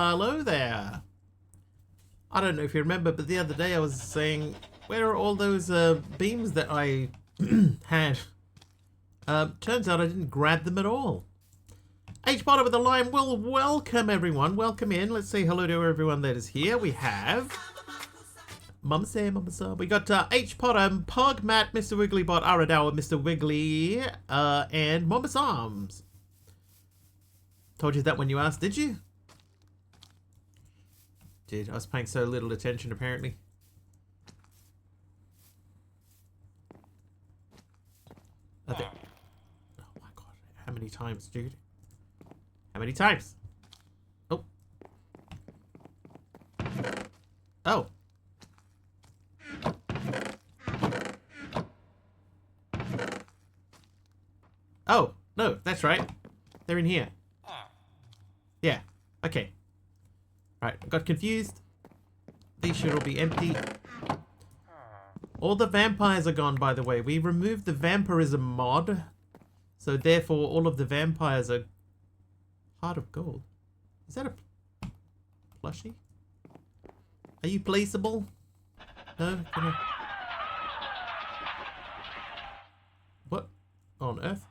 Hello there. I don't know if you remember, but the other day I was saying, where are all those beams that I had? Turns out I didn't grab them at all. H Potter with the line. Well, welcome everyone. Welcome in. Let's say hello to everyone that is here. We have Mama Say, Mama Sa. We got H Potter, Pug, Matt, Mr. Wiggly Bot, Aradawa, Mr. Wiggly, and Mama Psalms. Told you that when you asked, did you? Did. I was paying so little attention apparently. Oh my god. How many times, dude? How many times? Oh. Oh. Oh, no, that's right. They're in here. Yeah, okay. Right, I got confused. These should all be empty. All the vampires are gone, by the way. We removed the vampirism mod. So therefore, all of the vampires are Heart of Gold. Is that a plushie? Are you placeable? No? Can I... What on earth?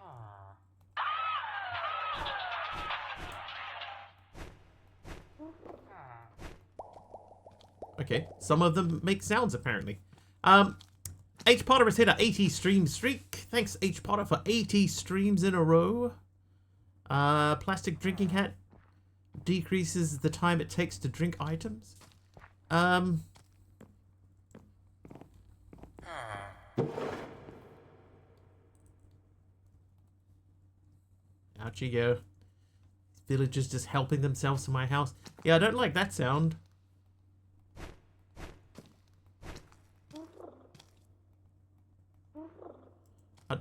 Okay, some of them make sounds apparently. H Potter has hit a 80 stream streak. Thanks H Potter for 80 streams in a row. Plastic drinking hat decreases the time it takes to drink items. Out you go. Villagers just helping themselves to my house. Yeah, I don't like that sound.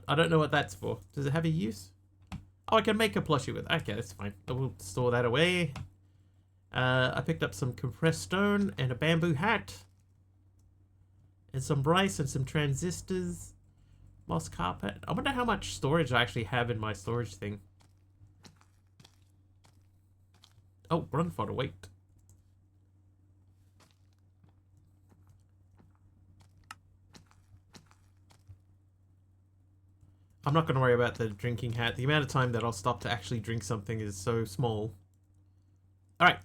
I don't know what that's for. Does it have a use? Oh, I can make a plushie with it. Okay, that's fine. I will store that away. I picked up some compressed stone and a bamboo hat. And some rice and some transistors. Moss carpet. I wonder how much storage I actually have in my storage thing. Oh, run fodder, wait. I'm not going to worry about the drinking hat. The amount of time that I'll stop to actually drink something is so small. Alright.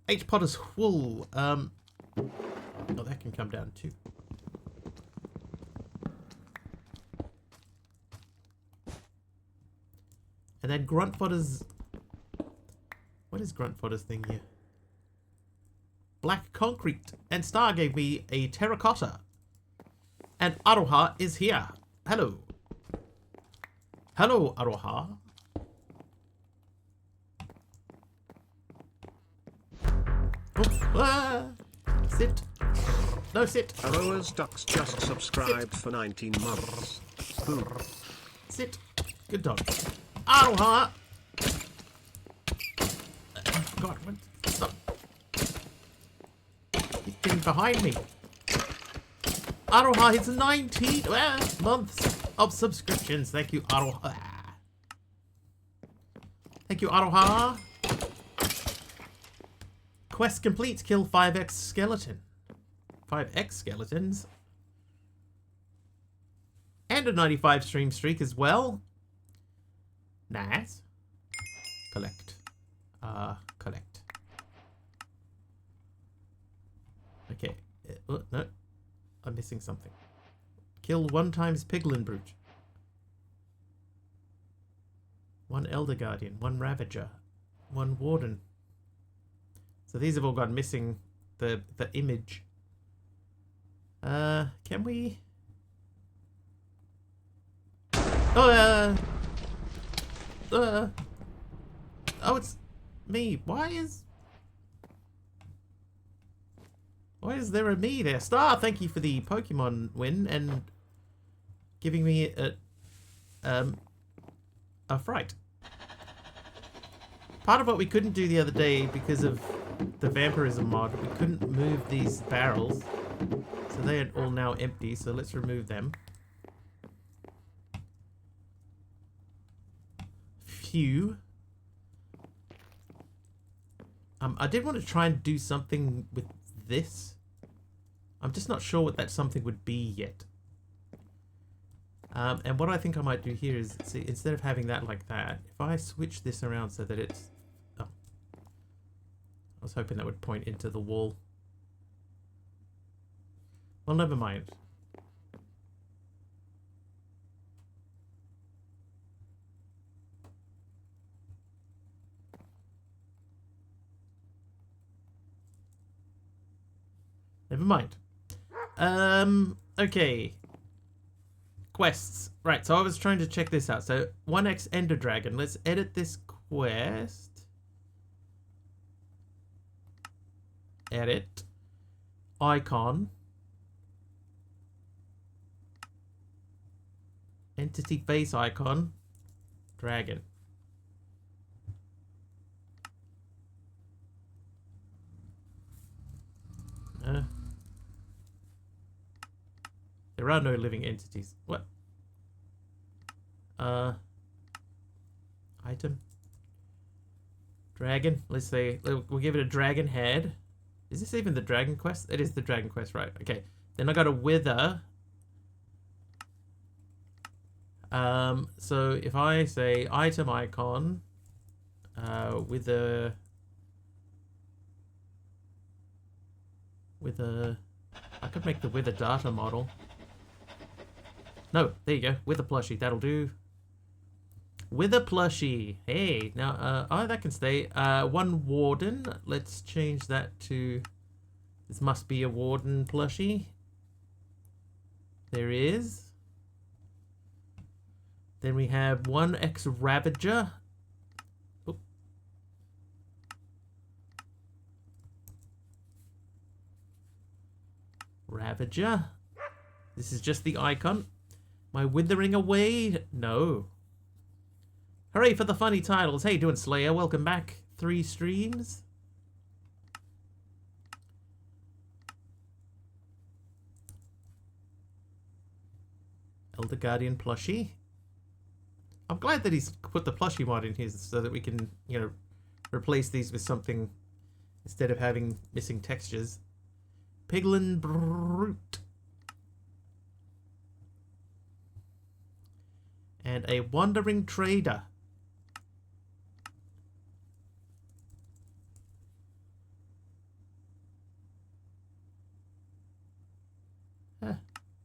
H Potter's wool. Oh, that can come down too. And then Grunt Fodder's... What is Grunt Fodder's thing here? Black concrete. And Star gave me a terracotta. And Aroha is here. Hello. Hello, Aroha. Oh, sit. No, sit. Aroha's ducks just subscribed for 19 months. Boom. Sit. Good dog. Aroha. God, what? Stop. He's getting behind me. Aroha hits 19 months of subscriptions. Thank you, Aroha. Thank you, Aroha. Quest complete. Kill 5x skeleton. 5x skeletons. And a 95 stream streak as well. Nice. Collect. Collect. Okay. Oh, no. I'm missing something. Kill 1 times Piglin Brute. 1 Elder Guardian. 1 Ravager. 1 Warden. So these have all gone missing the image. Can we... Oh, oh, it's me. Why is there a me there? Star, thank you for the Pokemon win and giving me a fright. Part of what we couldn't do the other day because of the vampirism mod, we couldn't move these barrels. So they are all now empty, so let's remove them. Phew. I did want to try and do something with this. I'm just not sure what that something would be yet. And what I think I might do here is, see, instead of having that like that, if I switch this around so that it's... Oh. I was hoping that would point into the wall. Well, never mind. Never mind. Okay. Quests. Right, so I was trying to check this out. So, 1x Ender Dragon. Let's edit this quest. Edit. Icon. Entity face icon. Dragon. There are no living entities. What? Item. Dragon. Let's say we'll give it a dragon head. Is this even the dragon quest? It is the dragon quest, right? Okay. Then I got a wither. So if I say item icon, wither, I could make the wither data model. No, there you go. Wither plushie, that'll do. Wither plushie. Hey, now, oh, that can stay. One warden. Let's change that to, this must be a warden plushie. There is. Then we have 1x Ravager. Oop. Ravager. This is just the icon. Am I withering away? No. Hooray for the funny titles. Hey, doing Slayer? Welcome back. 3 streams. Elder Guardian plushie. I'm glad that he's put the plushie mod in here so that we can, you know, replace these with something instead of having missing textures. Piglin Brute. And a Wandering Trader.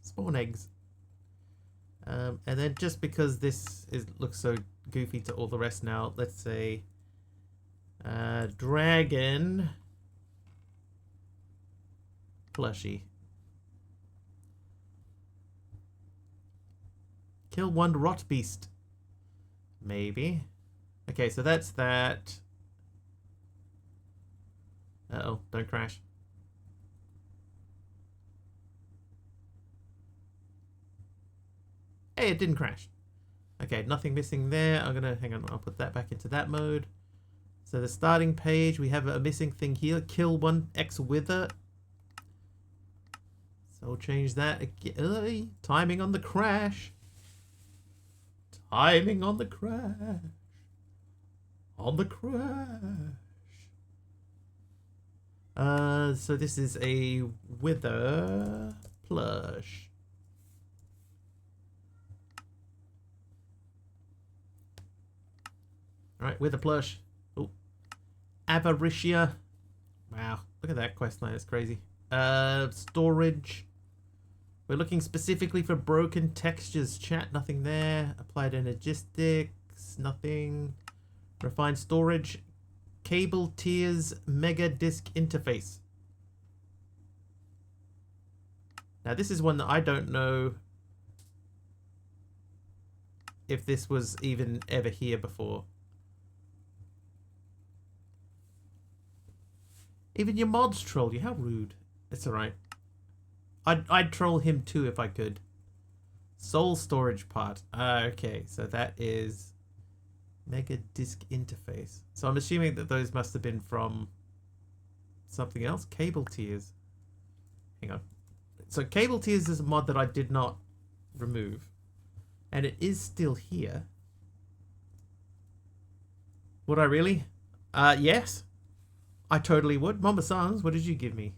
Spawn eggs. And then just because this looks so goofy to all the rest now, let's say dragon plushie. Kill 1 rot beast. Maybe. Okay, so that's that. Uh-oh, don't crash. Hey, it didn't crash. Okay, nothing missing there. I'm gonna, hang on, I'll put that back into that mode. So the starting page, we have a missing thing here. Kill 1x wither. So I'll change that again. Timing on the crash. Timing on the crash. On the crash. So this is a wither plush. Alright, wither plush. Oh. Avaricia. Wow, look at that quest line, it's crazy. Storage. We're looking specifically for broken textures. Chat, nothing there. Applied energistics, nothing. Refined storage. Cable tiers mega disk interface. Now this is one that I don't know if this was even ever here before. Even your mods troll you. How rude. It's alright. I'd troll him too if I could. Soul storage part. Okay, so that is mega disk interface. So I'm assuming that those must have been from something else. Cable tiers. Hang on. So cable tiers is a mod that I did not remove. And it is still here. Would I really? Yes. I totally would. Mama Sans, what did you give me?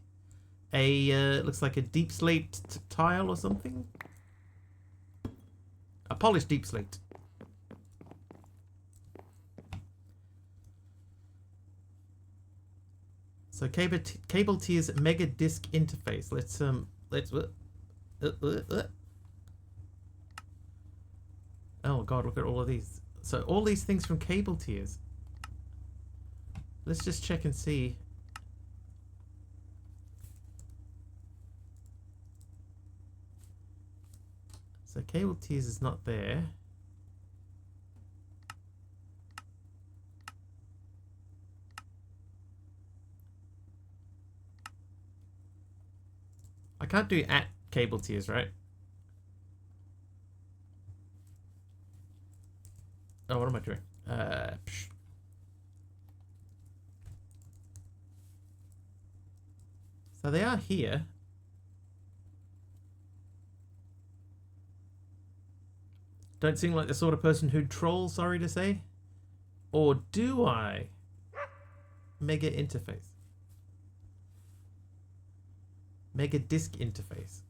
A, looks like a deep slate tile or something? A polished deep slate. So cable tiers mega disc interface. Let's oh god, look at all of these. So all these things from cable tiers. Let's just check and see. So cable tiers is not there. I can't do at cable tiers, right? Oh, what am I doing? So they are here. Don't seem like the sort of person who'd troll, sorry to say. Or do I? Mega interface. Mega disk interface.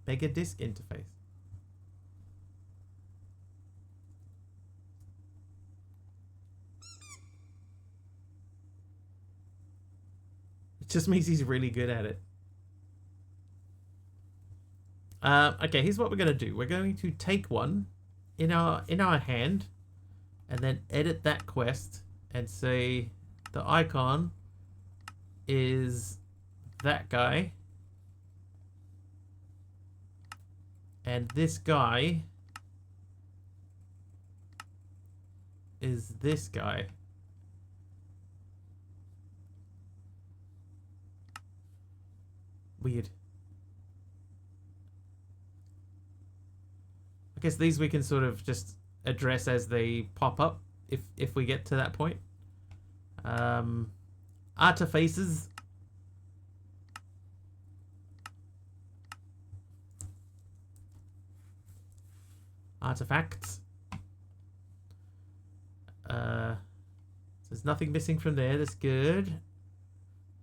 Mega disk interface. It just means he's really good at it. Okay, here's what we're gonna do. We're going to take one in our hand, and then edit that quest and say the icon is that guy, and this guy is this guy. Weird. I guess these we can sort of just address as they pop up if we get to that point. Artifaces. Artifacts. There's nothing missing from there. That's good.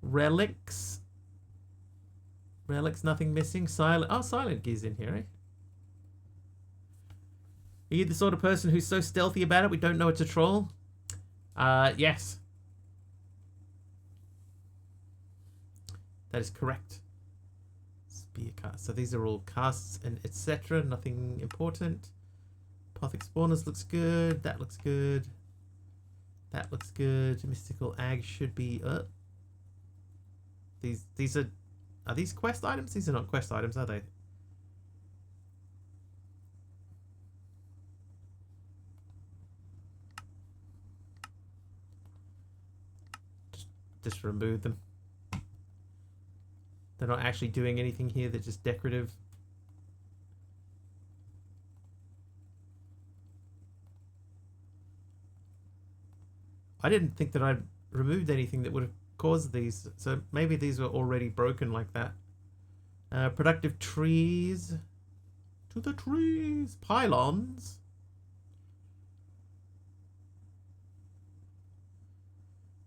Relics. Relics, nothing missing. Silent. Oh, silent gear's in here, eh? Are you the sort of person who's so stealthy about it we don't know it's a troll? Yes. That is correct. Spear cast. So these are all casts and etc. Nothing important. Apothic spawners looks good. That looks good. That looks good. Mystical ag should be up. These are these quest items? These are not quest items, are they? Just remove them. They're not actually doing anything here. They're just decorative. I didn't think that I'd removed anything that would have caused these. So maybe these were already broken like that. Productive trees. To the trees. Pylons.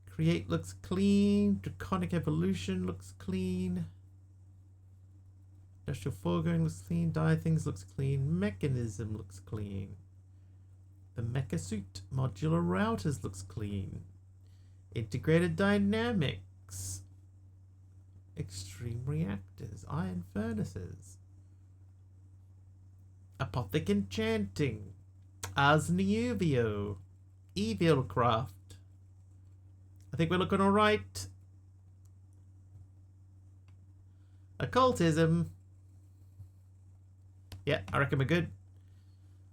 Create looks clean. Draconic evolution looks clean. Industrial foregoing looks clean. Die things looks clean. Mechanism looks clean. The mecha suit. Modular routers looks clean. Integrated dynamics. Extreme reactors. Iron furnaces. Apothic enchanting. Asniuvio. Evil craft. I think we're looking alright. Occultism. Yeah, I reckon we're good.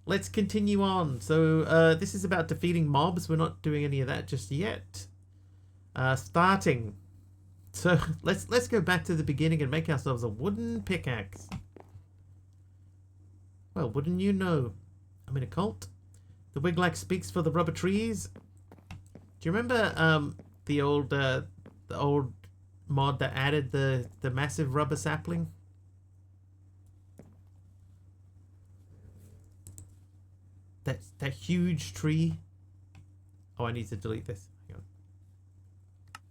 Let's continue on. So this is about defeating mobs. We're not doing any of that just yet. Starting. So let's go back to the beginning and make ourselves a wooden pickaxe. Well, wouldn't you know? I'm in a cult. The Wiglax speaks for the rubber trees. Do you remember the old mod that added the massive rubber sapling? that huge tree. Oh, I need to delete this. Hang on.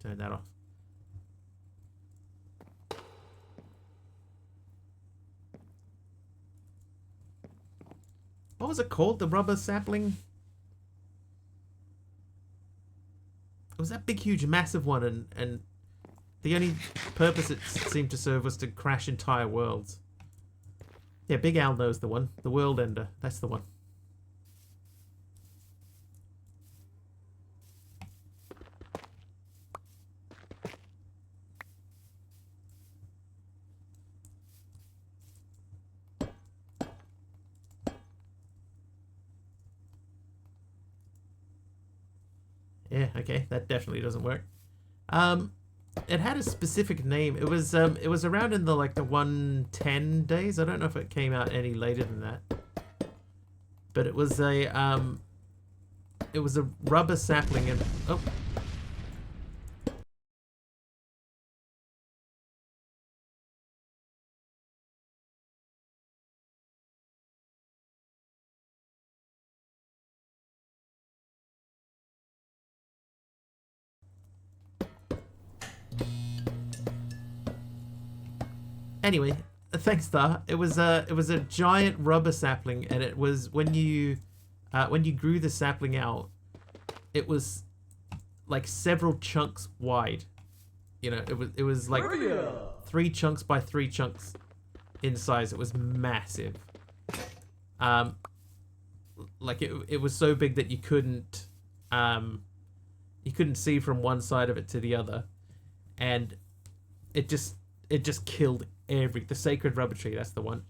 Turn that off. What was it called? The rubber sapling? It was that big, huge, massive one, and the only purpose it seemed to serve was to crash entire worlds. Yeah, Big Al knows the one. The World Ender. That's the one. Yeah, okay, that definitely doesn't work. It had a specific name. It was around in the 110 days. I don't know if it came out any later than that. But it was a rubber sapling and oh. Anyway, thanks, Star. It was a giant rubber sapling, and it was when you grew the sapling out, it was like several chunks wide. You know, it was like 3 chunks by 3 chunks in size. It was massive. Like it was so big that you couldn't see from one side of it to the other, and it just killed the sacred rubber tree. That's the one.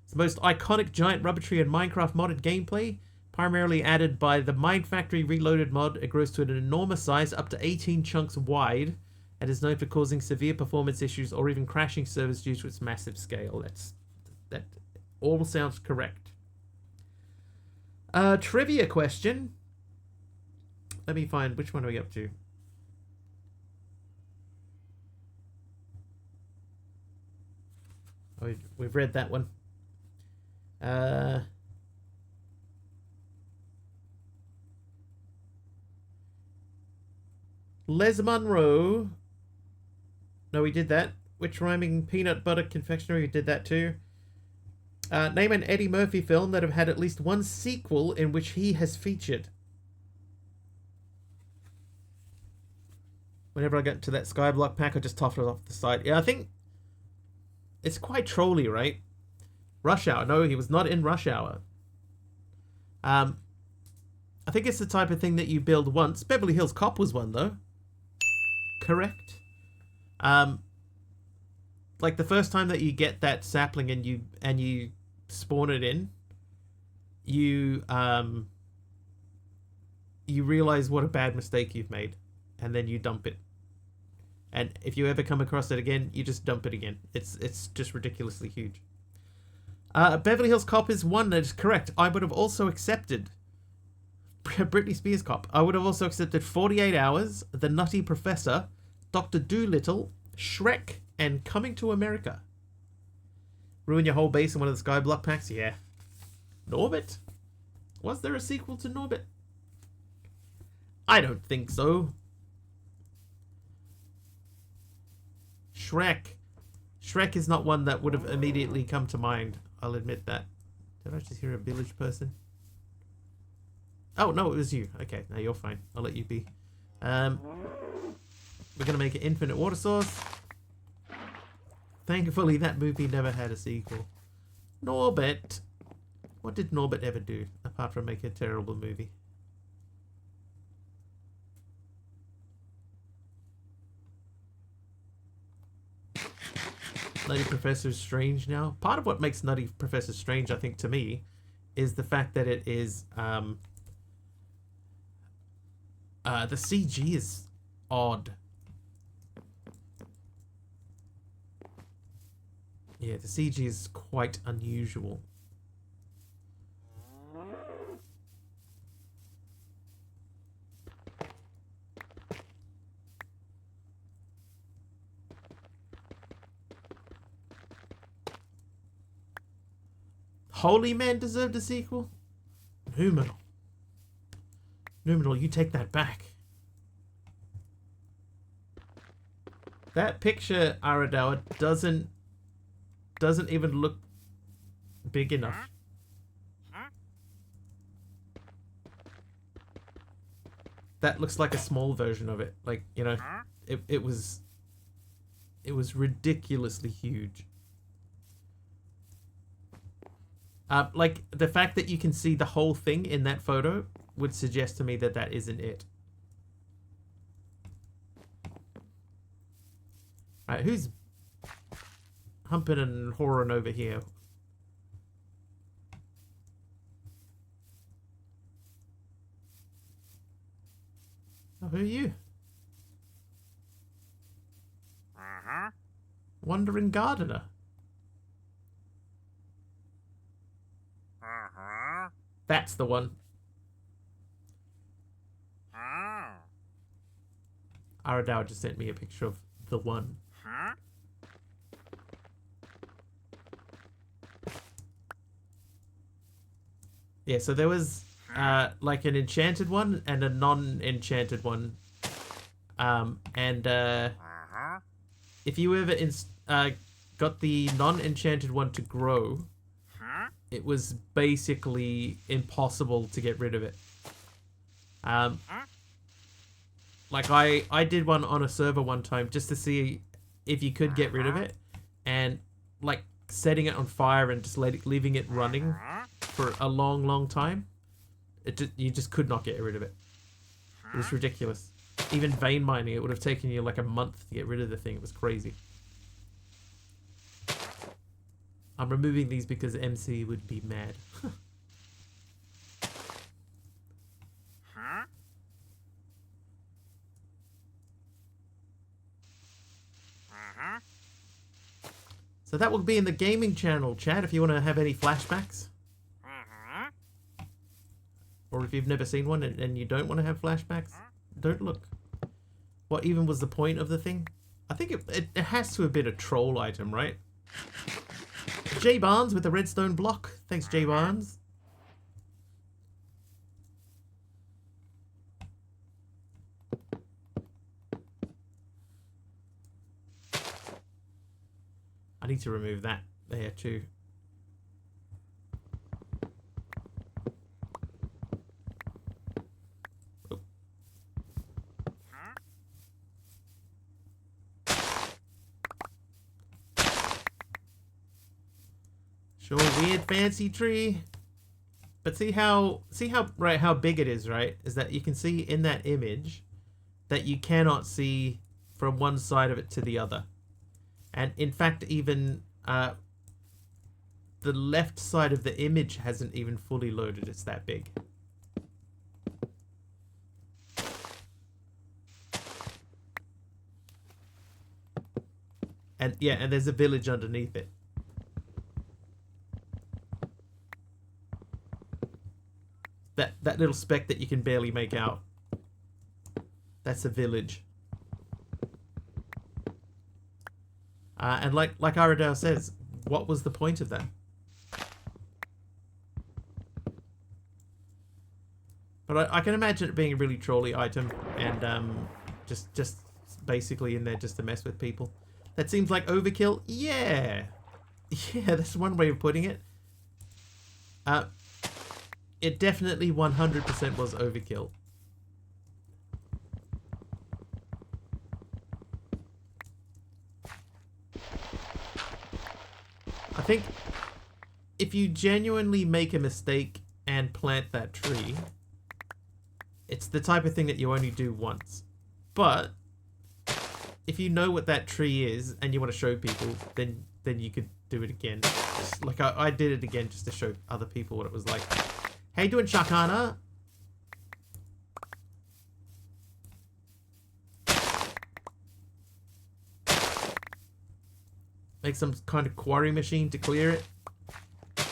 It's the most iconic giant rubber tree in Minecraft modded gameplay, primarily added by the Mine Factory Reloaded mod. It grows to an enormous size, up to 18 chunks wide, and is known for causing severe performance issues or even crashing servers due to its massive scale. That all sounds correct. Trivia question. Let me find, which one are we up to? Oh, we've read that one. Les Monroe. No, we did that. Which rhyming peanut butter confectionery? We did that too. Name an Eddie Murphy film that have had at least one sequel in which he has featured. Whenever I get to that Skyblock pack, I just toss it off the side. Yeah, I think it's quite trolly, right? Rush Hour. No, he was not in Rush Hour. I think it's the type of thing that you build once. Beverly Hills Cop was one, though. Correct. Like the first time that you get that sapling and you spawn it in, you realize what a bad mistake you've made, and then you dump it. And if you ever come across it again, you just dump it again. It's just ridiculously huge. Beverly Hills Cop is one that is correct. I would have also accepted Britney Spears Cop. I would have also accepted 48 Hours, The Nutty Professor, Dr. Dolittle, Shrek, and Coming to America. Ruin your whole base in one of the Skyblock packs? Yeah. Norbit? Was there a sequel to Norbit? I don't think so. Shrek is not one that would have immediately come to mind. I'll admit that. Did I just hear a village person? Oh, no, it was you. Okay, now you're fine. I'll let you be. We're going to make an infinite water source. Thankfully, that movie never had a sequel. Norbit. What did Norbit ever do, apart from make a terrible movie? Nutty Professor Strange now. Part of what makes Nutty Professor Strange, I think, to me, is the fact that it is... the CG is odd. Yeah, the CG is quite unusual. Holy Man deserved a sequel? Numinal. Numinal, you take that back. That picture, Aradawa, doesn't even look big enough. That looks like a small version of it. Like, you know, it was ridiculously huge. Like, the fact that you can see the whole thing in that photo would suggest to me that that isn't it. Alright, who's humping and whoring over here? Oh, who are you? Wandering gardener. That's the one. Aradawa just sent me a picture of the one. Yeah, so there was like an enchanted one and a non-enchanted one. If you ever got the non-enchanted one to grow, it was basically impossible to get rid of it. Like I did one on a server one time just to see if you could get rid of it, and like setting it on fire and just leaving it running for a long time, you just could not get rid of it. It was ridiculous. Even vein mining, it would have taken you like a month to get rid of the thing. It was crazy. I'm removing these because MC would be mad. So that will be in the gaming channel, chat, if you want to have any flashbacks. Or if you've never seen one and you don't want to have flashbacks, don't look. What even was the point of the thing? I think it has to have been a troll item, right? J Barnes with the redstone block. Thanks, J Barnes. I need to remove that there too. Oh. Sure, weird fancy tree. But see how big it is, right? Is that you can see in that image that you cannot see from one side of it to the other. And in fact, even the left side of the image hasn't even fully loaded. It's that big. And yeah, and there's a village underneath it. That little speck that you can barely make out. That's a village. And like Aradale says, what was the point of that? But I can imagine it being a really trolly item, and just basically in there just to mess with people. That seems like overkill. Yeah, yeah, that's one way of putting it. It definitely 100% was overkill. I think if you genuinely make a mistake and plant that tree, it's the type of thing that you only do once. But if you know what that tree is and you want to show people, then you could do it again. Just, like I did it again just to show other people what it was like. How you doing, Shakana? Make some kind of quarry machine to clear it. I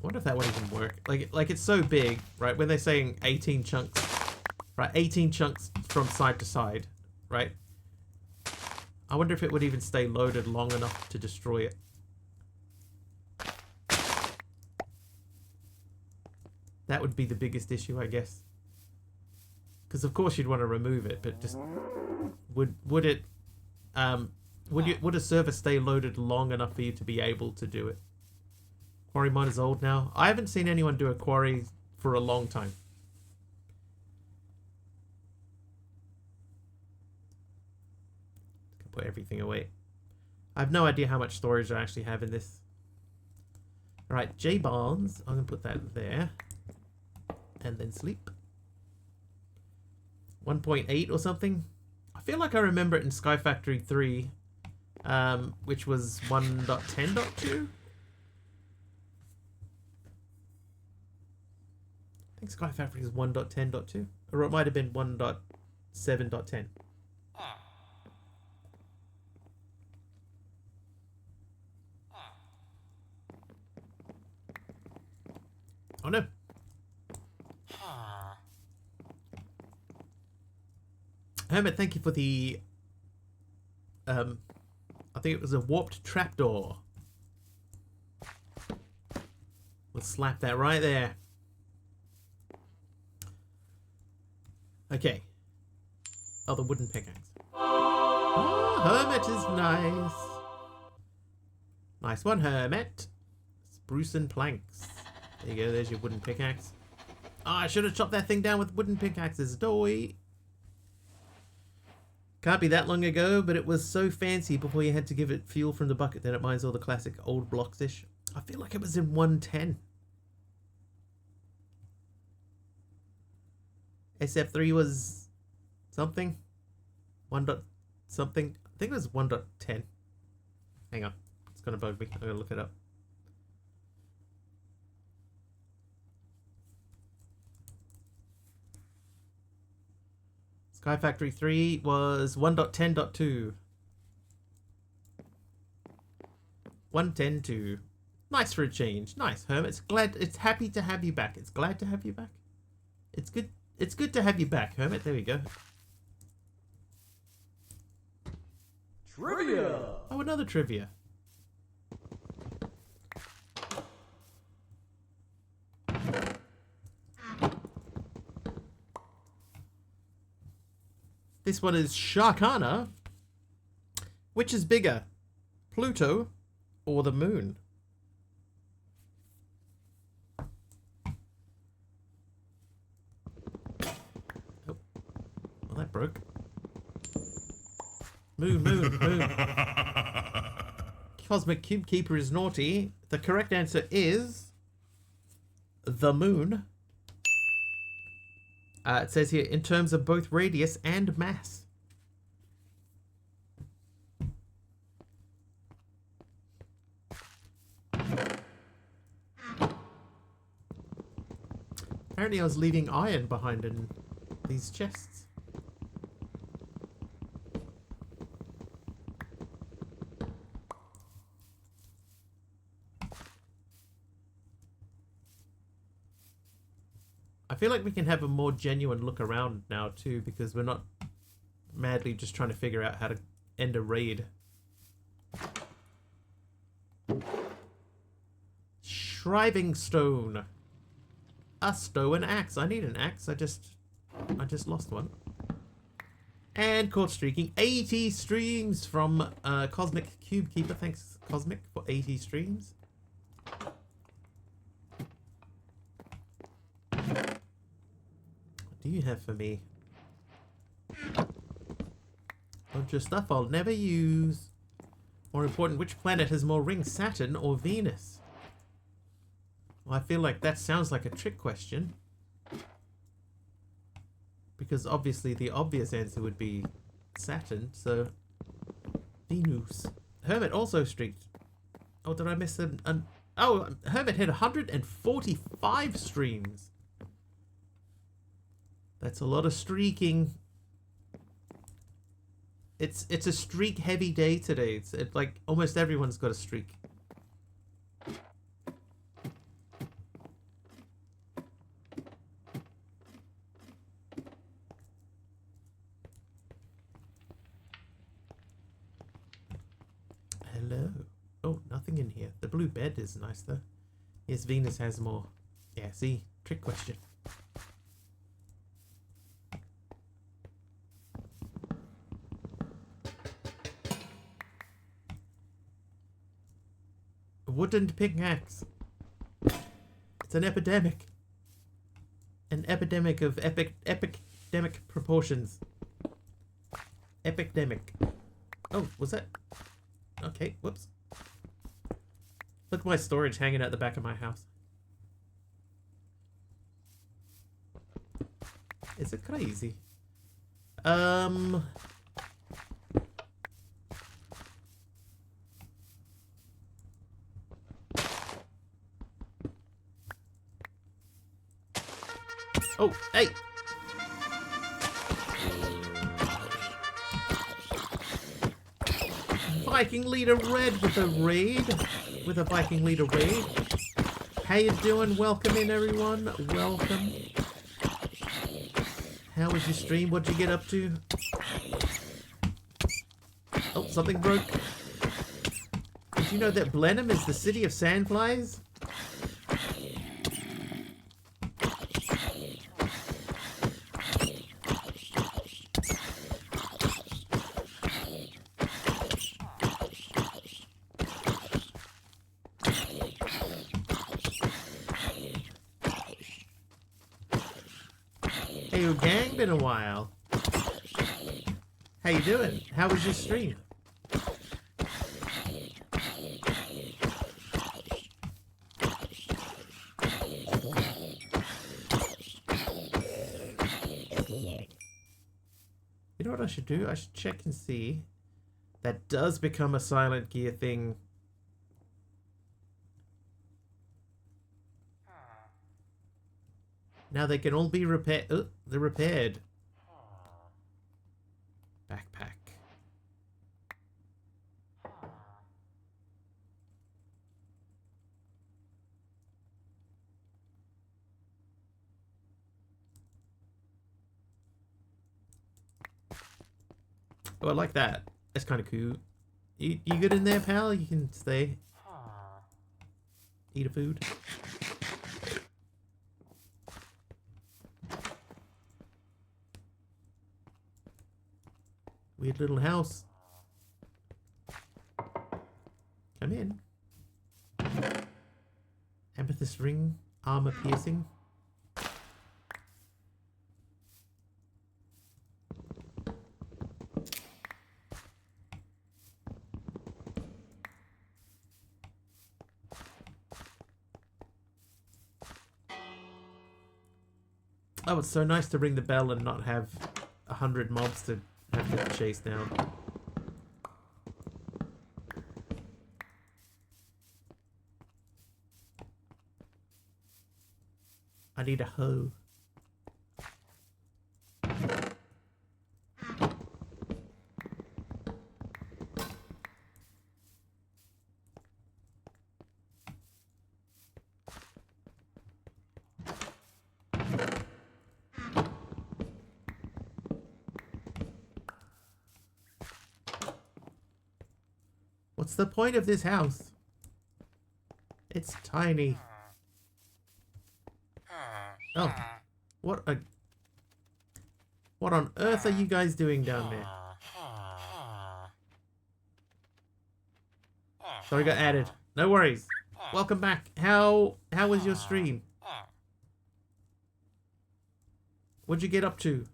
wonder if that would even work. Like it's so big, right? When they're saying 18 chunks, right? 18 chunks from side to side, right? I wonder if it would even stay loaded long enough to destroy it. That would be the biggest issue, I guess. Because of course you'd want to remove it, but just would it would a server stay loaded long enough for you to be able to do it? Quarry mod is old now. I haven't seen anyone do a quarry for a long time. Put everything away. I have no idea how much storage I actually have in this. Alright, J Barnes. I'm going to put that there. And then sleep. 1.8 or something. I feel like I remember it in Sky Factory 3, which was 1.10.2. I think Sky Factory is 1.10.2, or it might have been 1.7.10. Oh no. Hermit, thank you for the I think it was a warped trapdoor. We'll slap that right there. Okay. Oh, the wooden pickaxe. Oh, Hermit is nice. Nice one, Hermit. Spruce and planks. There you go, there's your wooden pickaxe. Oh, I should have chopped that thing down with wooden pickaxes. Doy. Can't be that long ago, but it was so fancy before you had to give it fuel from the bucket that it mines all the classic old blocks-ish. I feel like it was in 110. SF3 was something. 1 dot something. I think it was 1.10. Hang on. It's going to bug me. I'm going to look it up. Sky Factory 3 was 1.10.2. 110.2. Nice for a change. Nice, Hermit. It's happy to have you back. It's glad to have you back. It's good. It's good to have you back, Hermit. There we go. Trivia! Oh, another trivia. This one is Sharkana. Which is bigger, Pluto or the moon? Oh, well, that broke. Moon, moon, moon. Cosmic Cube Keeper is naughty. The correct answer is the moon. It says here, in terms of both radius and mass. Apparently I was leaving iron behind in these chests. I feel like we can have a more genuine look around now too, because we're not madly just trying to figure out how to end a raid. Shriving stone. A stone axe. I need an axe. I just lost one. And caught streaking. 80 streams from Cosmic Cube Keeper. Thanks, Cosmic, for 80 streams. What do you have for me? Bunch of stuff I'll never use. More important, which planet has more rings, Saturn or Venus? Well, I feel like that sounds like a trick question. Because obviously the obvious answer would be Saturn, so Venus. Hermit also streaked. Oh, did I miss an oh, Hermit hit 145 streams. That's a lot of streaking. It's a streak heavy day today. It's like almost everyone's got a streak. Hello. Oh, nothing in here. The blue bed is nice though. Yes, Venus has more. Yeah, see, Trick question. A wooden pickaxe. It's an epidemic. An epidemic of epidemic proportions. Epidemic. Oh, was that? Okay, whoops. Look at my storage hanging out the back of my house. Is it crazy? Oh, hey! Viking leader Red with a raid. With a Viking leader raid. How you doing? Welcome in, everyone. Welcome. How was your stream? What'd you get up to? Oh, something broke. Did you know that Blenheim is the city of sandflies? Hey, you gang, been a while. How you doing? How was your stream? You know what I should do? I should check and see. That does become a Silent Gear thing. Now they can all be repaired. Oh, they're repaired. Backpack. Oh, I like that. That's kind of cool. You good in there, pal? You can stay. Eat a food. Weird little house. Come in. Amethyst ring, armor piercing. Oh, it's so nice to ring the bell and not have 100 mobs to have to chase down. I need a hoe. What's the point of this house? It's tiny. Oh, what on earth are you guys doing down there? Sorry, got added. No worries. Welcome back. How was your stream? What'd you get up to?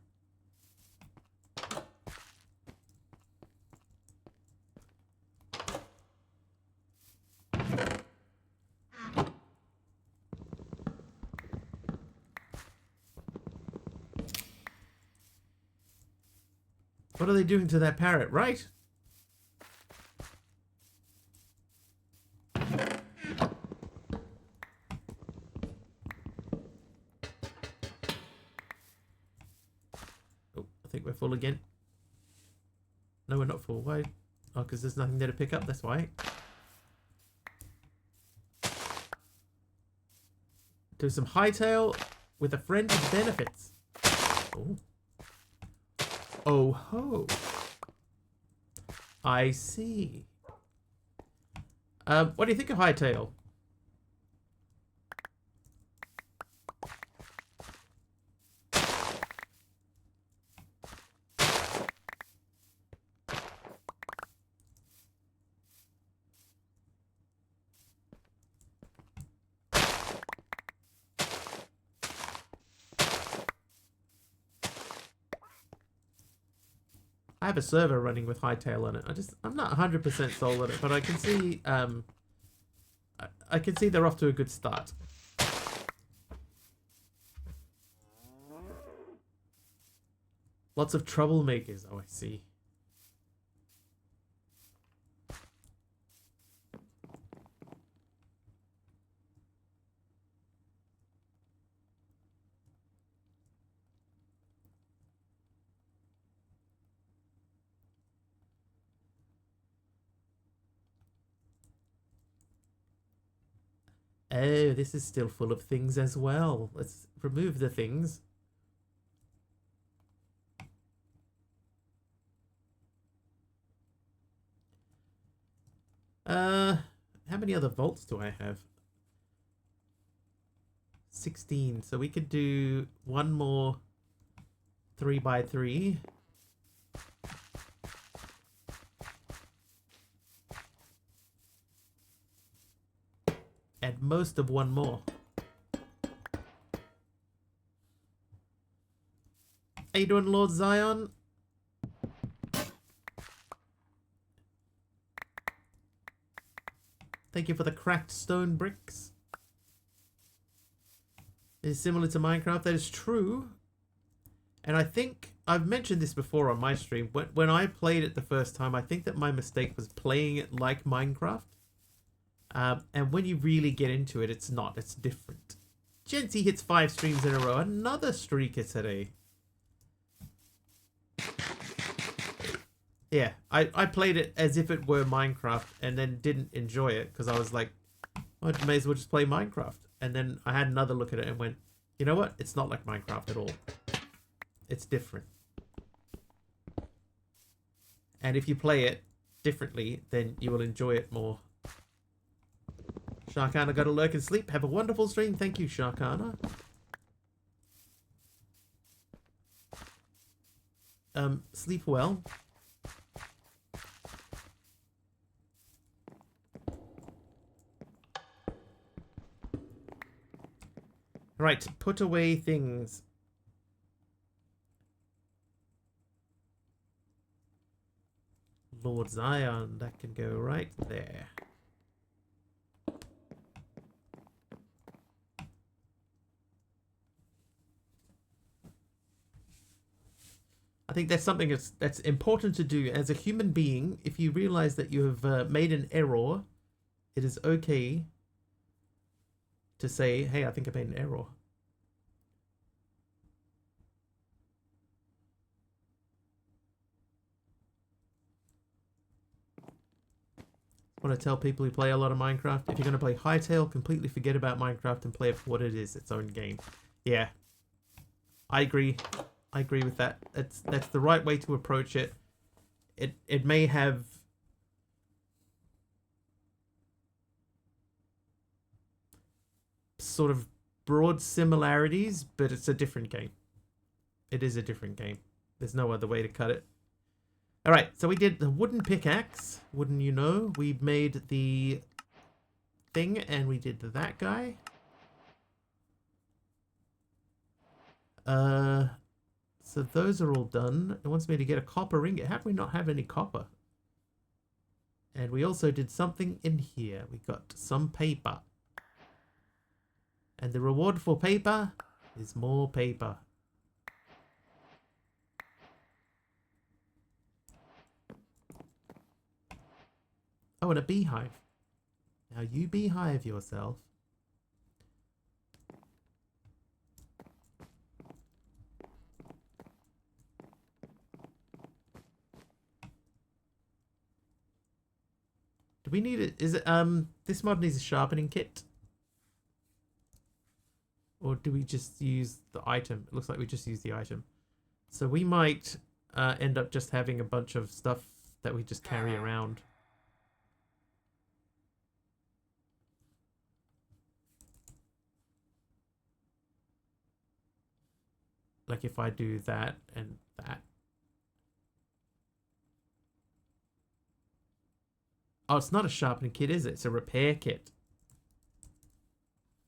What are they doing to that parrot, right? Oh, I think we're full again. No, we're not full. Why? Oh, because there's nothing there to pick up, that's why. Do some hightail with a friend with benefits. Oh. Oh ho. I see. What do you think of hightail? I have a server running with Hightail on it. I'm not 100% sold on it, but I can see I can see they're off to a good start. Lots of troublemakers. Oh, I see. Oh, this is still full of things as well. Let's remove the things. How many other vaults do I have? 16. So we could do one more 3x3. At most of one more. How you doing, Lord Zion? Thank you for the cracked stone bricks. It is similar to Minecraft. That is true. And I think I've mentioned this before on my stream. When I played it the first time, I think that my mistake was playing it like Minecraft. And when you really get into it, it's not. It's different. Genty hits 5 streams in a row. Another streaker today. Yeah, I played it as if it were Minecraft and then didn't enjoy it because I was like, well, I may as well just play Minecraft. And then I had another look at it and went, you know what? It's not like Minecraft at all. It's different. And if you play it differently, then you will enjoy it more. Sharkana got to lurk and sleep. Have a wonderful stream. Thank you, Sharkana. Sleep well. Right, put away things. Lord Zion, that can go right there. I think that's something that's important to do as a human being. If you realize that you have made an error, it is okay to say, hey, I think I made an error. I want to tell people who play a lot of Minecraft, if you're going to play Hightail, completely forget about Minecraft and play it for what it is, its own game. Yeah, I agree. I agree with that. That's the right way to approach it. It may have sort of broad similarities, but it's a different game. It is a different game. There's no other way to cut it. Alright, so we did the wooden pickaxe. Wouldn't you know? We made the thing and we did that guy. So those are all done. It wants me to get a copper ingot. How do we not have any copper? And we also did something in here. We got some paper. And the reward for paper is more paper. Oh, and a beehive. Now you beehive yourself. Do we need it? Is it this mod needs a sharpening kit? Or do we just use the item? It looks like we just use the item. So we might end up just having a bunch of stuff that we just carry around. Like if I do that and that. Oh, it's not a sharpening kit, is it? It's a repair kit.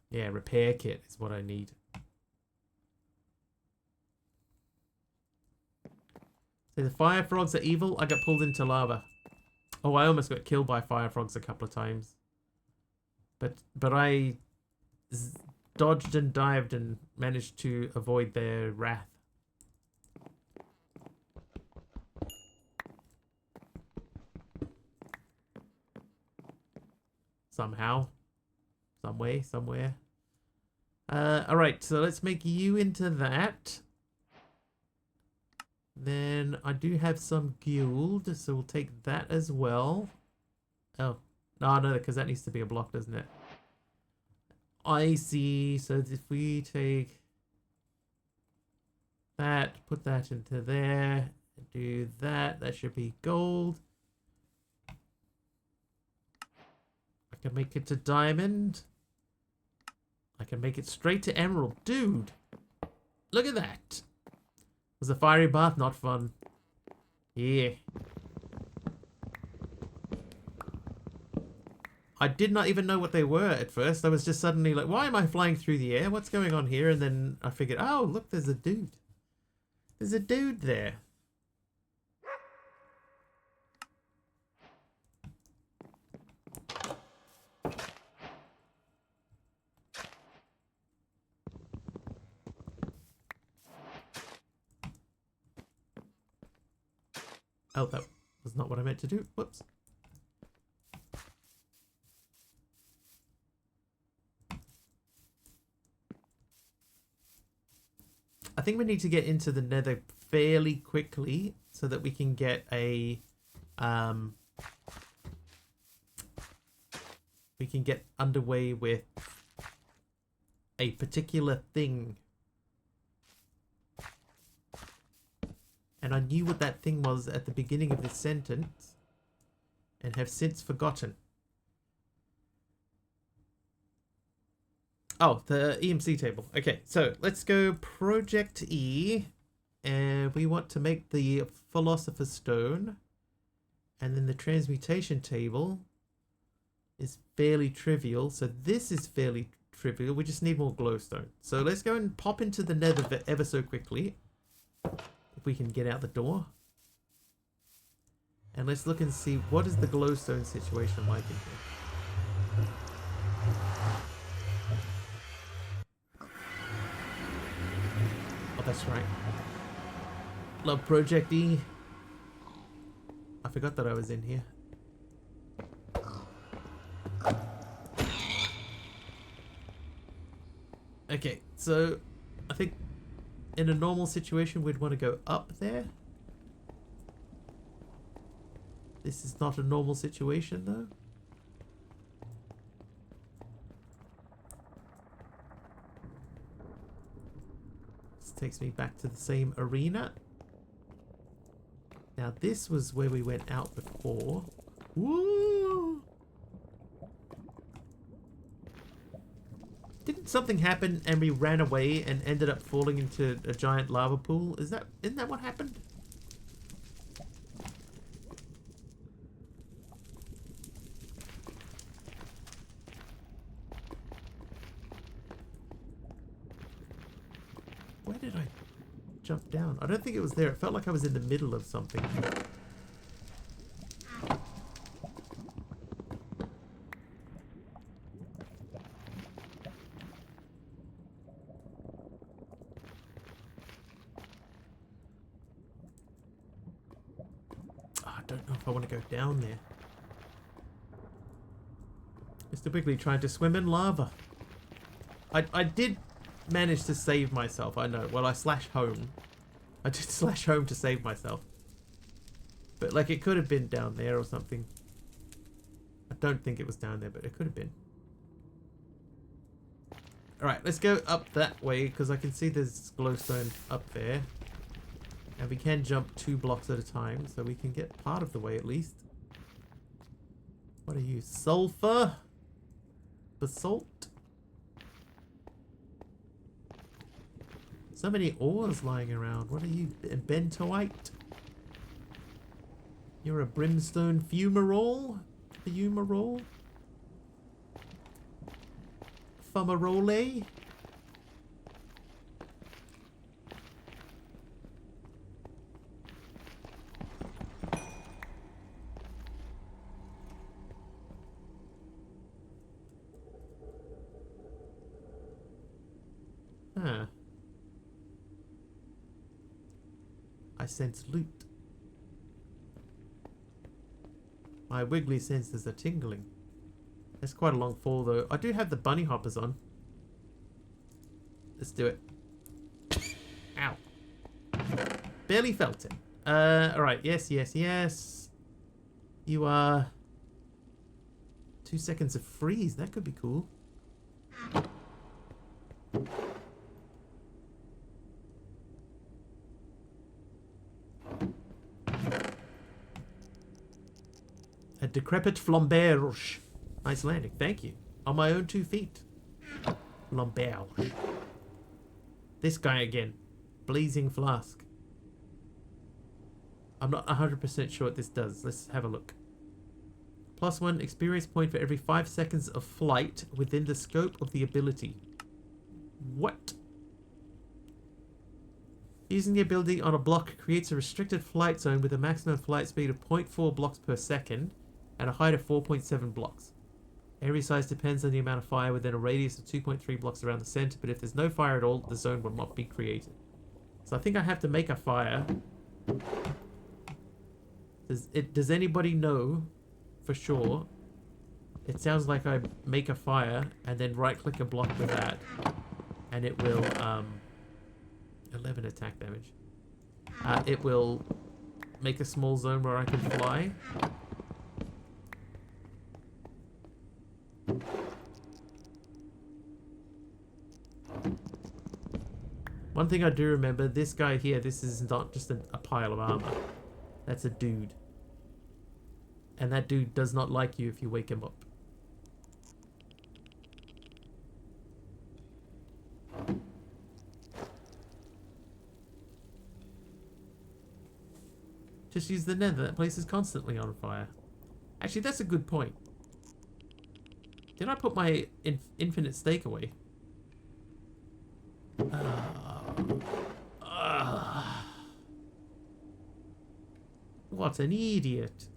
Yeah, repair kit is what I need. So the fire frogs are evil. I got pulled into lava. Oh, I almost got killed by fire frogs a couple of times. But I dodged and dived and managed to avoid their wrath. Somehow. Some way, somewhere. Alright, so let's make you into that. Then I do have some guild, so we'll take that as well. Oh, no, because that needs to be a block, doesn't it? I see. So if we take that, put that into there, do that, that should be gold. I can make it to diamond. I can make it straight to emerald. Dude, look at that. Was a fiery bath not fun? Yeah. I did not even know what they were at first. I was just suddenly like, why am I flying through the air? What's going on here? And then I figured, oh, look, there's a dude. There's a dude there. Oh, that was not what I meant to do. Whoops. I think we need to get into the nether fairly quickly so that we can get a we can get underway with a particular thing. And I knew what that thing was at the beginning of this sentence and have since forgotten. Oh, the EMC table. Okay, so let's go Project E. And we want to make the Philosopher's Stone. And then the transmutation table is fairly trivial. So this is fairly trivial. We just need more glowstone. So let's go and pop into the nether ever so quickly. If we can get out the door. And let's look and see what is the glowstone situation like in here. Oh, that's right. Love Project E. I forgot that I was in here. Okay, so I think in a normal situation we'd want to go up there. This is not a normal situation though. This takes me back to the same arena. Now this was where we went out before. Woo! Didn't something happen and we ran away and ended up falling into a giant lava pool? Isn't that what happened? Where did I jump down? I don't think it was there. It felt like I was in the middle of something. I don't know if I want to go down there. MisterWiggly trying to swim in lava. I did manage to save myself, I know. Well, I slash home. I did slash home to save myself. But, like, it could have been down there or something. I don't think it was down there, but it could have been. Alright, let's go up that way, because I can see there's glowstone up there. And we can jump 2 blocks at a time, so we can get part of the way at least. What are you? Sulfur? Basalt? So many ores lying around. What are you? Bentoite? You're a brimstone fumarole? Fumarole? Fumarole? I sense loot. My wiggly senses are tingling. That's quite a long fall though. I do have the bunny hoppers on. Let's do it. Ow. Barely felt it. Alright, yes, yes, yes. You are 2 seconds of freeze. That could be cool. A decrepit flamberge. Nice landing. Thank you. On my own 2 feet. Flamberge. This guy again. Blazing flask. I'm not 100% sure what this does. Let's have a look. +1 experience point for every 5 seconds of flight within the scope of the ability. What? Using the ability on a block creates a restricted flight zone with a maximum flight speed of 0.4 blocks per second and a height of 4.7 blocks. Area size depends on the amount of fire within a radius of 2.3 blocks around the center, but if there's no fire at all, the zone will not be created. So I think I have to make a fire. Does anybody know for sure? It sounds like I make a fire and then right click a block with that and it will 11 attack damage. It will make a small zone where I can fly. One thing I do remember, this guy here, this is not just a pile of armor. That's a dude. And that dude does not like you if you wake him up. Just use the nether. That place is constantly on fire. Actually, that's a good point. Did I put my infinite steak away? What an idiot.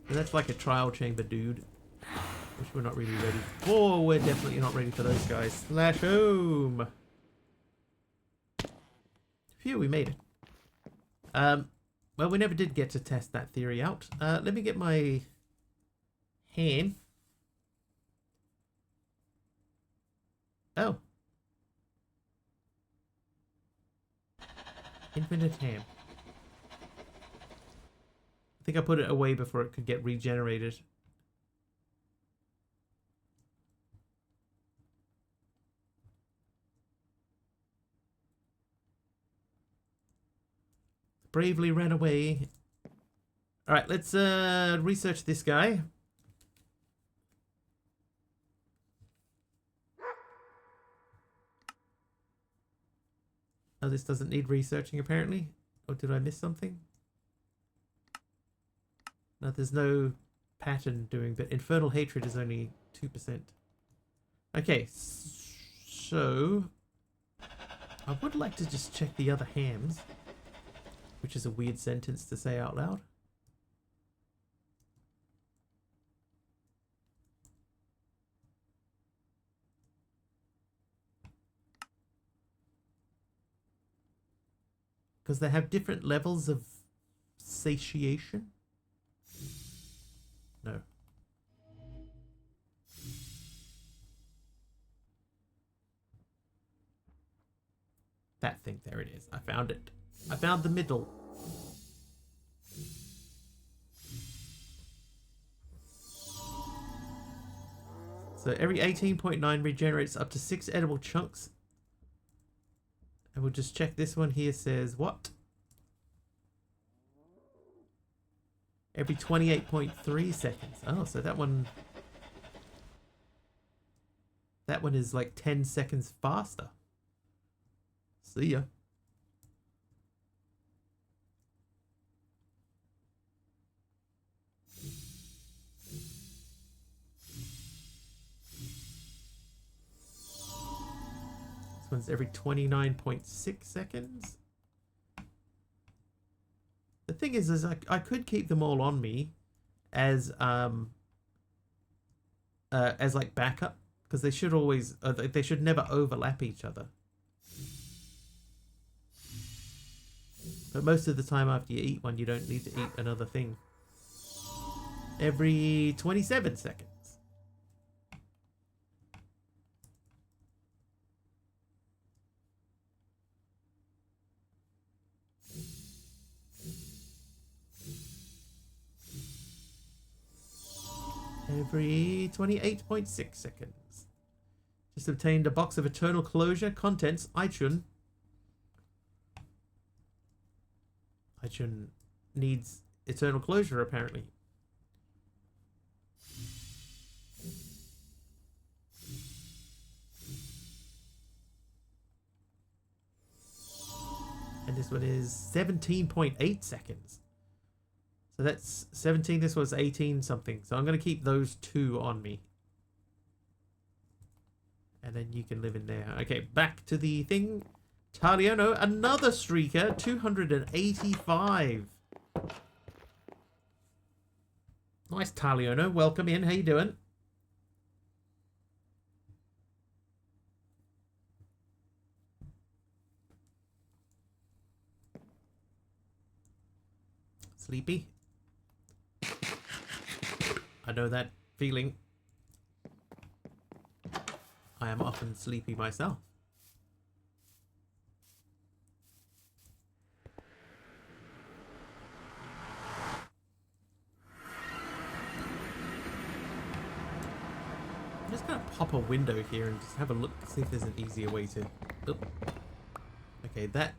That's like a trial chamber, dude. Which we're not really ready for. We're definitely not ready for those guys. Slash home. Phew, we made it. Well, we never did get to test that theory out. Let me get my ham. Oh. Infinite ham. I think I put it away before it could get regenerated. Bravely ran away. Alright, let's research this guy. Oh, this doesn't need researching apparently. Or did I miss something? No, there's no pattern doing, but Infernal Hatred is only 2%. Okay, so I would like to just check the other hams, which is a weird sentence to say out loud. Because they have different levels of satiation. No. That thing, there it is. I found it. I found the middle. So every 18.9 regenerates up to 6 edible chunks. And we'll just check this one here says what? Every 28.3 seconds. Oh, so that one is like 10 seconds faster. See ya. This one's every 29.6 seconds. The thing is I could keep them all on me as like backup, because they should always they should never overlap each other. But most of the time after you eat one, you don't need to eat another thing. Every 27 seconds. Every 28.6 seconds. Just obtained a box of Eternal Closure. Contents, Aichun. Aichun needs Eternal Closure, apparently. And this one is 17.8 seconds. So that's 17, this was 18 something. So I'm going to keep those two on me. And then you can live in there. Okay, back to the thing. Taliono, another streaker, 285. Nice, Taliono. Welcome in. How you doing? Sleepy? I know that feeling. I am often sleepy myself. I'm just going to pop a window here and just have a look, see if there's an easier way to... Oh. Okay, that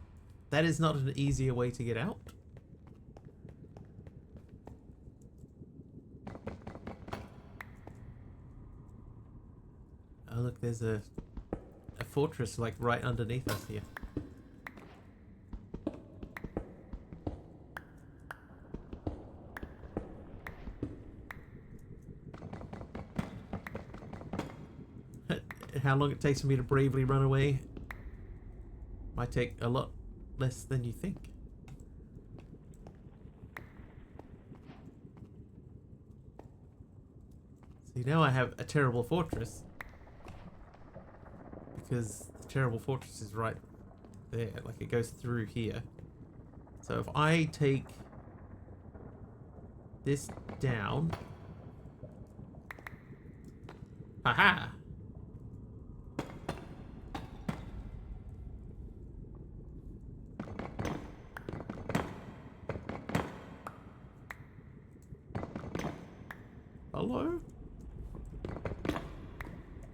is not an easier way to get out. Oh look, there's a fortress like right underneath us here. How long it takes for me to bravely run away might take a lot less than you think. See, now I have a terrible fortress. Because the terrible fortress is right there, like it goes through here. So if I take this down, aha! Hello?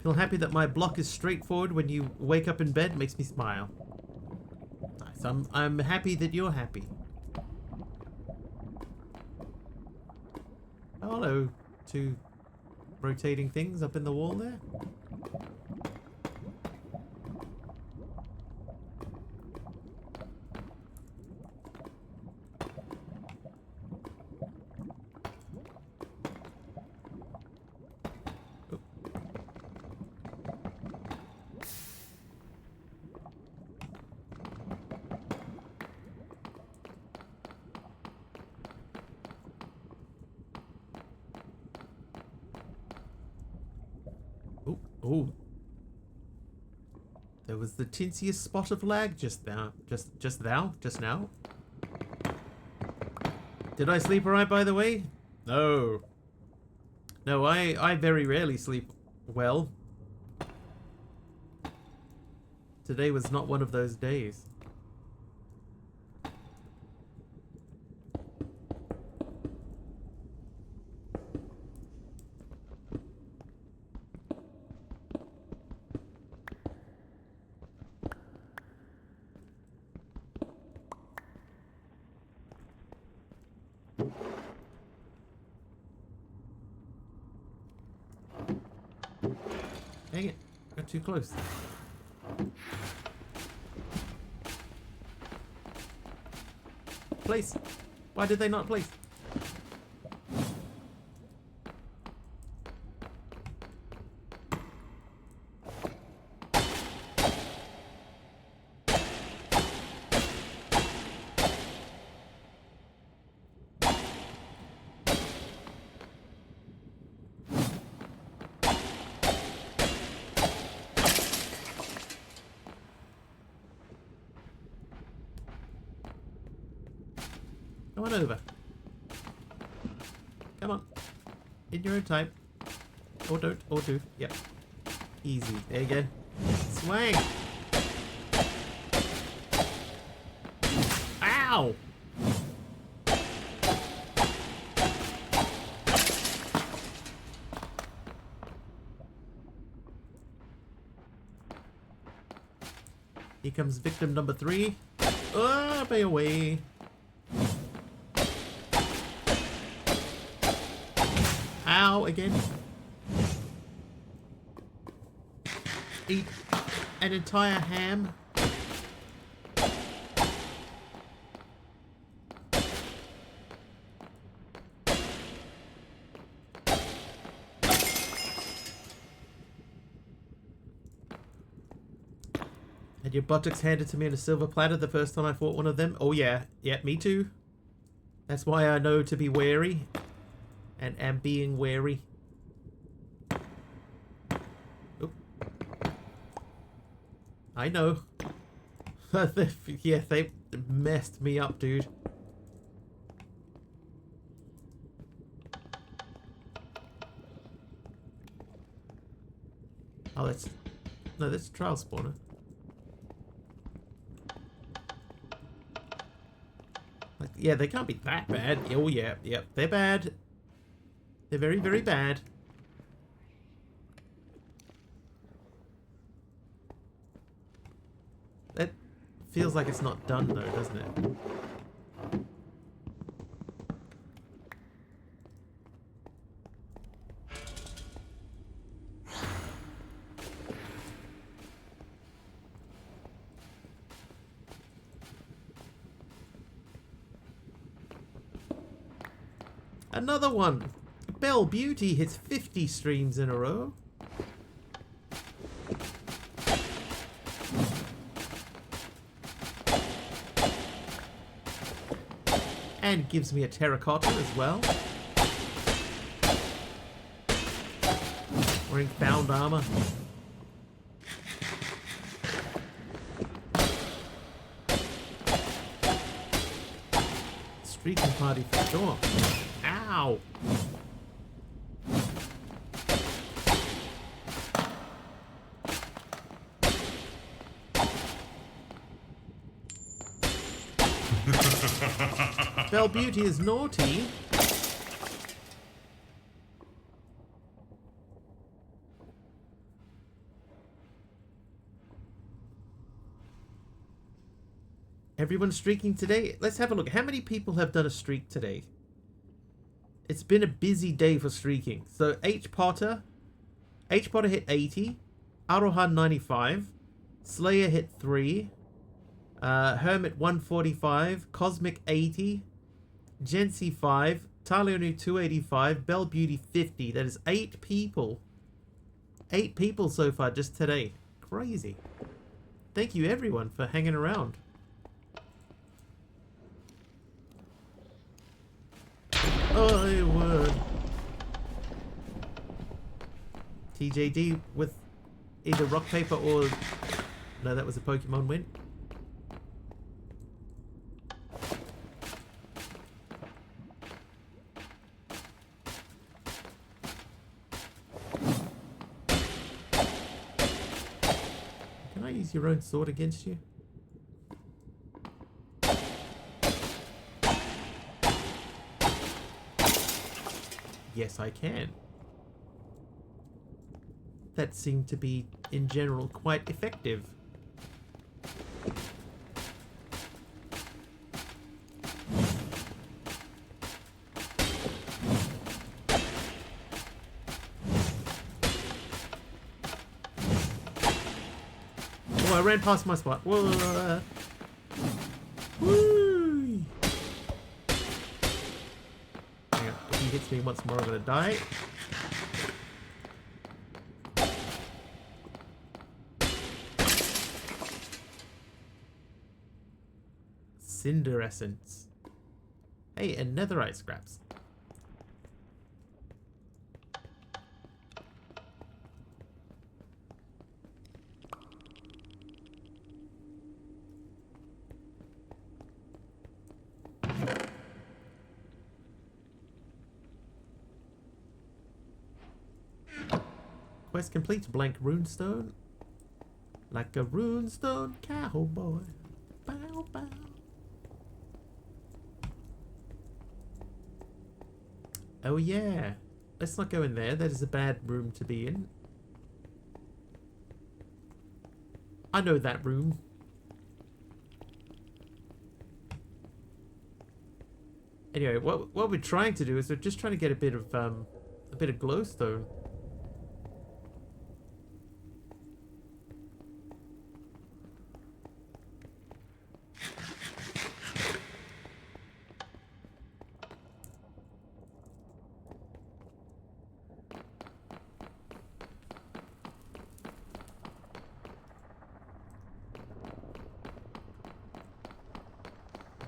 Feel happy that my block is straightforward when you wake up in bed. Makes me smile. Nice. I'm happy that you're happy. Oh, hello. Two rotating things up in the wall there. Oh, there was the tinsiest spot of lag just now. Just now. Did I sleep alright, by the way? No. No, I very rarely sleep well. Today was not one of those days. Dang it, got too close. Place. Why did they not place? Come on over. Come on. In your own time. Or don't, or do. Yep. Easy. There you go. Swang! Ow! Here comes victim number 3. Oh, be away. Ow, again. Eat an entire ham. Had your buttocks handed to me on a silver platter the first time I fought one of them? Oh yeah, yeah, me too. That's why I know to be wary. And am being wary. Oop. I know. Yeah, they messed me up, dude. Oh, that's... No, that's a trial spawner. Like, yeah, they can't be that bad. Oh, yeah, yep. They're bad. They're very, very bad. That feels like it's not done, though, doesn't it? Another one! Belle Beauty hits 50 streams in a row. And gives me a terracotta as well. Wearing found armor. Streaking party for sure. Ow! Belle Beauty is naughty. Everyone's streaking today? Let's have a look. How many people have done a streak today? It's been a busy day for streaking. So H Potter hit 80. Arohan 95. Slayer hit 3. Hermit 145. Cosmic 80. Jency 5. Talionu 285. Belle Beauty 50. That is 8 people. 8 people so far just today. Crazy. Thank you everyone for hanging around. I would. TJD with either rock, paper, or... No, that was a Pokemon win. Can I use your own sword against you? Yes, I can. That seemed to be, in general, quite effective. Oh, I ran past my spot. Whoa. Woo! Hang on. If he hits me once more, I'm gonna die. Cinder essence. Hey, and netherite scraps. Quest complete. Blank runestone. Like a runestone cowboy. Bow, bow. Oh yeah. Let's not go in there. That is a bad room to be in. I know that room. Anyway, what we're trying to do is we're just trying to get a bit of glowstone.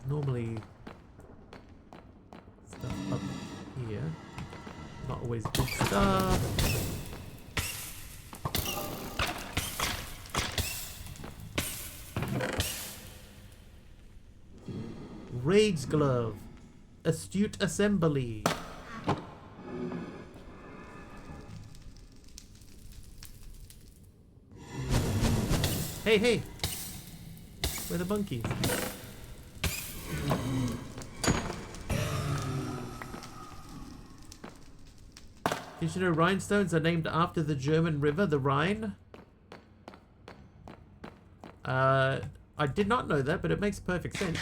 Normally stuff up here. Not always good stuff. Rage glove. Astute assembly. Hey, hey. Where are the monkeys? Did you know rhinestones are named after the German river, the Rhine? I did not know that, but it makes perfect sense.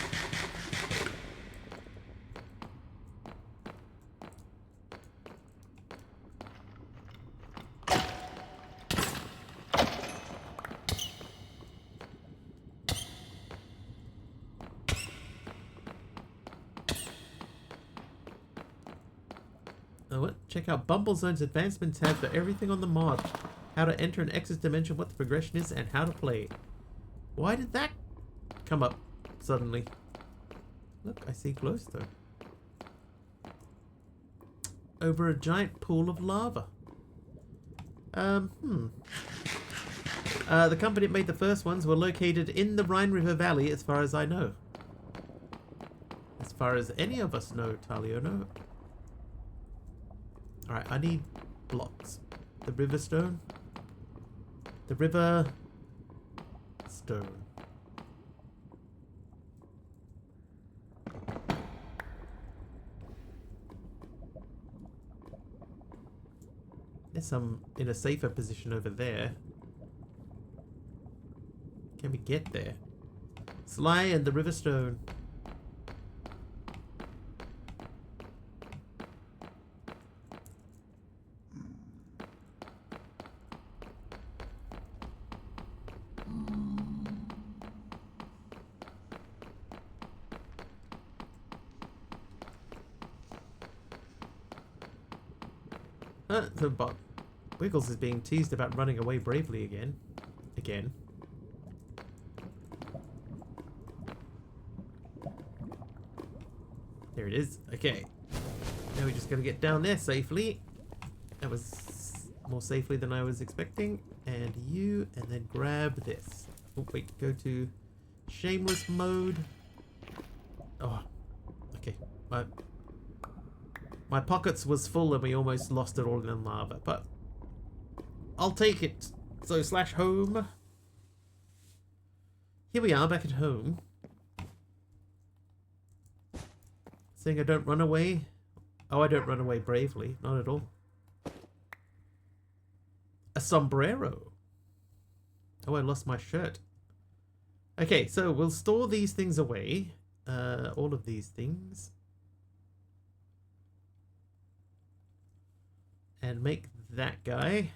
Check out Bumblezone's advancement tab for everything on the mod. How to enter and exit dimension, what the progression is, and how to play. Why did that come up suddenly? Look, I see glowstone. Over a giant pool of lava. The company that made the first ones were located in the Rhine River Valley, as far as I know. As far as any of us know, Taliono. Alright, I need blocks. The river stone. The river stone. There's some in a safer position over there. Can we get there? Sly and the river stone. But Wiggles is being teased about running away bravely again. There it is. Okay. Now we just gotta get down there safely. That was more safely than I was expecting. And you, and then grab this. Oh, wait. Go to shameless mode. Oh, okay. My pockets was full and we almost lost it all in the lava, but I'll take it. So slash home. Here we are back at home. Saying I don't run away. Oh, I don't run away bravely. Not at all. A sombrero. Oh, I lost my shirt. Okay, so we'll store these things away. All of these things. And make that guy.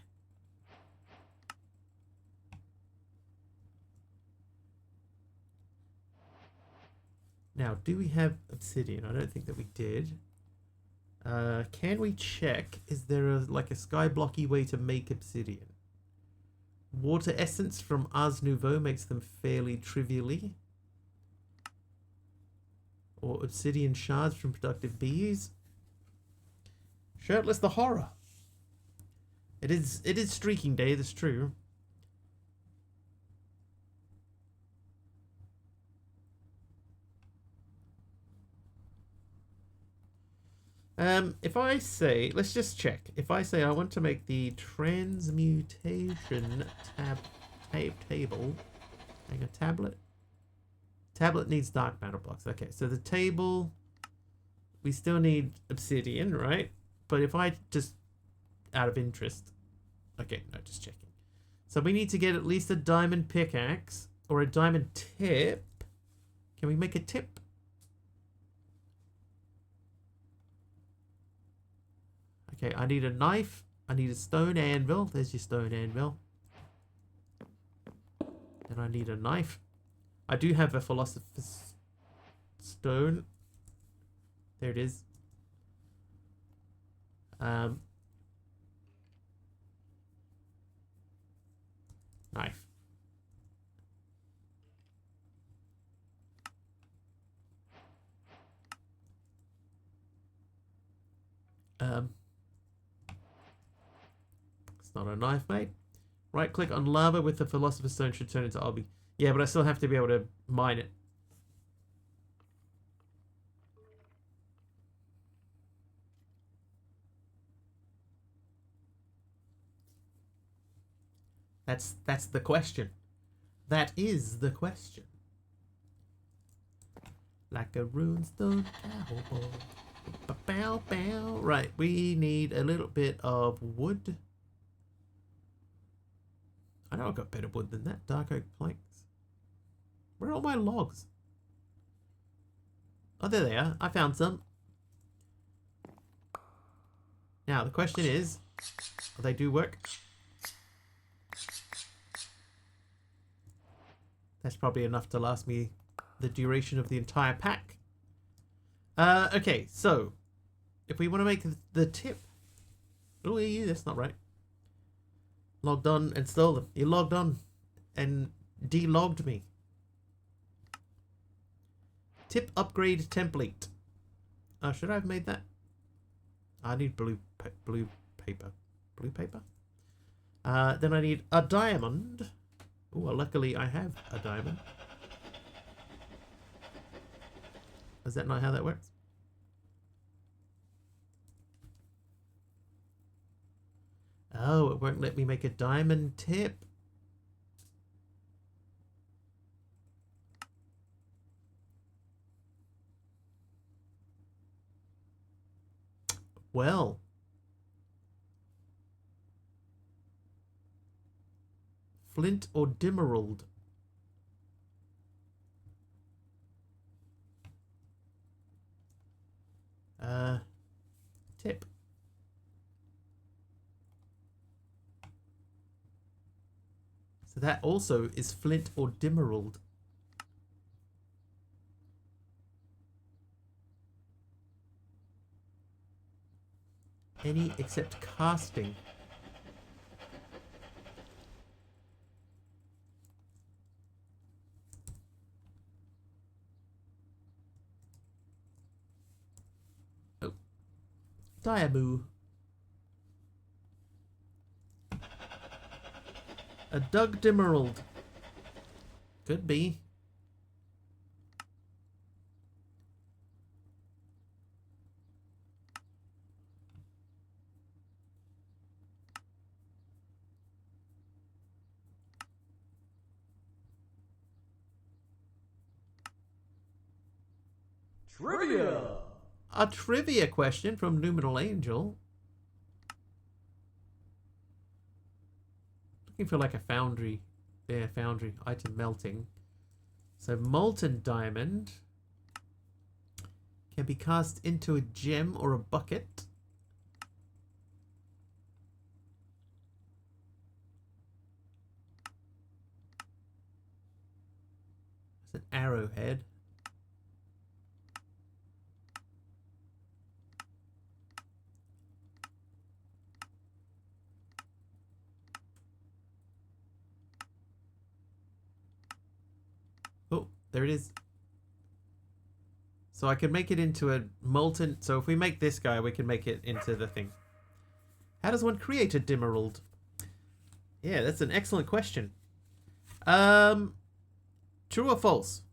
Now, do we have obsidian? I don't think that we did. Can we check? Is there like a sky blocky way to make obsidian? Water essence from Ars Nouveau makes them fairly trivially. Or obsidian shards from productive bees. Shirtless the horror. It is streaking day, that's true. If I say, let's just check. If I say I want to make the transmutation table, hang a tablet. Tablet needs dark matter blocks. Okay, so the table, we still need obsidian, right? But if I just, out of interest, okay, no, just checking. So we need to get at least a diamond pickaxe or a diamond tip. Can we make a tip? Okay, I need a knife. I need a stone anvil. There's your stone anvil. Then I need a knife. I do have a philosopher's stone. There it is. Knife. It's not a knife, mate. Right click on lava with the philosopher's stone should turn into obby. Yeah, but I still have to be able to mine it. That's the question. That is the question. Like a runestone cowboy. Bow, bow. Right, we need a little bit of wood. I know I've got better wood than that. Dark oak planks. Where are all my logs? Oh, there they are. I found some. Now, the question is, will they do work? That's probably enough to last me the duration of the entire pack. Okay, so if we want to make the tip. Oh, yeah, that's not right. Logged on and stolen. You logged on and de-logged me. Tip upgrade template. Should I have made that? I need blue paper. Blue paper? Then I need a diamond. Oh, well, luckily I have a diamond. Is that not how that works? Oh, it won't let me make a diamond tip. Well. Flint or Dimerald? Tip. So that also is Flint or Dimerald. Any except casting. Oh. Diamoo. A Doug Dimerald. Could be. Trivia! A trivia question from Numinal Angel. Looking for like a foundry. There, foundry. Item melting. So molten diamond can be cast into a gem or a bucket. It's an arrowhead. Oh, there it is. So I can make it into a molten... So if we make this guy, we can make it into the thing. How does one create a Dimerald? Yeah, that's an excellent question. True or false?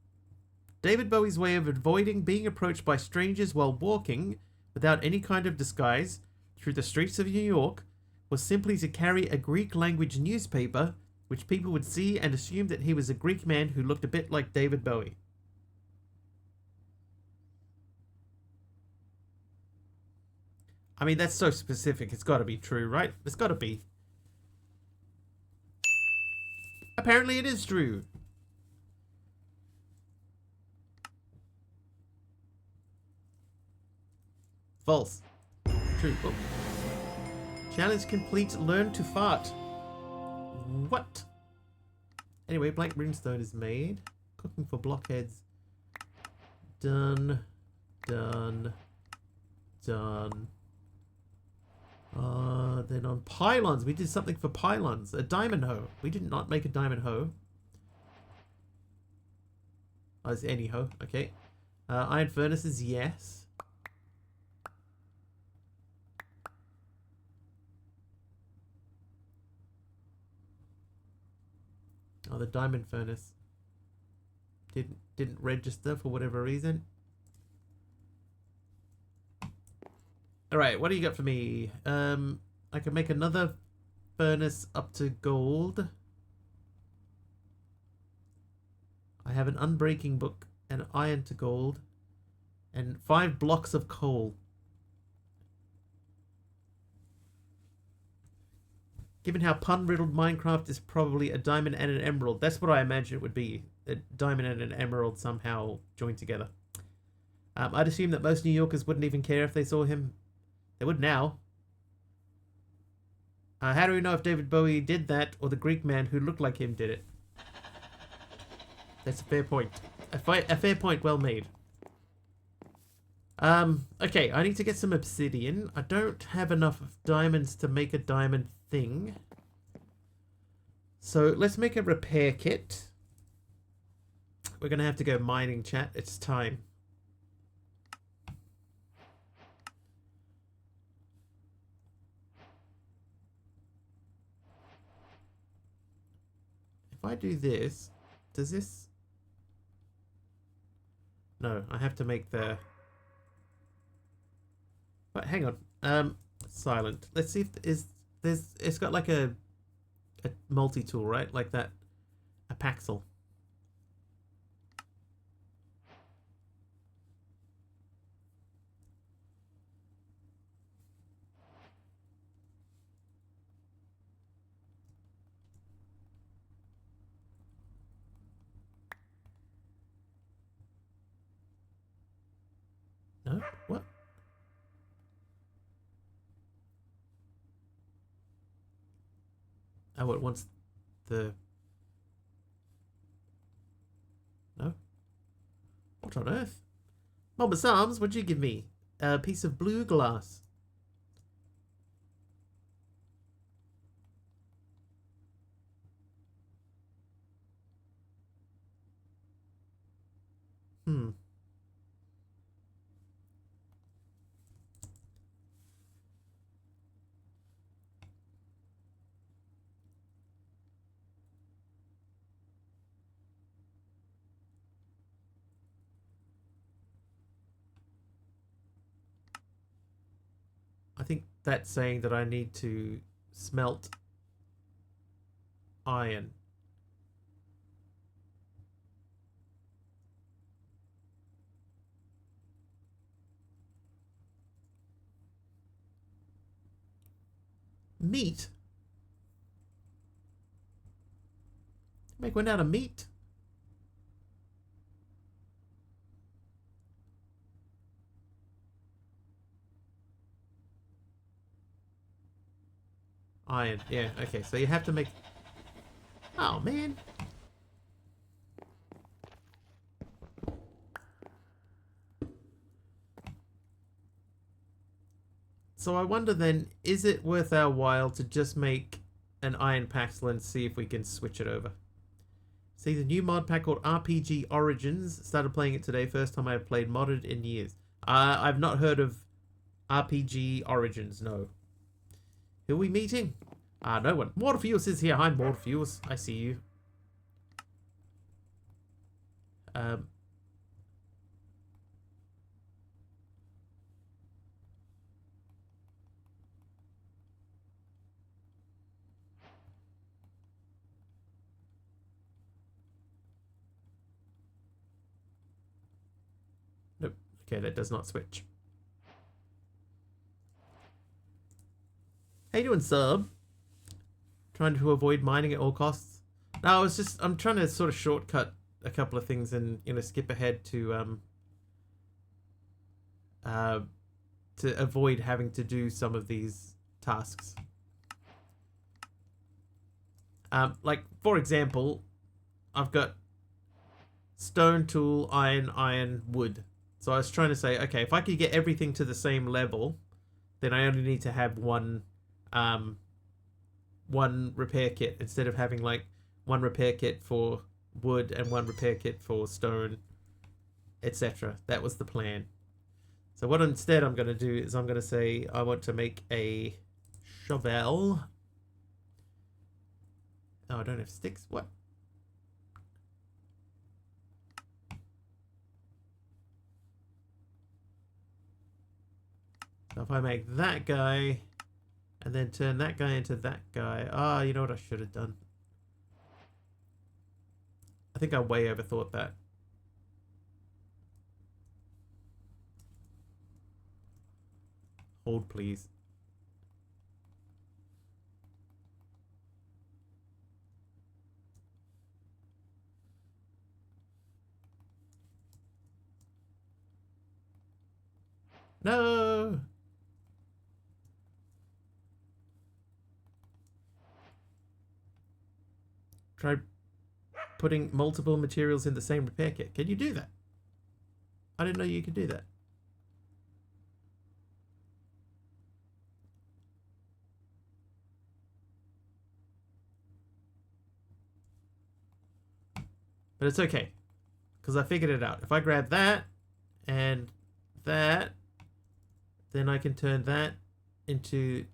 David Bowie's way of avoiding being approached by strangers while walking without any kind of disguise through the streets of New York was simply to carry a Greek language newspaper which people would see and assume that he was a Greek man who looked a bit like David Bowie. I mean, that's so specific. It's got to be true, right? It's got to be. Apparently it is true. False. True. Oh. Challenge complete. Learn to fart. What? Anyway, blank runestone is made. Cooking for blockheads. Done. Done. Done. Then on pylons, we did something for pylons. A diamond hoe. We did not make a diamond hoe. Oh, it's any hoe. Okay. Iron furnaces, yes. Oh, the diamond furnace didn't register for whatever reason. All right, what do you got for me? I can make another furnace up to gold. I have an unbreaking book, an iron to gold, and 5 blocks of coal. Given how pun-riddled Minecraft is, probably a diamond and an emerald. That's what I imagine it would be. A diamond and an emerald somehow joined together. I'd assume that most New Yorkers wouldn't even care if they saw him. They would now. How do we know if David Bowie did that or the Greek man who looked like him did it? That's a fair point. A fair point well made. Okay, I need to get some obsidian. I don't have enough diamonds to make a diamond thing. So let's make a repair kit. We're going to have to go mining, chat. It's time. If I do this, does this... No, I have to make the... But hang on. Silent. Let's see if it's got like a multi-tool, right? Like that. A paxel. No? What? Oh, it wants the... No? What on earth? Mama Psalms, what'd you give me? A piece of blue glass. I think that's saying that I need to smelt iron. Meat? Make one out of meat? Iron. Yeah, okay. So you have to make... Oh, man. So I wonder then, is it worth our while to just make an iron paxel and see if we can switch it over? See, the new mod pack called RPG Origins. Started playing it today. First time I've played modded in years. I've not heard of RPG Origins, no. Who are we meeting? No one. Morpheus is here. Hi, Morpheus. I see you. Okay, that does not switch. How you doing, sub? Trying to avoid mining at all costs? No, I'm trying to sort of shortcut a couple of things and, you know, skip ahead to avoid having to do some of these tasks. Like, for example, I've got stone, tool, iron, wood. So I was trying to say, okay, if I could get everything to the same level, then I only need to have one repair kit instead of having like one repair kit for wood and one repair kit for stone, etc. That was the plan. So what instead I'm going to do is I'm going to say I want to make a shovel. Oh, I don't have sticks. What? So if I make that guy and then turn that guy into that guy. Ah, you know what I should have done? I think I way overthought that. Hold, please. No! Try putting multiple materials in the same repair kit. Can you do that? I didn't know you could do that. But it's okay, because I figured it out. If I grab that and that, then I can turn that into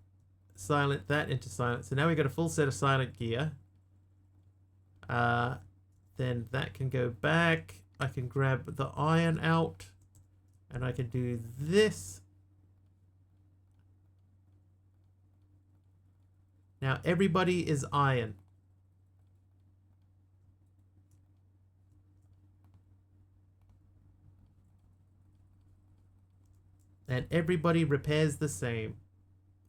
silent, that into silent. So now we've got a full set of silent gear. Then that can go back. I can grab the iron out and I can do this. Now everybody is iron. And everybody repairs the same.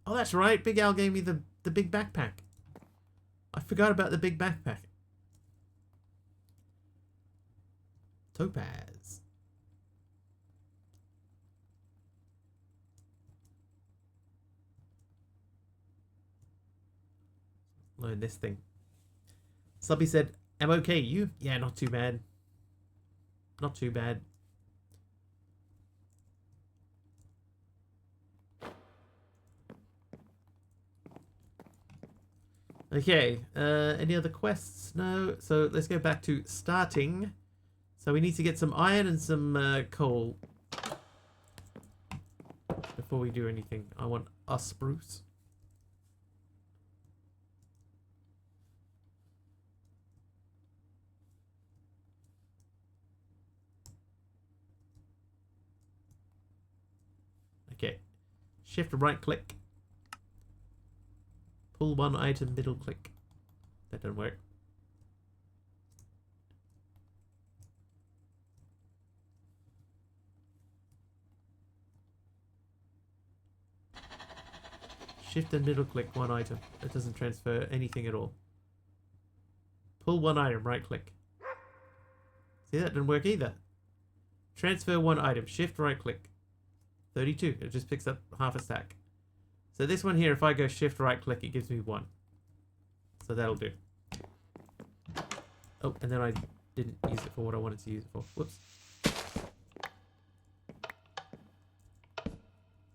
Oh, that's right. Big Al gave me the big backpack. I forgot about the big backpack. Topaz. Learn this thing. Subby said, I'm okay. You? Yeah, not too bad. Not too bad. Okay, any other quests? No. So let's go back to starting. So we need to get some iron and some coal before we do anything. I want a spruce. Okay. Shift right click. Pull one item, middle click. That didn't work. Shift and middle click one item. That doesn't transfer anything at all. Pull one item, right click. See, that didn't work either. Transfer one item, shift right click. 32. It just picks up half a stack. So this one here, if I go shift right click, it gives me one. So that'll do. Oh, and then I didn't use it for what I wanted to use it for. Whoops.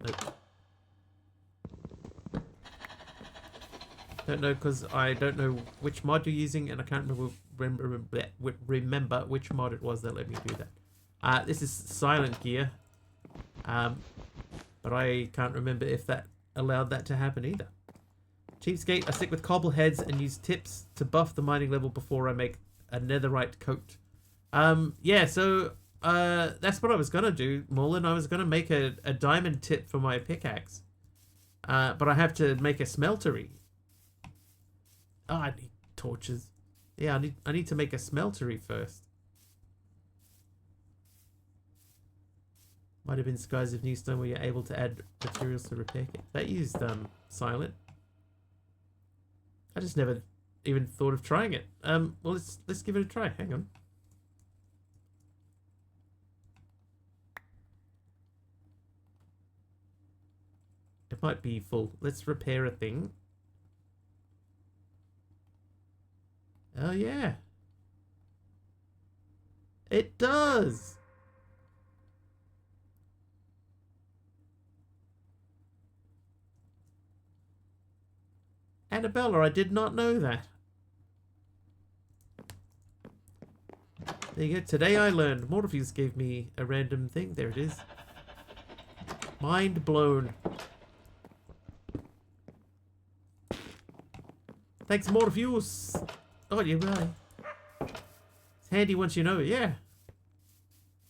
Nope. Don't know because I don't know which mod you're using and I can't remember which mod it was that let me do that. This is silent gear. But I can't remember if that allowed that to happen either. Cheapskate, I stick with cobble heads and use tips to buff the mining level before I make a netherite coat. Yeah, so that's what I was gonna do, Mullen. I was gonna make a diamond tip for my pickaxe. But I have to make a smeltery. Oh, I need torches. Yeah, I need to make a smeltery first. Might have been Skies of New Stone where you're able to add materials to repair kit. That used silent. I just never even thought of trying it. Well, let's give it a try. Hang on. It might be full. Let's repair a thing. Oh yeah. It does. Annabella, I did not know that. There you go. Today I learned. Morpheus gave me a random thing. There it is. Mind blown. Thanks, Morpheus. Oh, yeah, right. It's handy once you know it, yeah.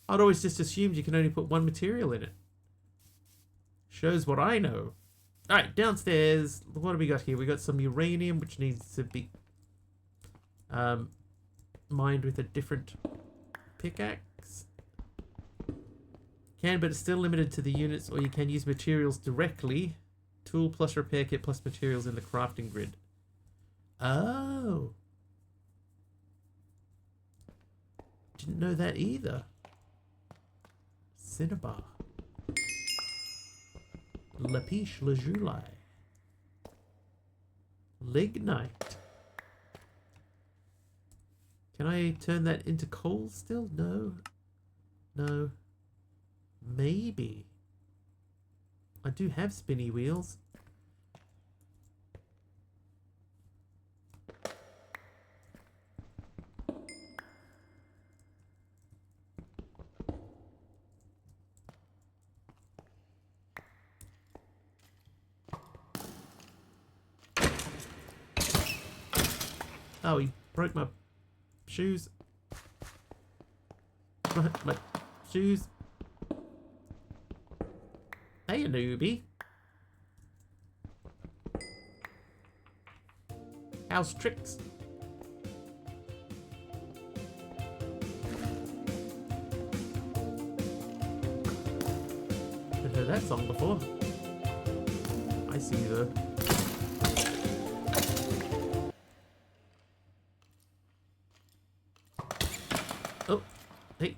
I'd always just assumed you can only put one material in it. Shows what I know. Alright, downstairs. What do we got here? We got some uranium, which needs to be mined with a different pickaxe. Can, but it's still limited to the units, or you can use materials directly. Tool plus repair kit plus materials in the crafting grid. Oh. Didn't know that either. Cinnabar. Lapiche Lazuli. Lignite. Can I turn that into coal still? No. No. Maybe. I do have spinny wheels. Oh, he broke my shoes. My shoes. Hey, a newbie. How's tricks? I've heard that song before. I see though. Oh, hey.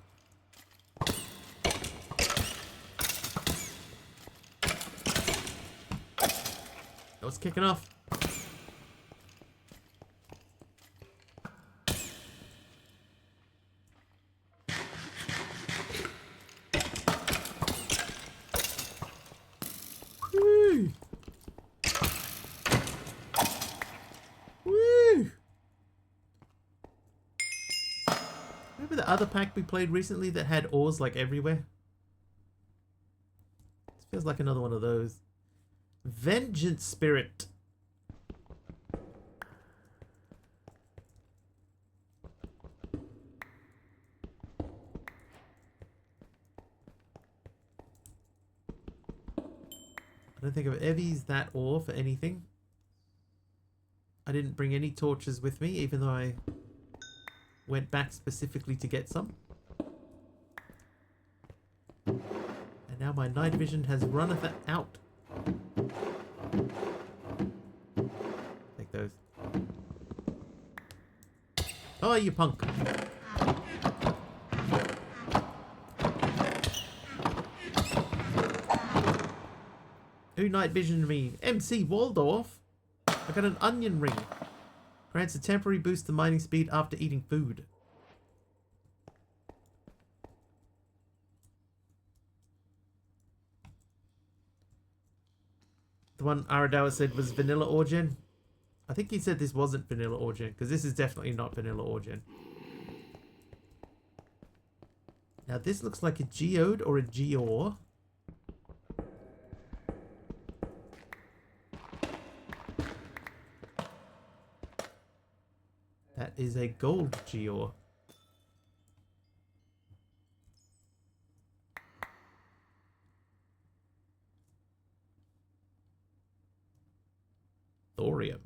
That was kicking off. Woo! Woo! Remember the other pack we played recently that had ores like everywhere? This feels like another one of those. Vengeance Spirit. I don't think I've ever used that ore for anything. I didn't bring any torches with me, even though I went back specifically to get some. And now my night vision has runneth out. Take those. Oh, you punk. Who night visioned me? MC Waldorf? I got an onion ring. Grants a temporary boost to mining speed after eating food. The one Aradawa said was vanilla origin. I think he said this wasn't vanilla origin, because this is definitely not vanilla origin. Now this looks like a geode or a geore. That is a gold geore. Thorium.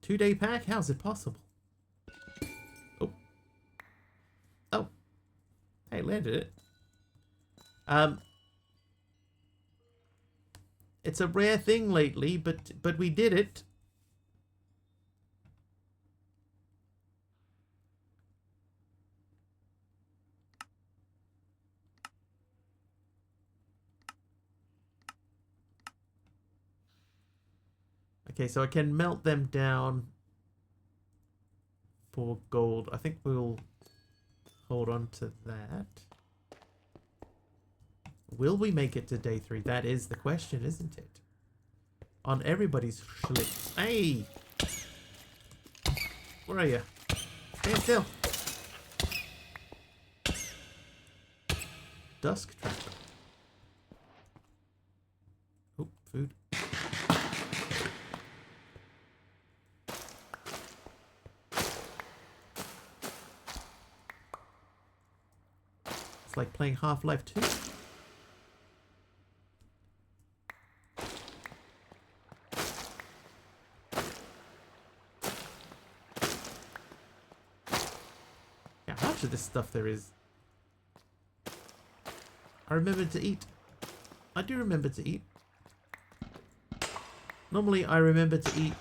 2-day pack? How's it possible? Oh. Oh. Hey, landed it. It's a rare thing lately, but we did it. Okay, so I can melt them down for gold. I think we'll hold on to that. Will we make it to day 3? That is the question, isn't it? On everybody's schlips. Hey! Where are you? Stand still. Dusk trapper. Oh, food. It's like playing Half-Life 2. Yeah, how much of this stuff there is? I remembered to eat. I do remember to eat. Normally I remember to eat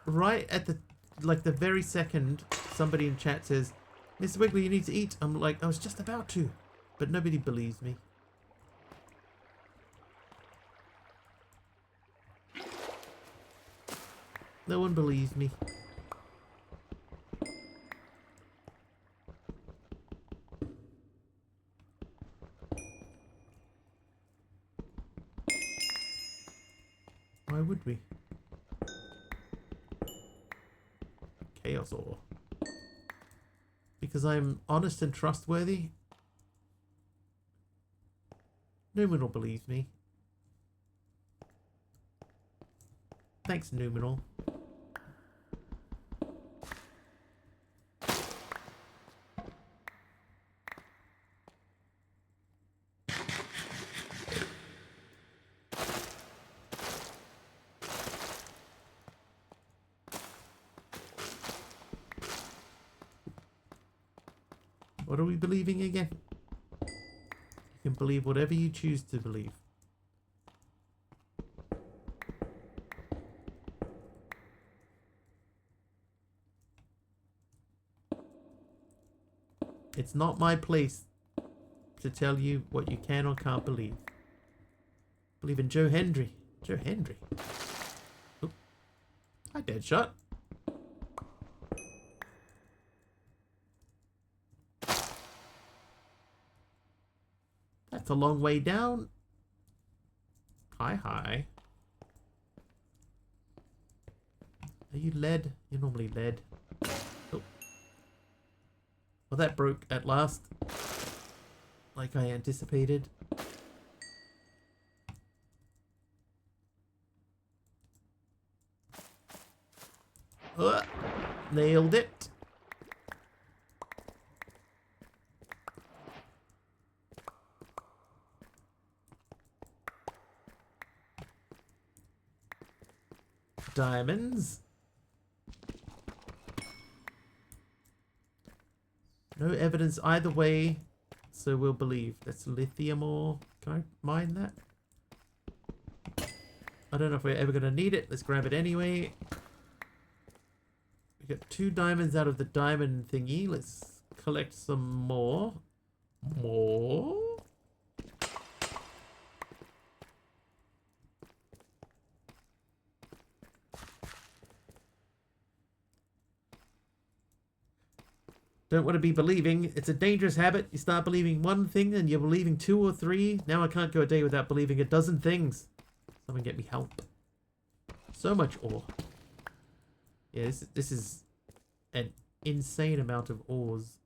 right at the very second somebody in chat says, Mr. Wiggly, you need to eat. I'm like, I was just about to, but nobody believes me. No one believes me. Why would we? Chaos ore. Because I'm honest and trustworthy? Numenal believes me. Thanks, Numenal. What are we believing again? You can believe whatever you choose to believe. It's not my place to tell you what you can or can't believe. Believe in Joe Hendry. Joe Hendry. Oop. Hi, Deadshot. That's a long way down. Hi, hi. Are you lead? You're normally lead. Oh. Well, that broke at last. Like I anticipated. Nailed it. Diamonds. No evidence either way, so we'll believe. That's lithium ore. Can I mine that? I don't know if we're ever going to need it. Let's grab it anyway. We got 2 diamonds out of the diamond thingy. Let's collect some more. More? Don't want to be believing. It's a dangerous habit. You start believing one thing and you're believing 2 or 3. Now I can't go a day without believing a dozen things. Someone get me help. So much ore. Yeah, this is an insane amount of ores.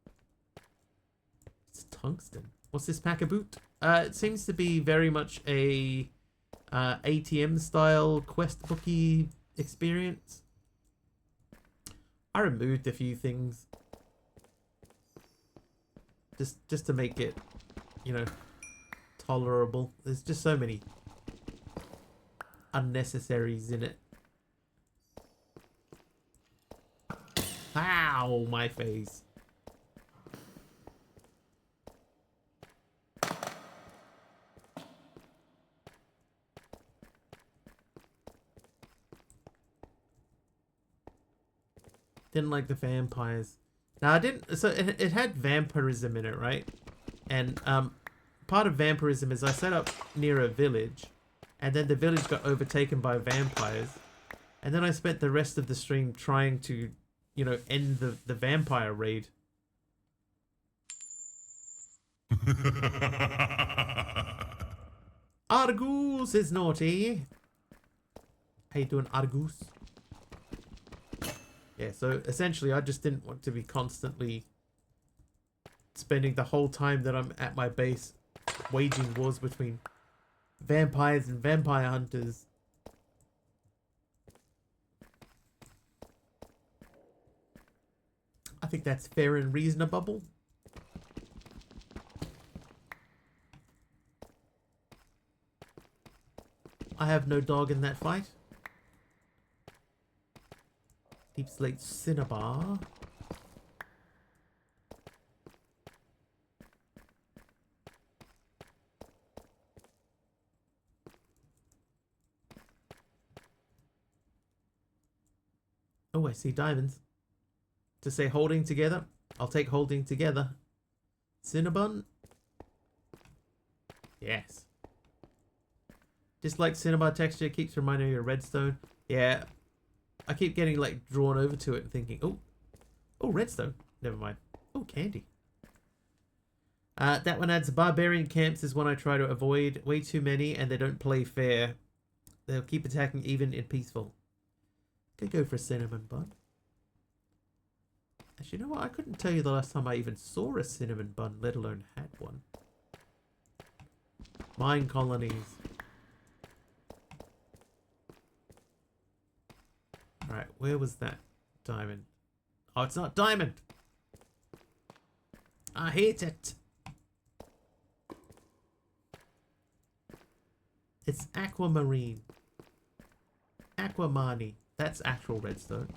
It's tungsten. What's this pack a boot? It seems to be very much a ATM style quest booky experience. I removed a few things. Just to make it, you know, tolerable. There's just so many unnecessaries in it. Ow, my face. Didn't like the vampires. Now I didn't. So it had vampirism in it, right? And part of vampirism is I set up near a village, and then the village got overtaken by vampires, and then I spent the rest of the stream trying to, you know, end the vampire raid. Argus is naughty. How you doing, Argus? Yeah, so essentially I just didn't want to be constantly spending the whole time that I'm at my base waging wars between vampires and vampire hunters. I think that's fair and reasonable. I have no dog in that fight. Deep Slate Cinnabar. Oh, I see diamonds. To say holding together, I'll take holding together. Cinnabon? Yes. Dislike Cinnabar texture, keeps reminding me of redstone. Yeah. I keep getting like drawn over to it and thinking, oh, redstone. Never mind. Oh, candy. That one adds barbarian camps is one I try to avoid. Way too many and they don't play fair. They'll keep attacking even in peaceful. Could go for a cinnamon bun. Actually, you know what? I couldn't tell you the last time I even saw a cinnamon bun, let alone had one. Mine colonies. Alright, where was that diamond? Oh, it's not diamond! I hate it! It's aquamarine. Aquamani. That's actual redstone.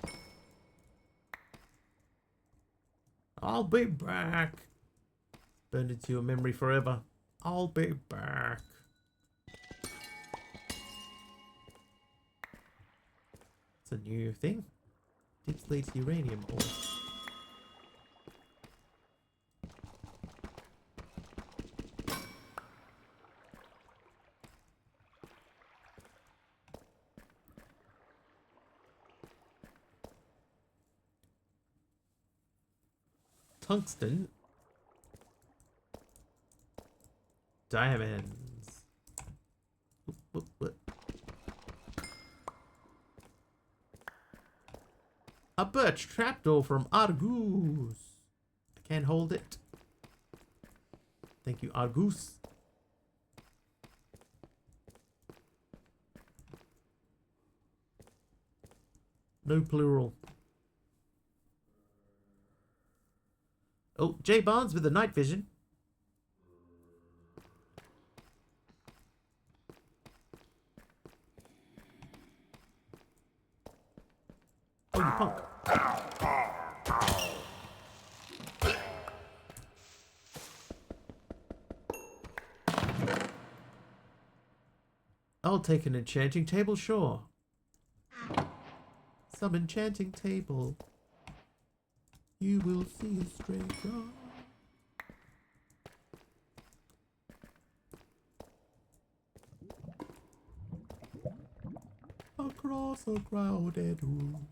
I'll be back. Burned into your memory forever. I'll be back. It's a new thing. Deep slate uranium ore. Tungsten. Diamonds. What? A birch trapdoor from Argus. I can't hold it. Thank you, Argus. No plural. Oh, J Barnes with the night vision. Oh, you punk. I'll take an enchanting table, sure. Some enchanting table. You will see a stranger. Across a crowded room.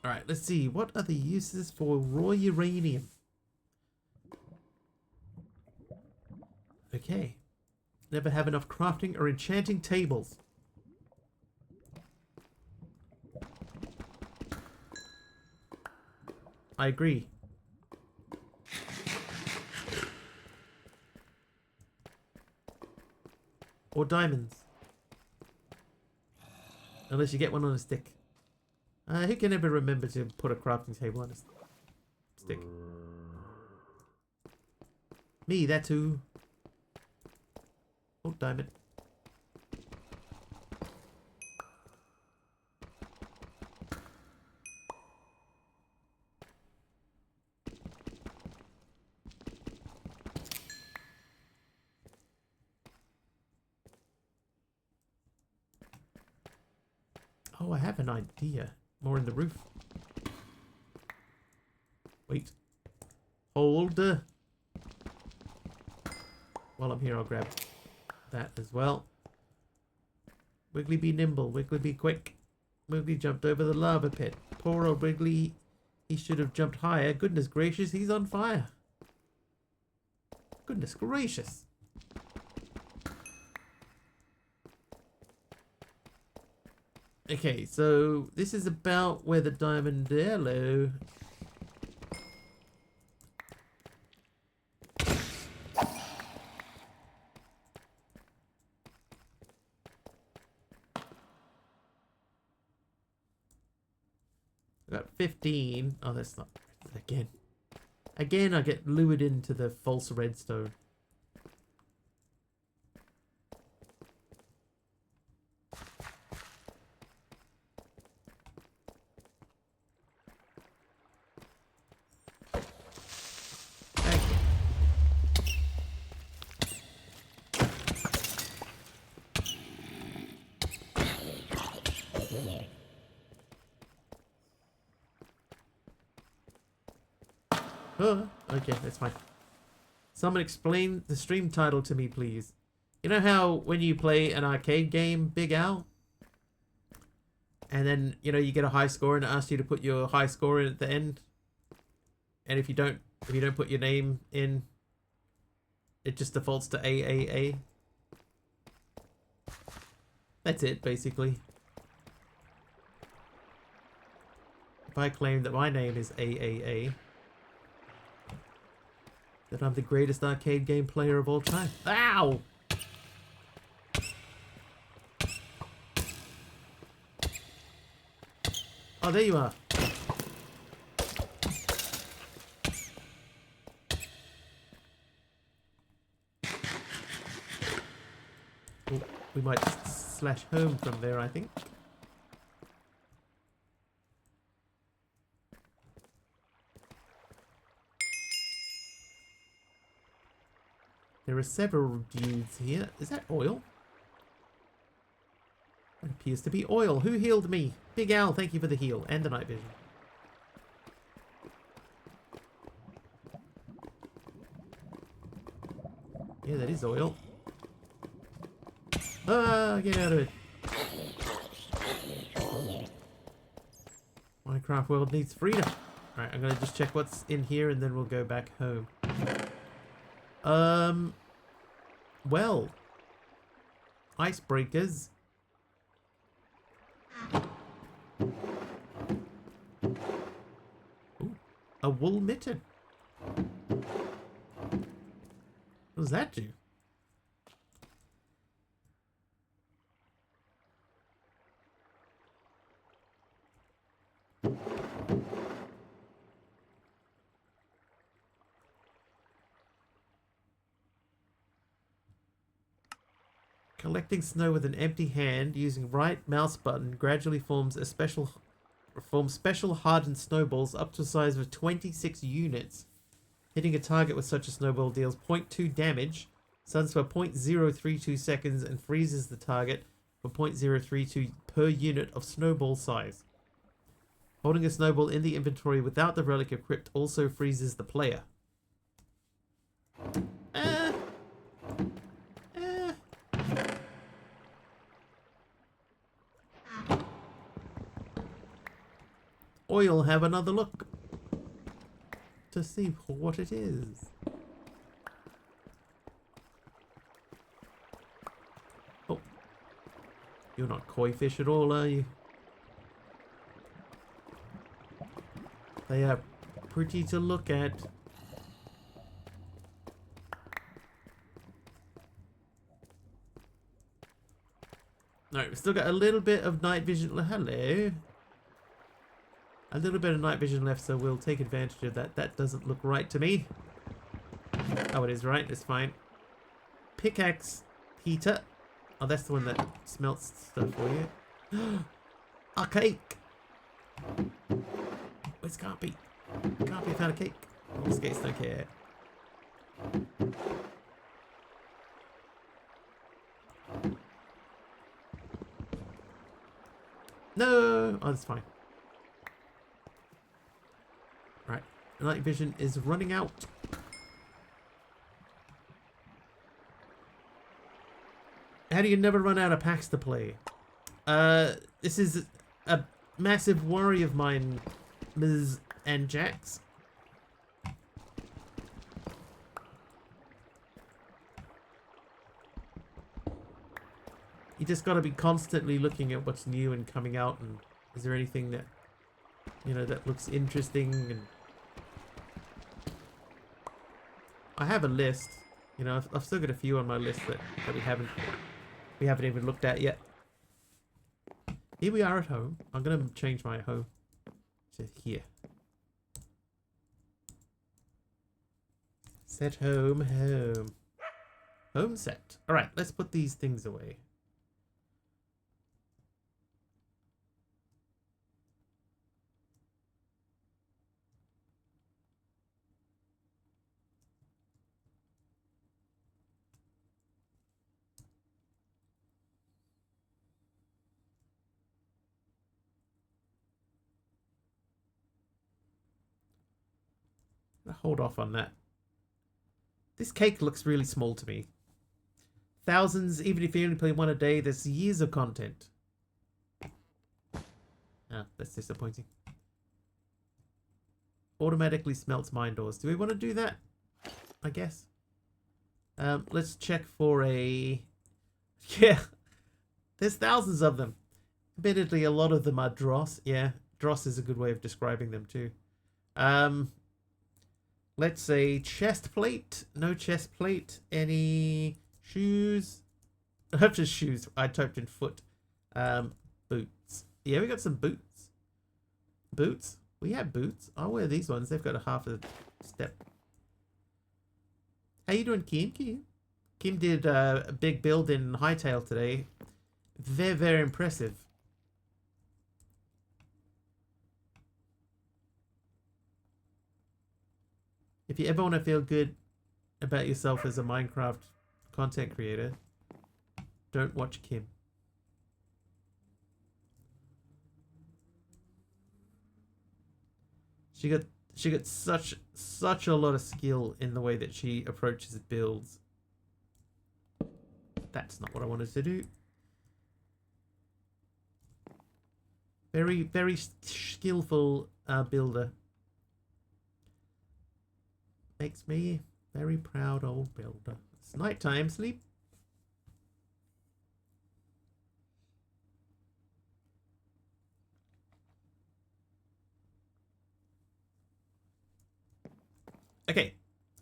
Alright, let's see. What are the uses for raw uranium? Okay. Never have enough crafting or enchanting tables. I agree. Or diamonds. Unless you get one on a stick. Who can ever remember to put a crafting table on a stick? Me, that too. Oh, diamond. Oh, I have an idea. More in the roof. Wait. Hold. While I'm here, I'll grab that as well. Wiggly be nimble. Wiggly be quick. Wiggly jumped over the lava pit. Poor old Wiggly. He should have jumped higher. Goodness gracious, he's on fire. Goodness gracious. Okay, so this is about where the diamond... Hello. I got 15. Oh, that's not... Again. Again, I get lured into the false redstone. Oh, okay, that's fine. Someone explain the stream title to me, please. You know how when you play an arcade game, Big Al? And then, you know, you get a high score and it asks you to put your high score in at the end? And if you don't put your name in, it just defaults to AAA. That's it, basically. If I claim that my name is AAA, that I'm the greatest arcade game player of all time. Ow! Oh, there you are. Oh, we might slash home from there, I think. There are several dudes here. Is that oil? It appears to be oil. Who healed me? Big Al, thank you for the heal and the night vision. Yeah, that is oil. Ah, get out of it. Minecraft world needs freedom. Alright, I'm gonna just check what's in here and then we'll go back home. Well, icebreakers. Ooh, a wool mitten. What does that do? Collecting snow with an empty hand using right mouse button gradually forms special hardened snowballs up to a size of 26 units. Hitting a target with such a snowball deals 0.2 damage, stuns for 0.032 seconds, and freezes the target for 0.032 per unit of snowball size. Holding a snowball in the inventory without the relic equipped also freezes the player. Oil, have another look to see what it is. Oh, you're not koi fish at all, are you? They are pretty to look at. No, we've still got a little bit of night vision. Hello. A little bit of night vision left, so we'll take advantage of that. That doesn't look right to me. Oh, it is right. It's fine. Pickaxe heater. Oh, that's the one that smelts stuff for you. A cake. It can't be. Can't be found a cake. Oh, skates don't care. No! Oh, that's fine. Right. Night vision is running out. How do you never run out of packs to play? This is a massive worry of mine, Ms. and Jax. You just got to be constantly looking at what's new and coming out, and is there anything that, you know, that looks interesting? And I have a list. You know, I've still got a few on my list that we haven't even looked at yet. Here we are at home. I'm gonna change my home to here. Set home, home. Home set. Alright, let's put these things away. Hold off on that. This cake looks really small to me. Thousands, even if you only play one a day, there's years of content. Ah, that's disappointing. Automatically smelts mine doors. Do we want to do that? I guess. Let's check for a... Yeah. There's thousands of them. Admittedly, a lot of them are dross. Yeah, dross is a good way of describing them too. Let's say chest plate. No chest plate. Any shoes? Not just shoes. I typed in foot. Boots. Yeah, we got some boots. Boots? We have boots. I'll wear these ones. They've got a half a step. How you doing, Kim? Kim did a big build in Hightail today. Very, very impressive. If you ever want to feel good about yourself as a Minecraft content creator, don't watch Kim. She got such a lot of skill in the way that she approaches builds. That's not what I wanted to do. Very, very skillful builder. Makes me very proud old builder. It's nighttime, sleep. Okay.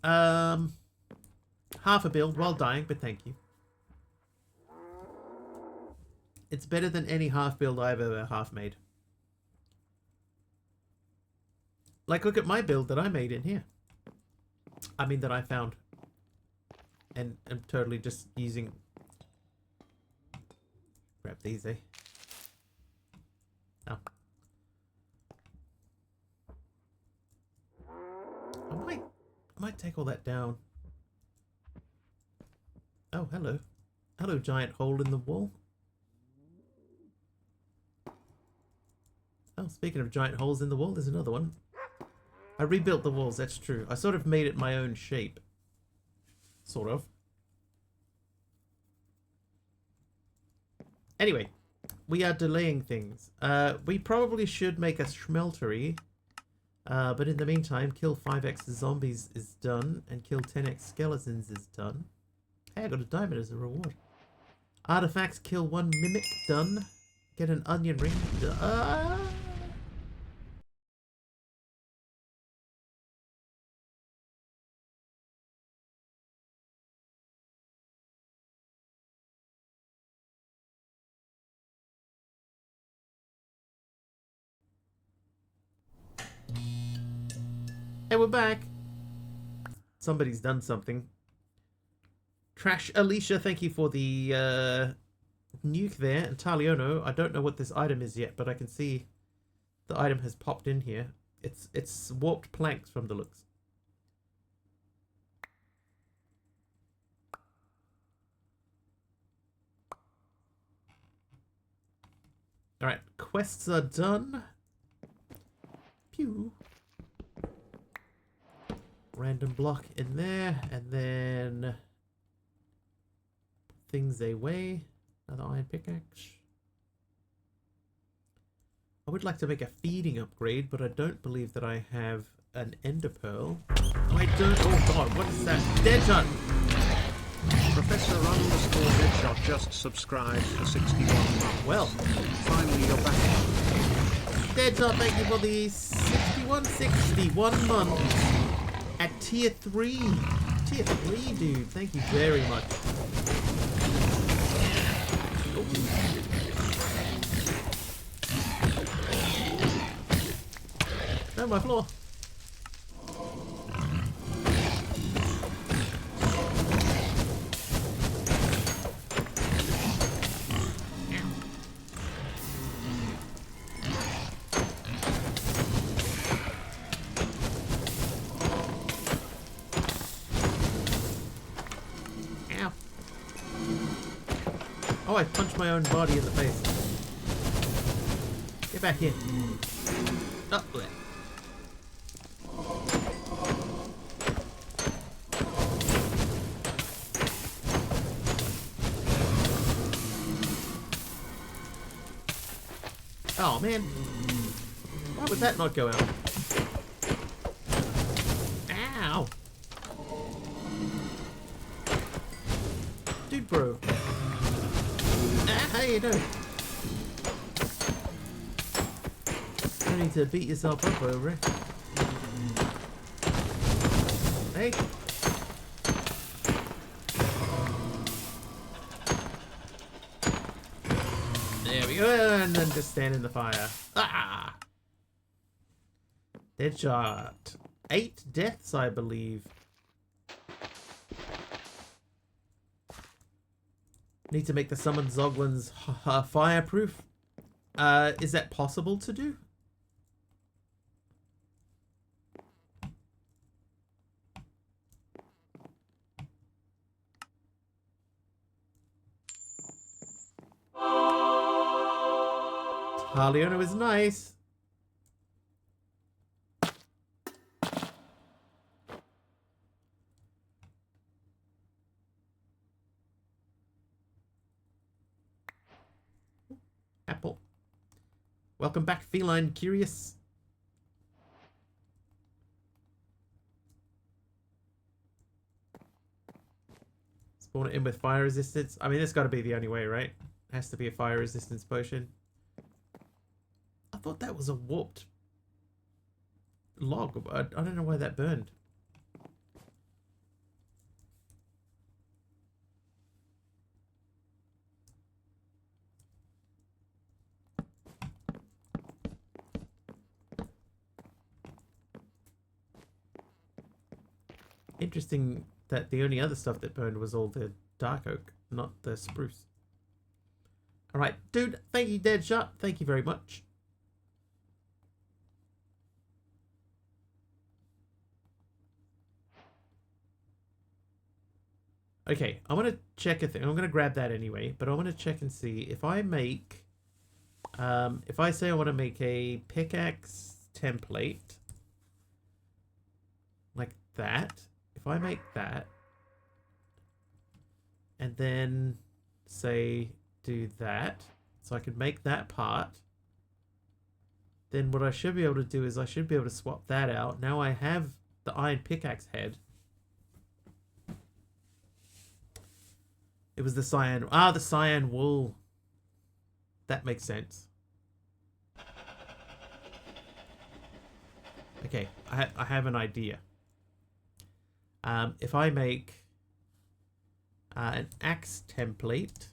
Half a build while dying, but thank you. It's better than any half build I've ever half made. Like, look at my build that I made in here. I mean, that I found. And I'm totally just using... Grab these, eh? Oh. I might take all that down. Oh, hello. Hello, giant hole in the wall. Oh, speaking of giant holes in the wall, there's another one. I rebuilt the walls, that's true. I sort of made it my own shape. Sort of. Anyway, we are delaying things. We probably should make a schmeltery. But in the meantime, kill 5x zombies is done. And kill 10x skeletons is done. Hey, I got a diamond as a reward. Artifacts, kill 1 mimic, done. Get an onion ring, done. Hey, we're back. Somebody's done something. Trash Alicia, thank you for the nuke there. And Taliono, I don't know what this item is yet, but I can see the item has popped in here. It's warped planks from the looks. Alright, quests are done. Pew. Random block in there, and then things away. Another iron pickaxe. I would like to make a feeding upgrade, but I don't believe that I have an ender pearl. Oh, I don't. Oh god, what is that? Deadshot! Professor _Deadshot just subscribed for 61 months. Well, Finally you're back. Deadshot, thank you for the 61 months at tier 3. Tier 3, dude. Thank you very much. Oh, my floor. Ow. Oh, I punched my own body in the face. Get back here. Oh, bleh. Oh man, why would that not go out? Ow! Dude bro. Ah, how you doing? You don't need to beat yourself up over it. Hey. There we go, and then just stand in the fire. Ah! Deadshot. 8 deaths, I believe. Need to make the summoned Zoglins fireproof. Is that possible to do? Harleona is nice. Apple. Welcome back, Feline Curious. Spawn it in with fire resistance. I mean, that's got to be the only way, right? It has to be a fire resistance potion. I thought that was a warped log. I don't know why that burned. Interesting that the only other stuff that burned was all the dark oak, not the spruce. Alright, dude, thank you, Deadshot. Thank you very much. Okay, I want to check a thing. I'm going to grab that anyway, but I want to check and see if I make... if I say I want to make a pickaxe template, like that, if I make that, and then say do that, so I can make that part, then what I should be able to do is I should be able to swap that out. Now I have the iron pickaxe head. It was the cyan. Ah, the cyan wool. That makes sense. Okay, I have an idea. If I make an axe template,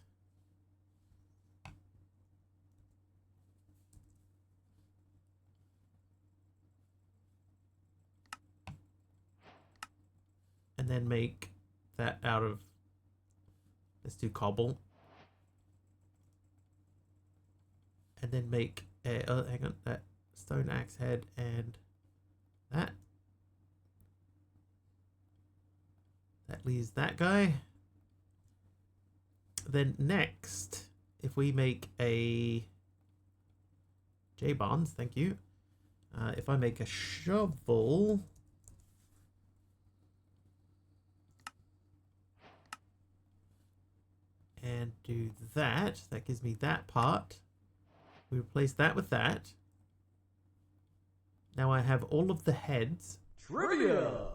and then make that out of, let's do cobble, and then make a, oh, hang on, that stone axe head and that. That leaves that guy. Then next, if we make a J Barnes, thank you. If I make a shovel... and do that, that gives me that part. We replace that with that. Now I have all of the heads. Trivia!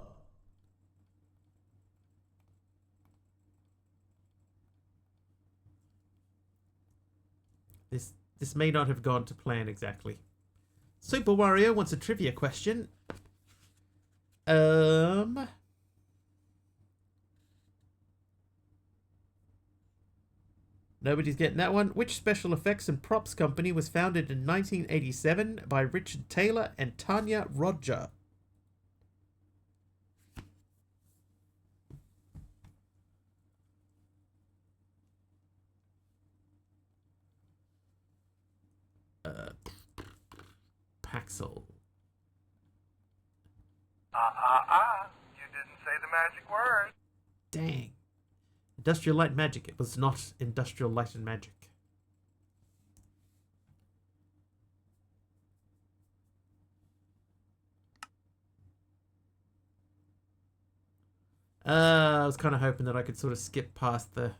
This may not have gone to plan exactly. Super Wario wants a trivia question. Nobody's getting that one. Which special effects and props company was founded in 1987 by Richard Taylor and Tanya Roger? Paxel. You didn't say the magic word. Dang. Industrial Light and Magic. It was not Industrial Light and Magic. I was kind of hoping that I could sort of skip past the...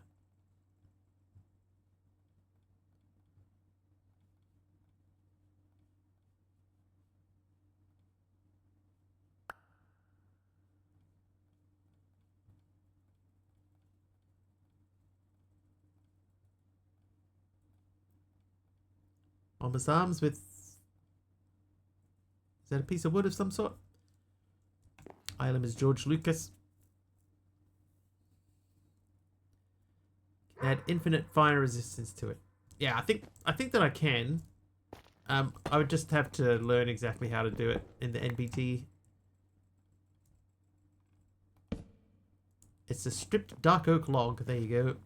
on his arms with... Is that a piece of wood of some sort? Item is George Lucas. Can add infinite fire resistance to it. Yeah, I think that I can. I would just have to learn exactly how to do it in the NBT. It's a stripped dark oak log. There you go.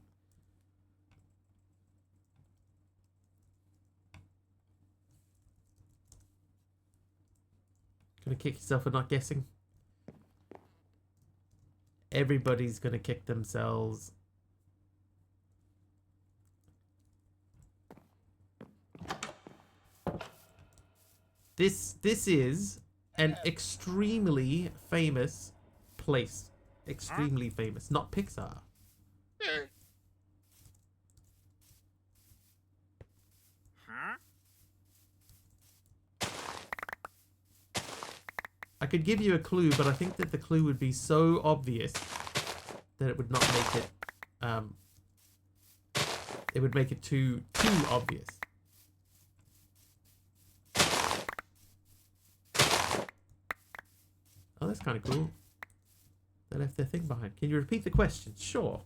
Gonna kick yourself for not guessing. Everybody's gonna kick themselves. This is an extremely famous place. Extremely famous. Not Pixar. I could give you a clue, but I think that the clue would be so obvious that it would not make it, it would make it too obvious. Oh, that's kind of cool. They left their thing behind. Can you repeat the question? Sure.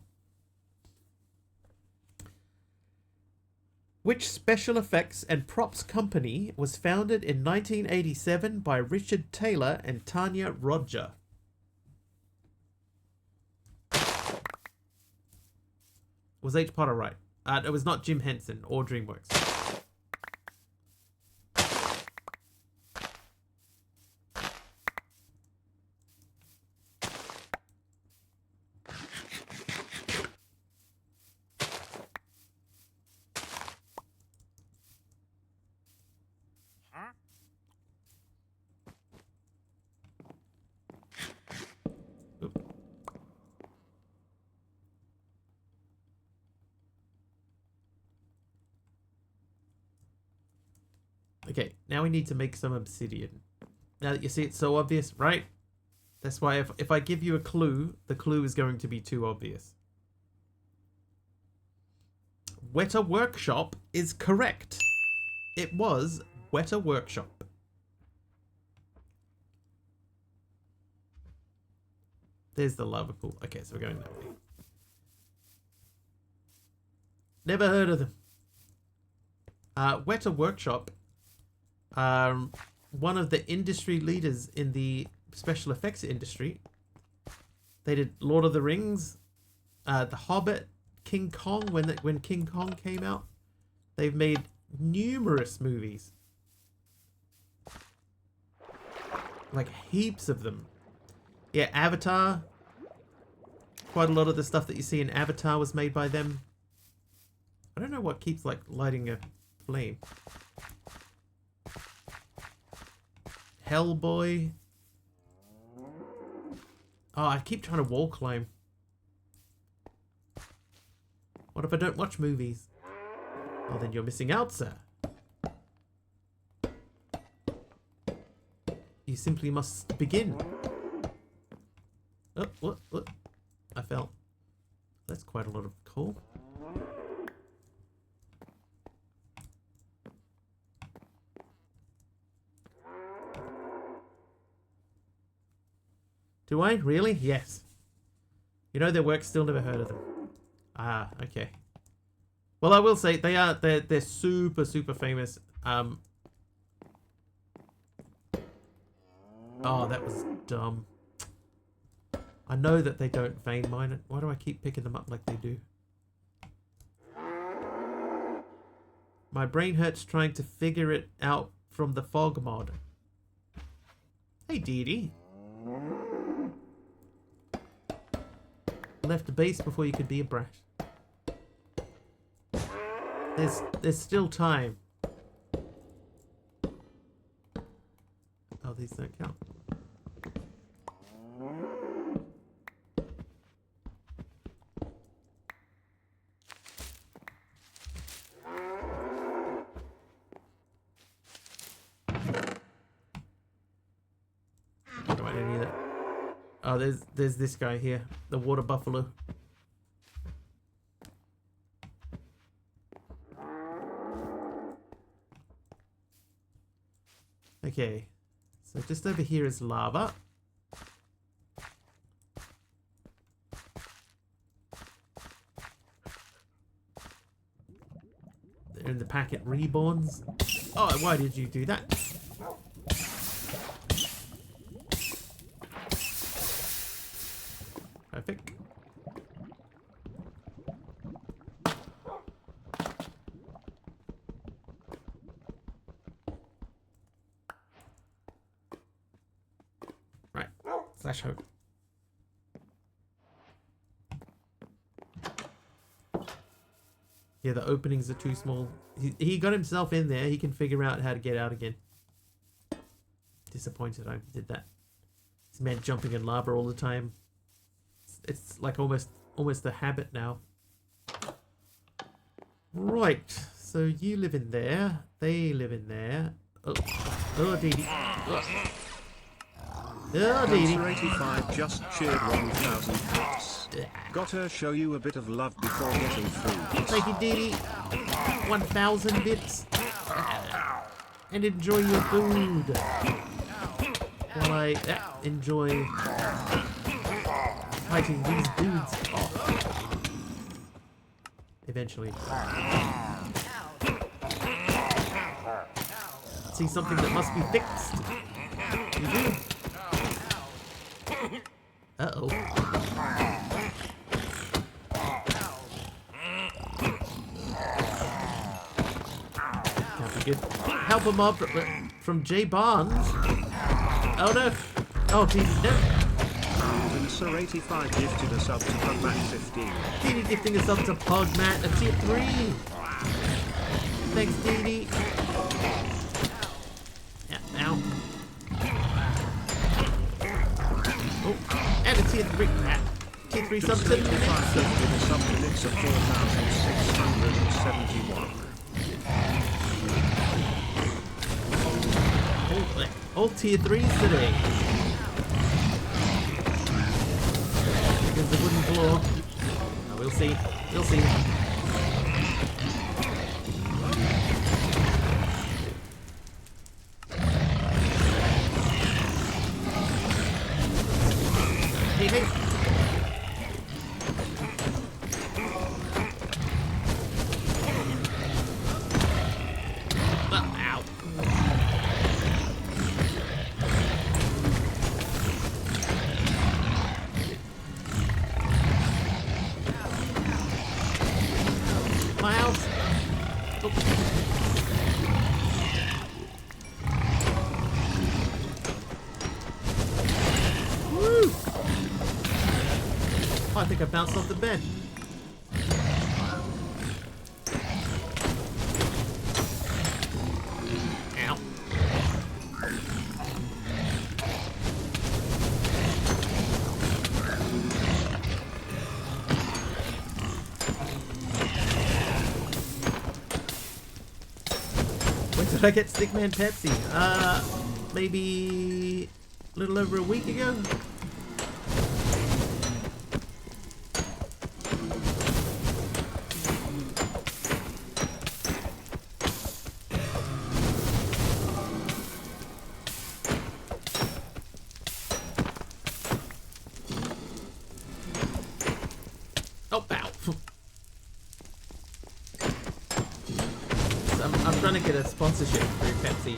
Which special effects and props company was founded in 1987 by Richard Taylor and Tanya Roger? Was H. Potter right? It was not Jim Henson or DreamWorks. Okay, now we need to make some obsidian. Now that you see it's so obvious, right? That's why if I give you a clue, the clue is going to be too obvious. Weta Workshop is correct. It was Weta Workshop. There's the lava pool. Okay, so we're going that way. Never heard of them. Weta Workshop, one of the industry leaders in the special effects industry. They did Lord of the Rings, The Hobbit, King Kong, when King Kong came out. They've made numerous movies. Like heaps of them. Yeah, Avatar. Quite a lot of the stuff that you see in Avatar was made by them. I don't know what keeps like lighting a flame. Hellboy. Oh, I keep trying to wall climb. What if I don't watch movies? Oh, then you're missing out, sir. You simply must begin. Oh, what? I fell. That's quite a lot of coal. Do I? Really? Yes. You know their work, still never heard of them. Ah, okay. Well, I will say they're super famous. Oh, that was dumb. I know that they don't vein mine it. Why do I keep picking them up like they do? My brain hurts trying to figure it out from the fog mod. Hey, Dee Dee. Left the base before you could be a brat. There's still time. Oh, these don't count. What do I need that? Oh, there's this guy here, the water buffalo. Okay, so just over here is lava. They're in the packet reborns. Oh, why did you do that? Perfect. Right, slash hope. Yeah, the openings are too small. He got himself in there. He can figure out how to get out again. Disappointed I did that. This man jumping in lava all the time. It's like almost a habit now. Right, so you live in there. They live in there. Oh, Dee Dee. Oh, Dee Dee. 85 just cheered 1,000 bits. Gotta show you a bit of love before getting food. Thank you, Dee Dee. 1,000 bits. And enjoy your food. While I enjoy fighting these dudes off. Eventually. See something that must be fixed. You do. Uh-oh. Can't be good. Help a mob from J Barnes. Oh no. Oh, TV, no. Sir 85 gifted a sub to Pugmat 15. Dee Dee gifting a sub to Pugmat, a tier 3. Thanks, Dee Dee. Yeah, ow. Oh, and a tier 3. Tier 3 sub to Gifted a sub to Nix of 4,671. All tier 3s today. Because the wooden floor. Oh, we'll see. We'll see. Hey, hey. Oh, ow. My house. Oh. Woo! Oh, I think I bounced off the bed. Ow. did I get Stickman Pepsi? Maybe a little over a week ago. Oh, ow. I'm trying to get a sponsorship through Pepsi.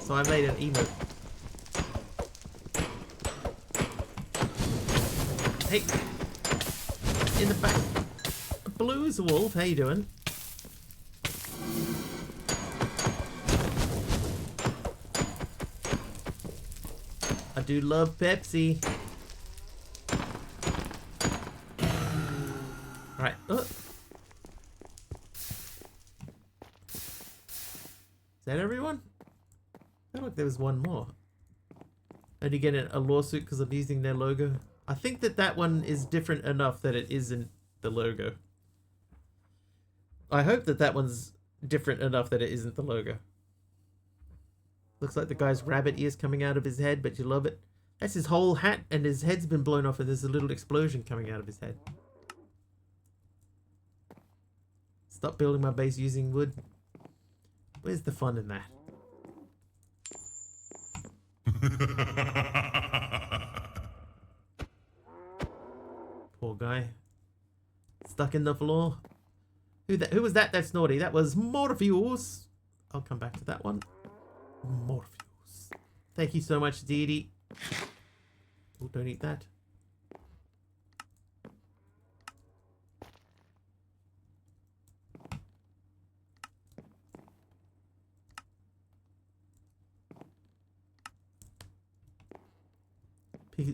So I made an emote. Hey, in the back, Blues Wolf, how you doing? I do love Pepsi. Alright, Is that everyone? I feel like there was one more. Only getting a lawsuit because I'm using their logo. I think that one is different enough that it isn't the logo. I hope that one's different enough that it isn't the logo. Looks like the guy's rabbit ears coming out of his head, but you love it. That's his whole hat, and his head's been blown off, and there's a little explosion coming out of his head. Stop building my base using wood. Where's the fun in that? Poor guy. Stuck in the floor. Who was that? That's naughty. That was Morpheus. I'll come back to that one. Morpheus. Thank you so much, Deity. Oh, don't eat that.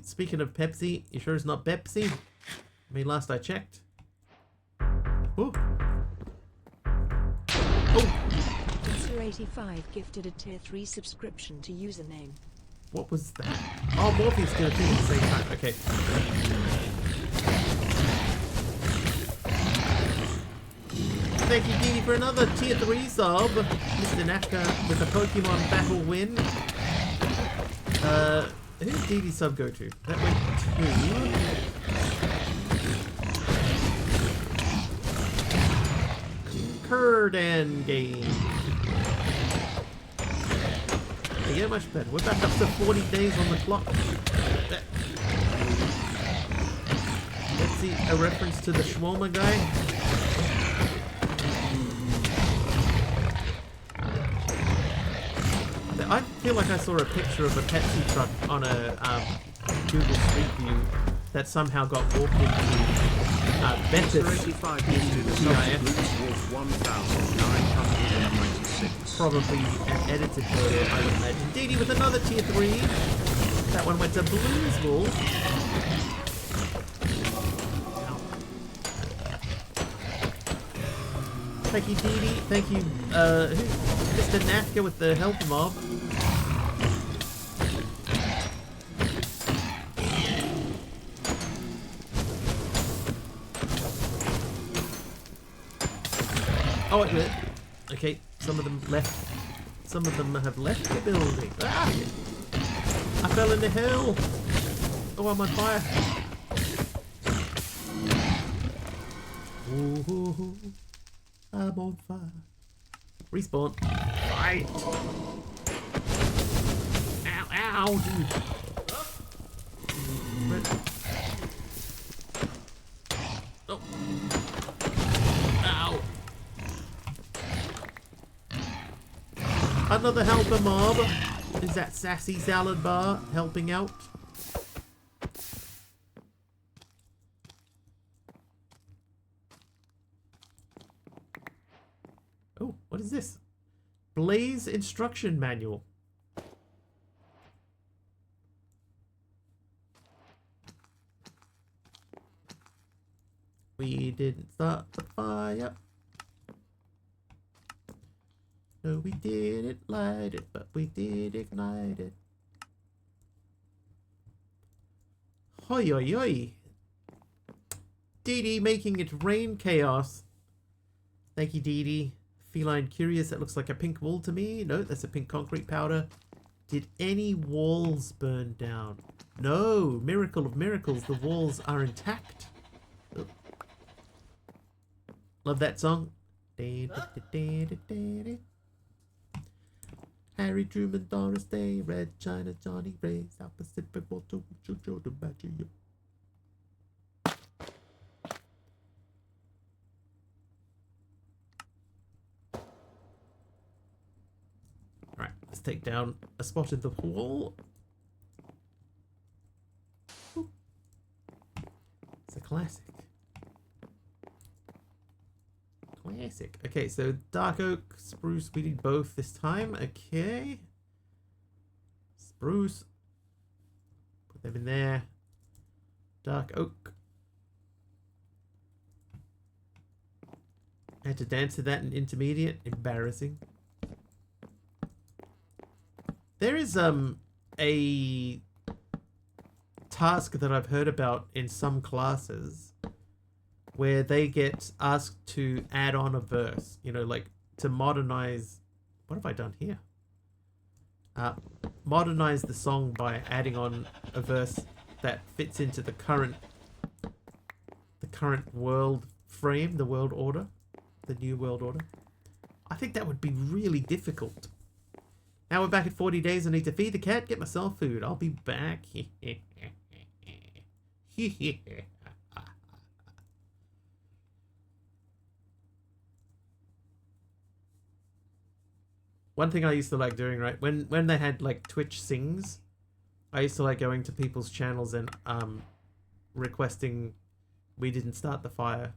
Speaking of Pepsi, you sure it's not Pepsi? I mean, last I checked. Oh. Oh. Sir85 gifted a tier 3 subscription to username. What was that? Oh, Morpheus gonna do it at the same time. Okay. Thank you, Dini, for another tier 3 sub. Mr. Nafka with a Pokemon battle win. Who did Didi sub go to? That went to... Kurdan game. They get much better. We're back up to 40 days on the clock. Let's see, a reference to the Shawarma guy. I feel like I saw a picture of a Pepsi truck on a Google Street View that somehow got walked into Betis. Probably an edited photo, I would imagine. Didi with another tier 3. That one went to Blues Wolf. Thank you, Didi. Thank you, Mr. Nafka with the help mob. Oh, wait a minute. Okay, some of them left. Some of them have left the building. Ah! I fell in the hill. Oh, I'm on fire. Ooh, I'm on fire. Respawn. Right. Ow, ow, dude. Oh. Ow. Another helper mob. Is that Sassy Salad Bar helping out? Oh, what is this? Blaze instruction manual. We didn't start the fire. No, we didn't light it, but we did ignite it. Hoi, hoi, hoi. Dee Dee making it rain chaos. Thank you, Dee Dee. Feline Curious, that looks like a pink wool to me. No, that's a pink concrete powder. Did any walls burn down? No, miracle of miracles, the walls are intact. Oh. Love that song. Harry Truman, Doris Day, Red China, Johnny Ray, South Pacific, Walter, Joe DiMaggio. Alright, let's take down a spot in the wall. Ooh. It's a classic. Classic. Okay, so dark oak, spruce, we need both this time. Okay. Spruce. Put them in there. Dark oak. I had to dance to that in intermediate. Embarrassing. There is a task that I've heard about in some classes where they get asked to add on a verse, you know, like to modernize. What have I done here? Modernize the song by adding on a verse that fits into the current world frame, the world order, the new world order. I think that would be really difficult. Now we're back at 40 days. I need to feed the cat, get myself food. I'll be back. One thing I used to like doing, right, when they had like Twitch sings, I used to like going to people's channels and requesting We Didn't Start the Fire.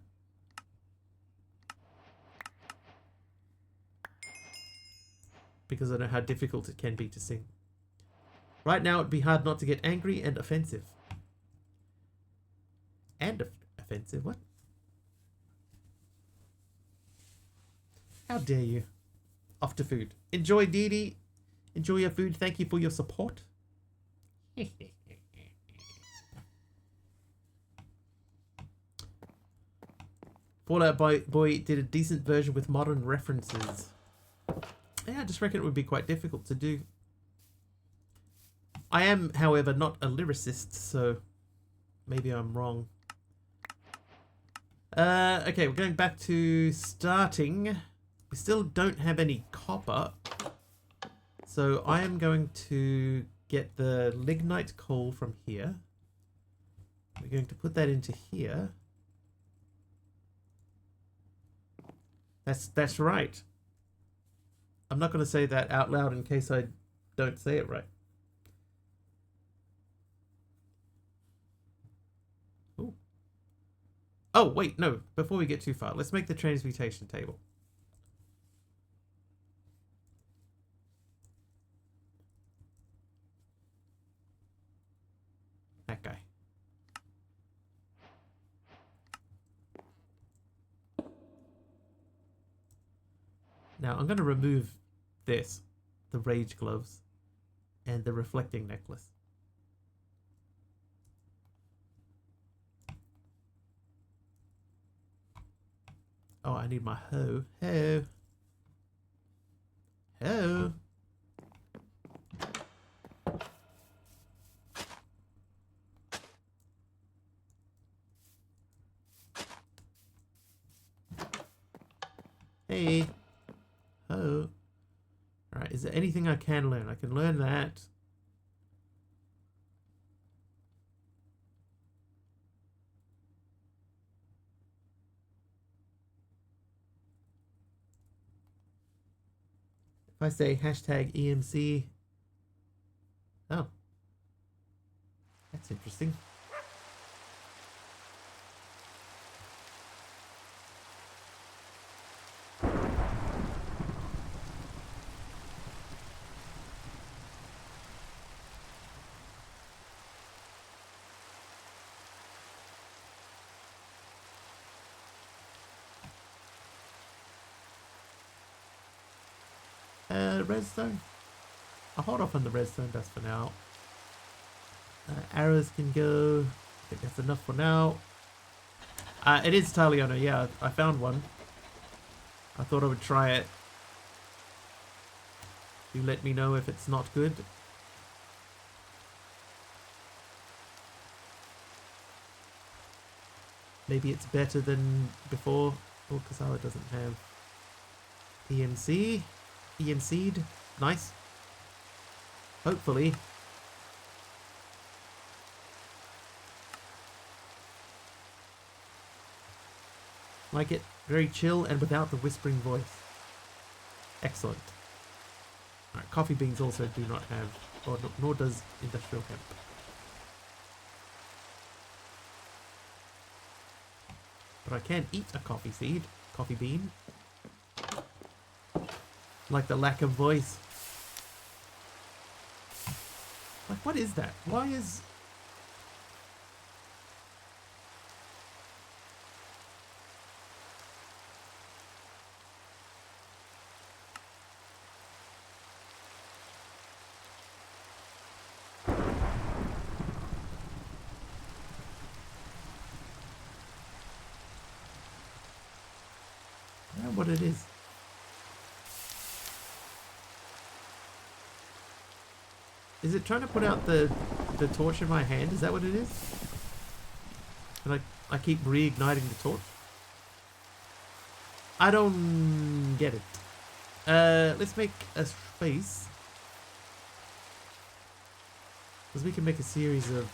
Because I know how difficult it can be to sing. Right now it'd be hard not to get angry and offensive. And offensive, what? How dare you? Off to food. Enjoy, Dee Dee. Enjoy your food. Thank you for your support. Fallout Boy did a decent version with modern references. Yeah, I just reckon it would be quite difficult to do. I am, however, not a lyricist, so maybe I'm wrong. Okay, we're going back to starting. We still don't have any copper. So I am going to get the lignite coal from here. We're going to put that into here. That's right. I'm not going to say that out loud in case I don't say it right. Ooh. Oh, wait, no. Before we get too far, let's make the transmutation table. That guy. Now I'm going to remove this, the rage gloves, and the reflecting necklace. Oh, I need my hoe. Hoe. Hoe. Hey. Oh. Alright, is there anything I can learn? I can learn that. If I say hashtag EMC. Oh. That's interesting. Redstone. I'll hold off on the redstone dust for now. Arrows can go. I think that's enough for now. It is Taliana, yeah, I found one. I thought I would try it. You let me know if it's not good. Maybe it's better than before. Oh, Kasawa doesn't have EMC. EMC'd. Nice. Hopefully. Like it. Very chill and without the whispering voice. Excellent. Alright, coffee beans also do not have, or nor does industrial hemp. But I can eat a coffee seed, coffee bean. Like the lack of voice. Like, what is that? Why is... I don't know what it is. Is it trying to put out the torch in my hand? Is that what it is? And I keep reigniting the torch? I don't get it. Let's make a space. Because we can make a series of...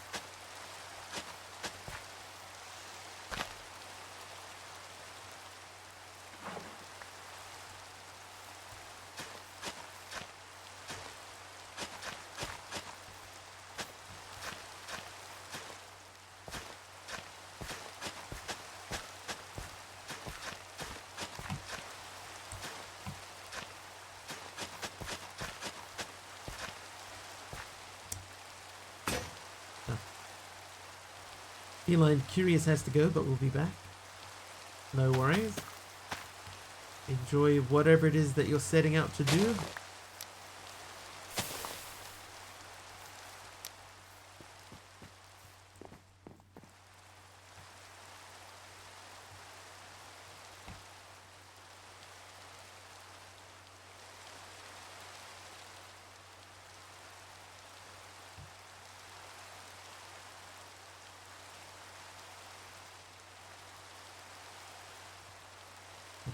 Feline Curious has to go, but we'll be back. No worries. Enjoy whatever it is that you're setting out to do.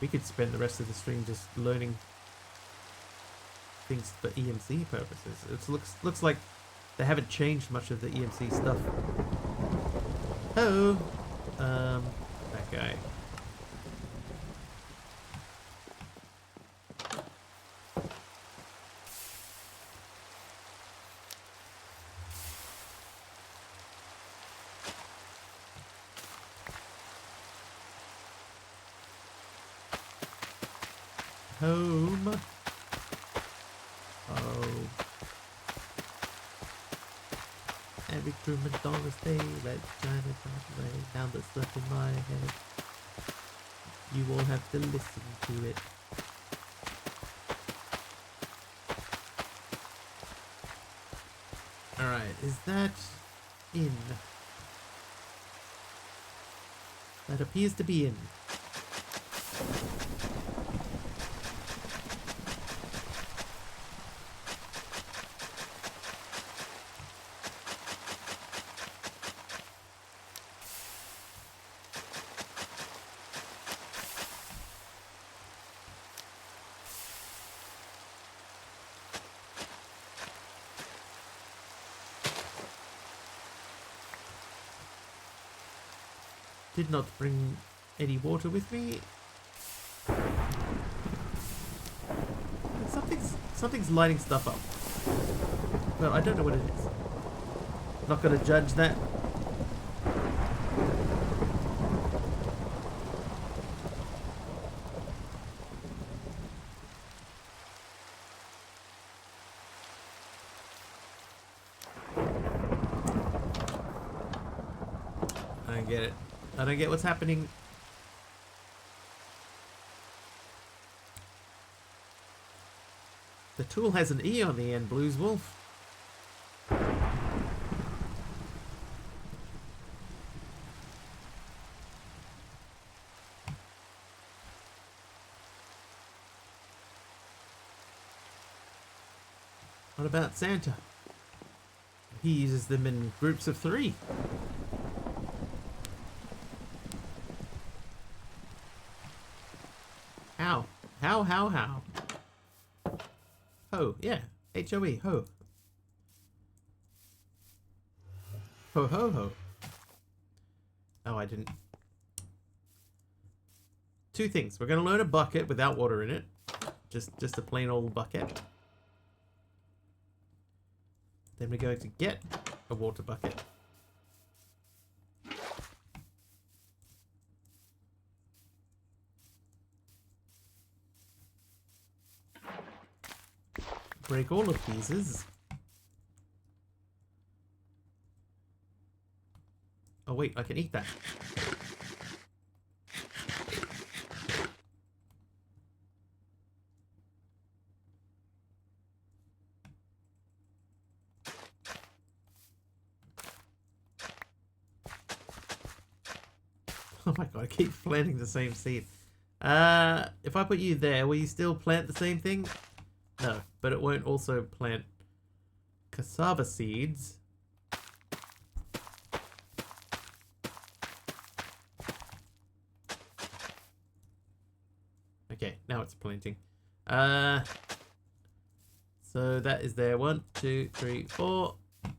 We could spend the rest of the stream just learning things for EMC purposes. It looks like they haven't changed much of the EMC stuff. Oh, that guy. Home. Oh. Every crewman on the stay, red China way down the stuff in my head. You all have to listen to it. Alright, is that in? That appears to be in. Did not bring any water with me. Something's lighting stuff up. Well, I don't know what it is. Not gonna judge that. I don't get it. I don't get what's happening. The tool has an E on the end, Blues Wolf. What about Santa? He uses them in groups of 3. How? How? Ho, yeah. H-O-E, ho. Ho, ho, ho. Oh, I didn't. 2 things. We're going to learn a bucket without water in it. Just a plain old bucket. Then we're going to get a water bucket. Break all of these. Oh wait, I can eat that. Oh my god, I keep planting the same seed. If I put you there, will you still plant the same thing? No, but it won't also plant cassava seeds. Okay, now it's planting. So that is there. 1, 2, 3, 4. 1,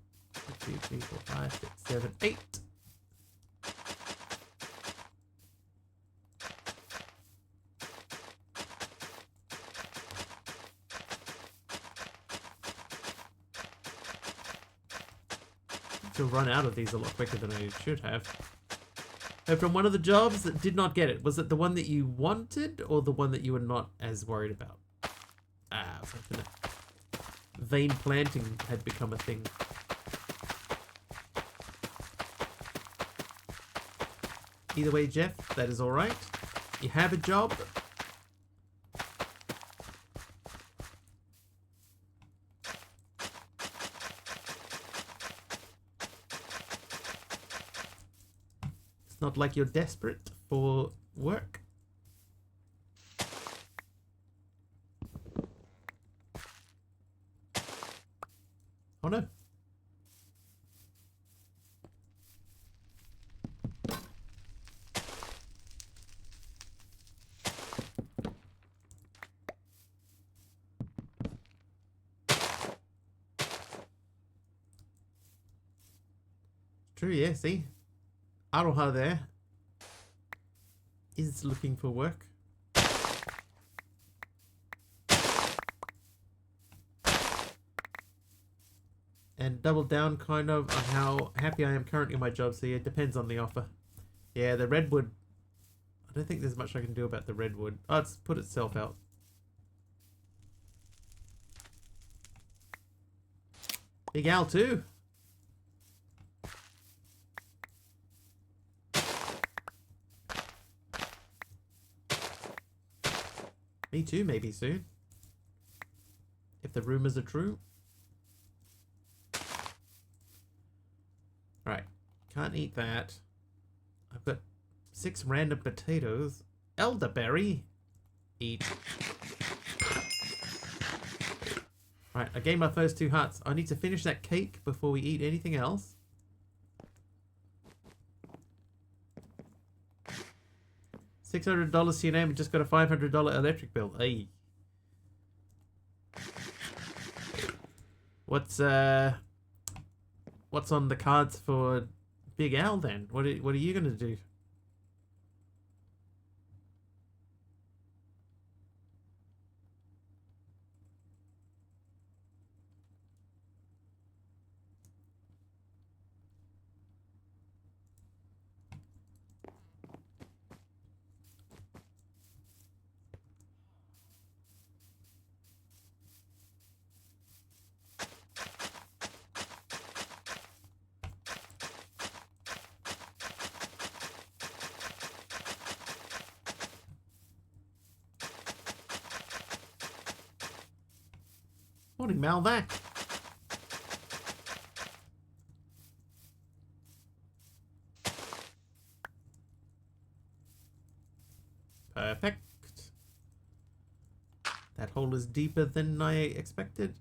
2, 3, 4, 5, 6, 7, 8. To run out of these a lot quicker than I should have. And from one of the jobs that did not get it, was it the one that you wanted or the one that you were not as worried about? I was hoping that vein planting had become a thing. Either way, Jeff, that is alright. You have a job. Not like you're desperate for work. Oh no. True, yeah, see? Aroha there is looking for work. And double down kind of on how happy I am currently in my job, so yeah, it depends on the offer. Yeah, the redwood, I don't think there's much I can do about the redwood. Oh, it's put itself out. Big Al too. Me too, maybe soon. If the rumors are true. Right. Can't eat that. I've got 6 random potatoes. Elderberry. Eat. Right, I gained my first 2 hearts. I need to finish that cake before we eat anything else. $600 to your name and just got a $500 electric bill. Hey. What's on the cards for Big Al then? What are you gonna do? Morning, Malvac. Perfect. That hole is deeper than I expected.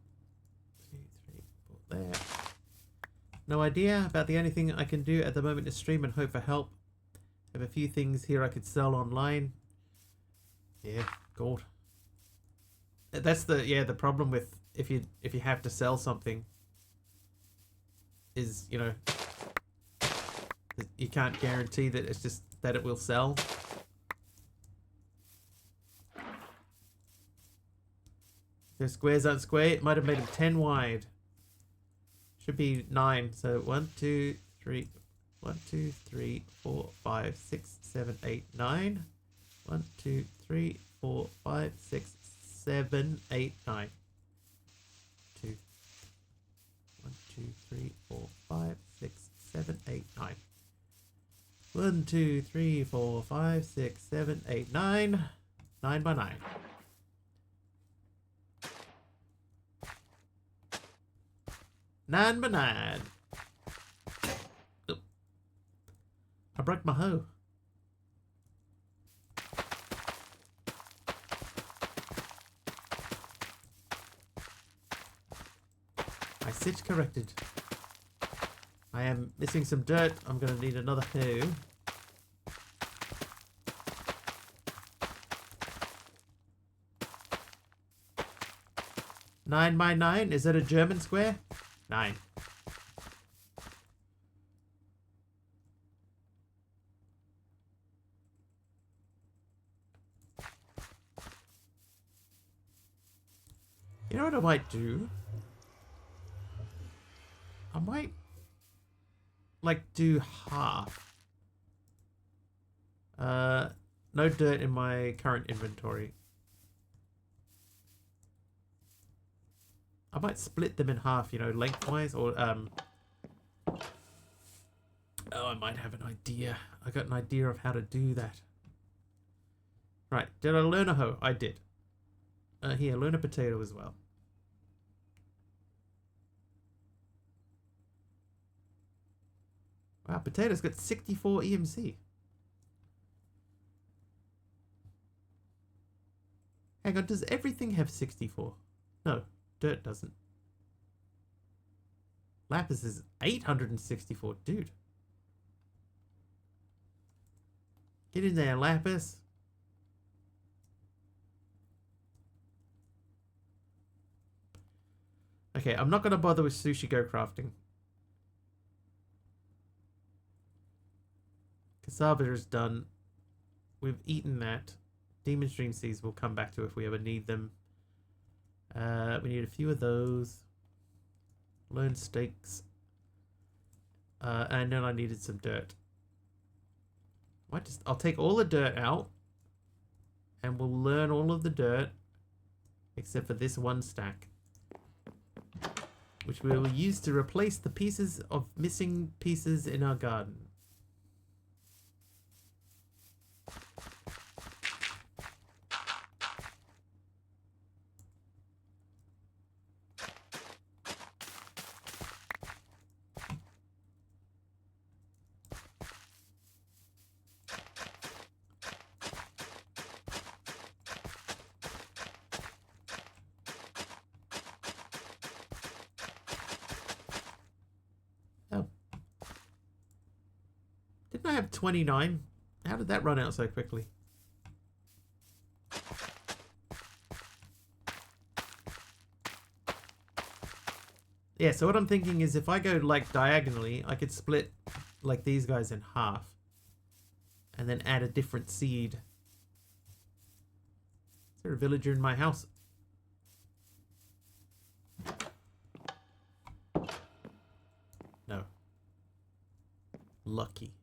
No idea. About the only thing I can do at the moment is stream and hope for help. I have a few things here I could sell online. Yeah, God. That's the problem with if you have to sell something is, you know, you can't guarantee that it's just that it will sell. The squares aren't square. It might have made them 10 wide. Should be 9. So 1, 2, 3, 1, 2, 3, 4, 5, 6, 7, 8, 9. 1, 2, 3, 4, 5, 6, 7, 8, 9. 2. 1, 2, 3, 4, 5, 6, 7, 8, 9. 1, 2, 3, 4, 5, 6, 7, 8, 9. 9 by 9. Nine by 9. Oop. I broke my hoe. My sitch corrected. I am missing some dirt. I'm going to need another hoe. Nine by 9? Is that a German square? 9. You know what I might do? I might like do half. No dirt in my current inventory. I might split them in half, you know, lengthwise, or oh, I might have an idea. I got an idea of how to do that. Right, did I learn a hoe? I did. Here, learn a potato as well. Wow, potato's got 64 EMC. Hang on, does everything have 64? No, dirt doesn't. Lapis is 864, dude. Get in there, Lapis. Okay, I'm not going to bother with Sushi Go Crafting. Cassava is done. We've eaten that. Demon Stream Seeds we'll come back to if we ever need them. We need a few of those. Learn steaks. And then I needed some dirt. I'll take all the dirt out. And we'll learn all of the dirt. Except for this one stack. Which we will use to replace the pieces of missing pieces in our garden. Oh. Didn't I have 29? How did that run out so quickly? Yeah, so what I'm thinking is if I go like diagonally, I could split like these guys in half. And then add a different seed. Is there a villager in my house? No. Lucky.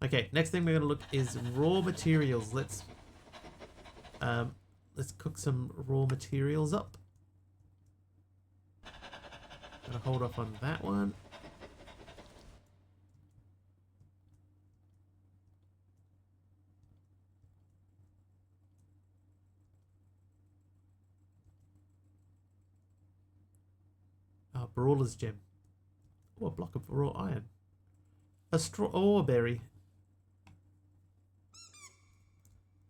Okay, next thing we're gonna look is raw materials. Let's cook some raw materials up. Gonna hold off on that one. Oh, Brawler's Gem. Oh, a block of raw iron. A strawberry.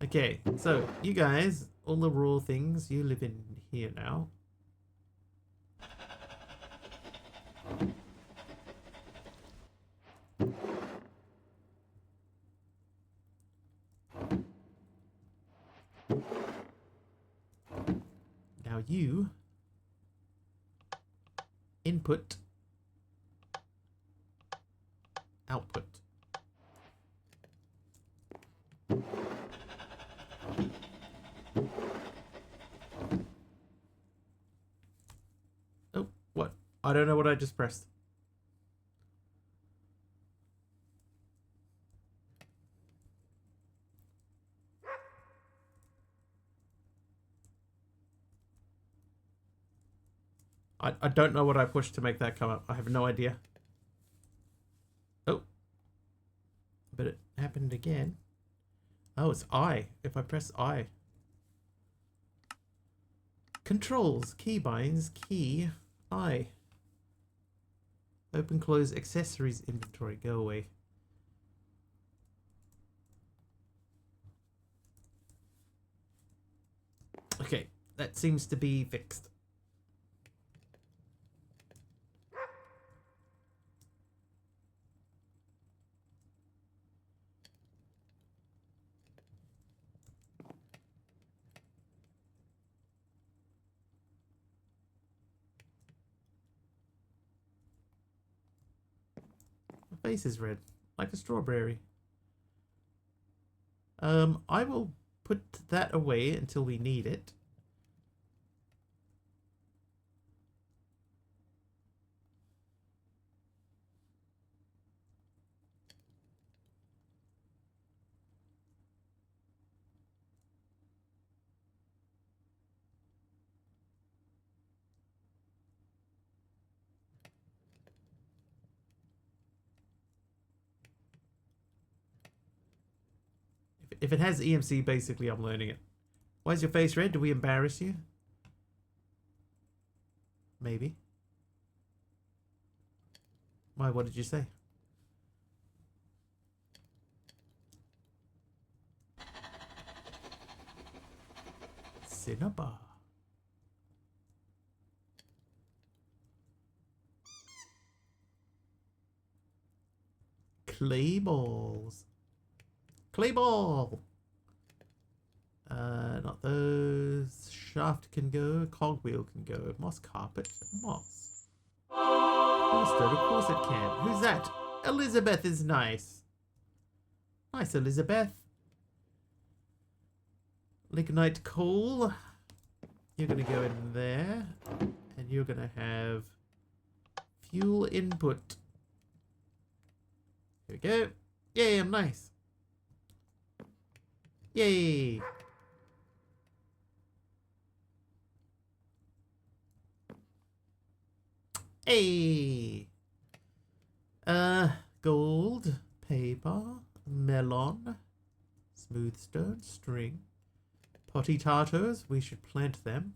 Okay, so you guys, all the raw things, you live in here now. Now you input, output. Oh, what? I don't know what I just pressed. I don't know what I pushed to make that come up. I have no idea. Oh. But it happened again. Oh, it's I. If I press I. Controls, keybinds, key, I. Open, close, accessories, inventory. Go away. Okay, that seems to be fixed. My face is red, like a strawberry. I will put that away until we need it. If it has EMC, basically I'm learning it. Why is your face red? Do we embarrass you? Maybe. Why, what did you say? Cinnabar. Clay balls. Clay ball. Not those. Shaft can go. Cogwheel can go. Moss carpet. Moss. Of course it can. Who's that? Elizabeth is nice. Nice, Elizabeth. Lignite coal. You're gonna go in there. And you're gonna have fuel input. Here we go. Yay, I'm nice. Yay. Hey. Gold, paper, melon, smooth stone, string, potty tartos, we should plant them.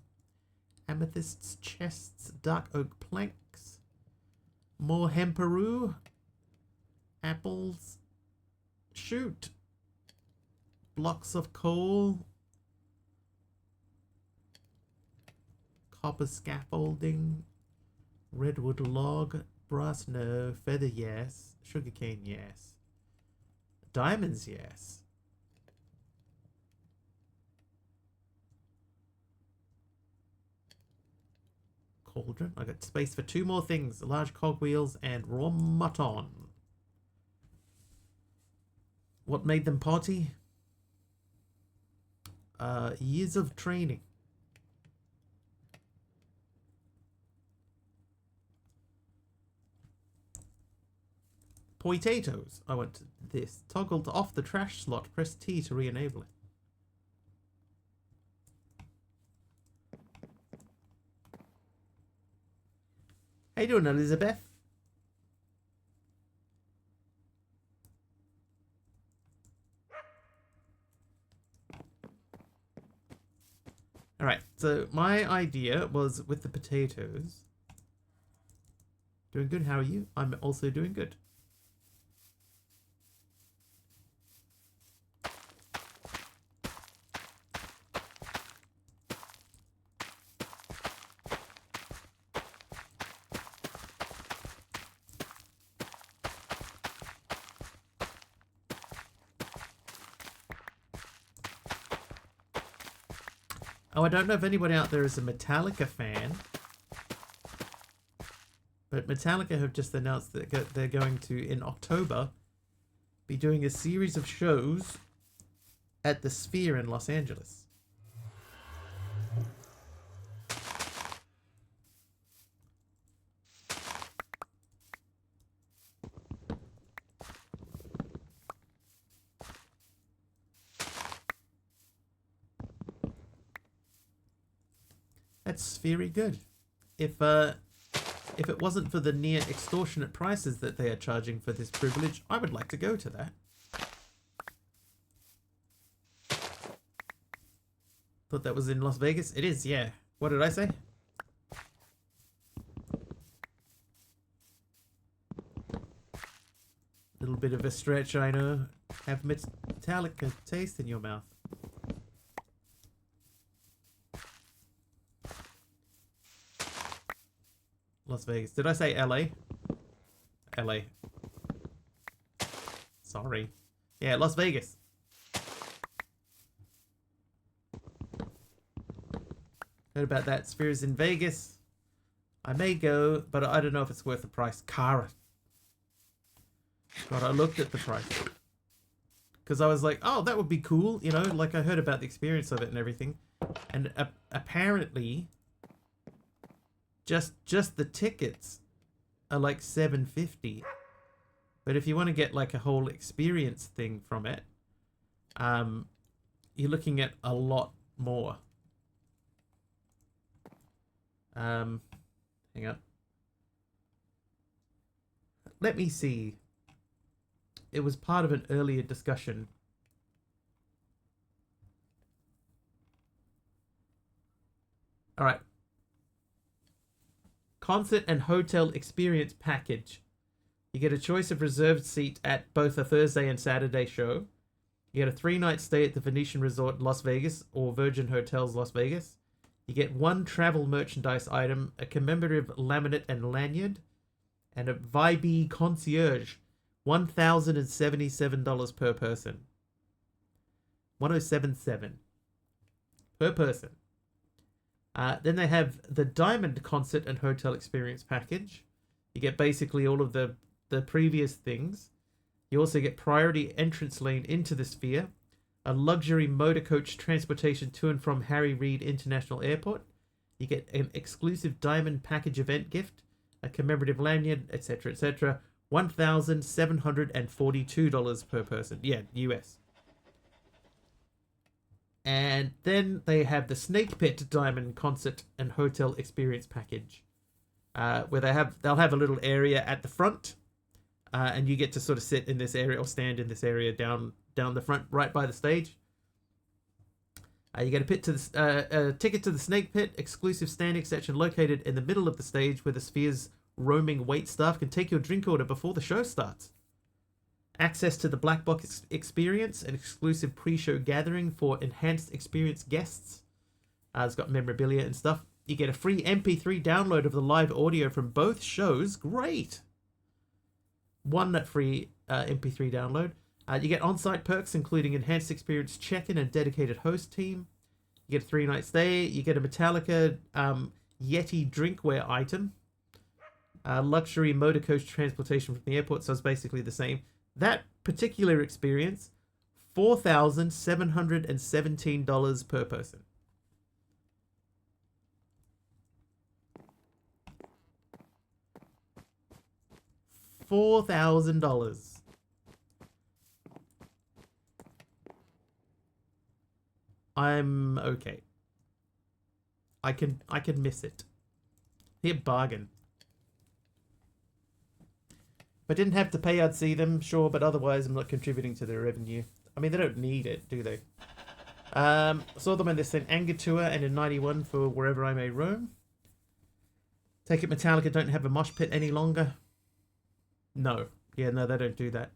Amethysts, chests, dark oak planks, more hemperoo, apples, shoot, blocks of coal, copper scaffolding, redwood log, brass no, feather yes, sugarcane yes, diamonds yes. Cauldron. I got space for 2 more things: large cogwheels and raw mutton. What made them potty? Years of training. Potatoes. I want this. Toggled off the trash slot. Press T to re-enable it. How you doing, Elizabeth? Alright, so my idea was with the potatoes. Doing good, how are you? I'm also doing good. Oh, I don't know if anybody out there is a Metallica fan. But Metallica have just announced that they're going to, in October, be doing a series of shows at the Sphere in Los Angeles. That's very good. If it wasn't for the near extortionate prices that they are charging for this privilege, I would like to go to that. Thought that was in Las Vegas. It is, yeah. What did I say? Little bit of a stretch, I know. Have Metallica taste in your mouth. Las Vegas. Did I say LA? LA. Sorry. Yeah, Las Vegas. Heard about that. Spheres in Vegas. I may go, but I don't know if it's worth the price. Cara. God, I looked at the price. Because I was like, oh, that would be cool. You know, like I heard about the experience of it and everything. And apparently, just the tickets are like $750. But if you want to get like a whole experience thing from it, you're looking at a lot more. Hang on. Let me see. It was part of an earlier discussion. All right. Concert and hotel experience package. You get a choice of reserved seat at both a Thursday and Saturday show. You get a 3-night stay at the Venetian Resort Las Vegas or Virgin Hotels Las Vegas. You get 1 travel merchandise item, a commemorative laminate and lanyard, and a Vibe concierge. $1,077 per person. 1077 per person. Then they have the Diamond Concert and Hotel Experience package. You get basically all of the previous things. You also get priority entrance lane into the Sphere, a luxury motor coach transportation to and from Harry Reid International Airport. You get an exclusive Diamond package event gift, a commemorative lanyard, etc., etc. $1,742 per person. Yeah, US. And then they have the Snake Pit Diamond Concert and Hotel Experience package, where they'll have a little area at the front, and you get to sort of sit in this area or stand in this area down the front, right by the stage. You get a ticket to the Snake Pit, exclusive standing section located in the middle of the stage, where the Sphere's roaming wait staff can take your drink order before the show starts. Access to the Black Box experience, an exclusive pre-show gathering for enhanced experience guests. It's got memorabilia and stuff. You get a free MP3 download of the live audio from both shows. Great! One free MP3 download. You get on-site perks, including enhanced experience check-in and dedicated host team. You get a 3-night stay. You get a Metallica Yeti drinkware item. Luxury motor coach transportation from the airport, so it's basically the same. That particular experience, $4,717 per person. $4,000. I'm okay. I can miss it. Here, bargain. If I didn't have to pay, I'd see them, sure, but otherwise I'm not contributing to their revenue. I mean, they don't need it, do they? Saw them in the St. Anger tour and in 91 for Wherever I May Roam. Take it Metallica don't have a mosh pit any longer? No. Yeah, no, they don't do that.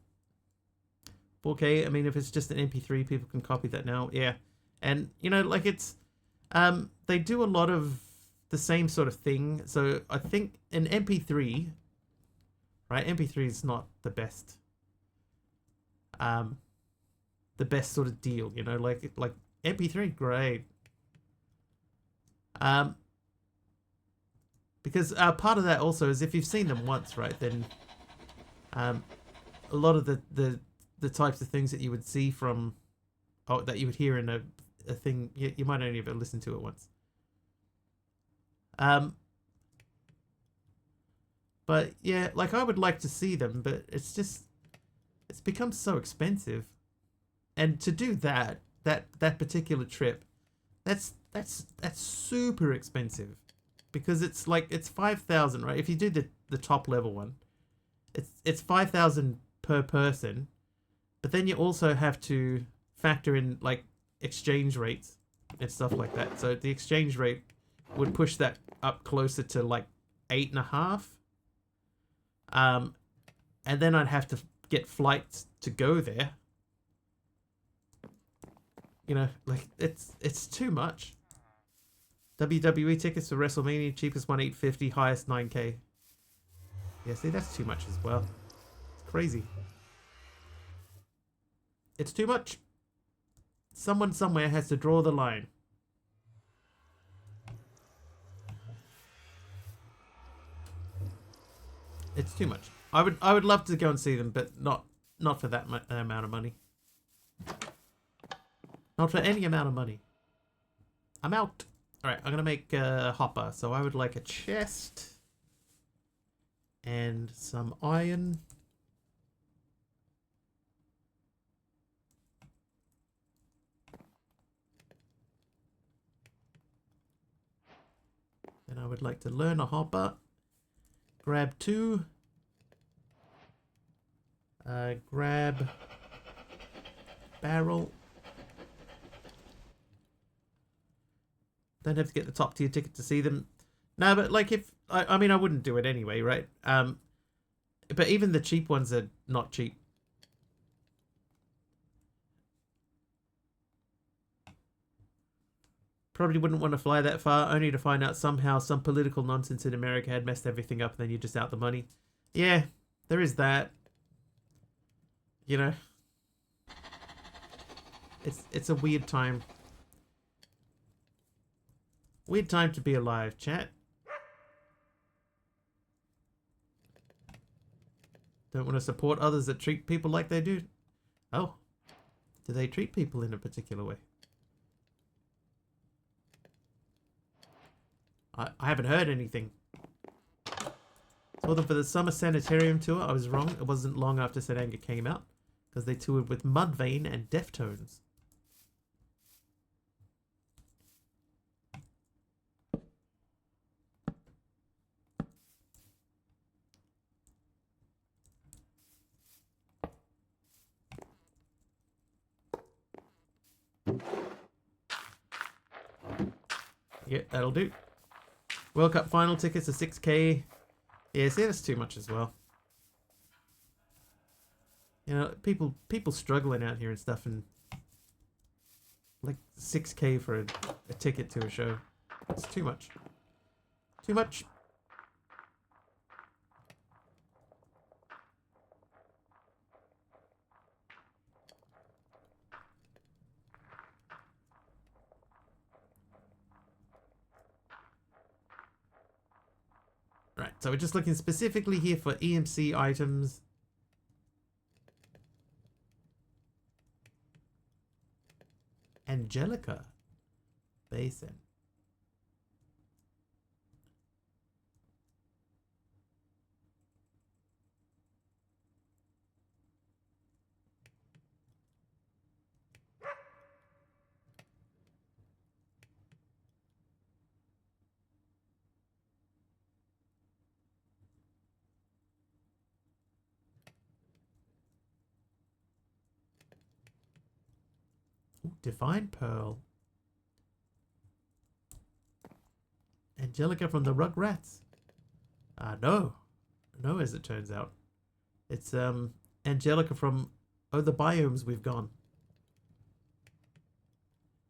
4K, I mean, if it's just an MP3, people can copy that now. Yeah. And, you know, like it's... they do a lot of the same sort of thing. So I think an MP3... Right, MP3 is not the best sort of deal, you know, like MP3, great. Because part of that also is if you've seen them once, right, then a lot of the types of things that you would see from, that you would hear in a thing, you might only ever listen to it once. But yeah, like I would like to see them, but it's become so expensive. And to do that particular trip, that's super expensive. Because it's 5,000, right? If you do the top level one, it's 5,000 per person, but then you also have to factor in like exchange rates and stuff like that. So the exchange rate would push that up closer to like 8.5. And then I'd have to get flights to go there. You know, like it's too much. WWE tickets for WrestleMania, cheapest one 850, highest 9K. Yeah, see, that's too much as well. It's crazy. It's too much. Someone somewhere has to draw the line. It's too much. I would love to go and see them, but not for that amount of money. Not for any amount of money. I'm out. Alright, I'm gonna make a hopper. So I would like a chest. And some iron. Then I would like to learn a hopper. Grab 2. Grab barrel. Don't have to get the top tier ticket to see them. No, but like if I mean I wouldn't do it anyway, right? But even the cheap ones are not cheap. Probably wouldn't want to fly that far, only to find out somehow some political nonsense in America had messed everything up, and then you're just out the money. Yeah, there is that. You know, it's a weird time. Weird time to be alive, chat. Don't want to support others that treat people like they do. Oh, do they treat people in a particular way? I haven't heard anything. Saw them for the summer sanitarium tour. I was wrong. It wasn't long after St. Anger came out, because they toured with Mudvayne and Deftones. Yeah, that'll do. World Cup final tickets are 6K. Yeah, see, that's too much as well. You know, people struggling out here and stuff, and like 6K for a ticket to a show. It's too much. Too much. Right, so we're just looking specifically here for EMC items. Angelica Basin. Ooh, Divine Pearl. Angelica from the Rugrats. No. No, as it turns out. It's Angelica from the Biomes We've Gone.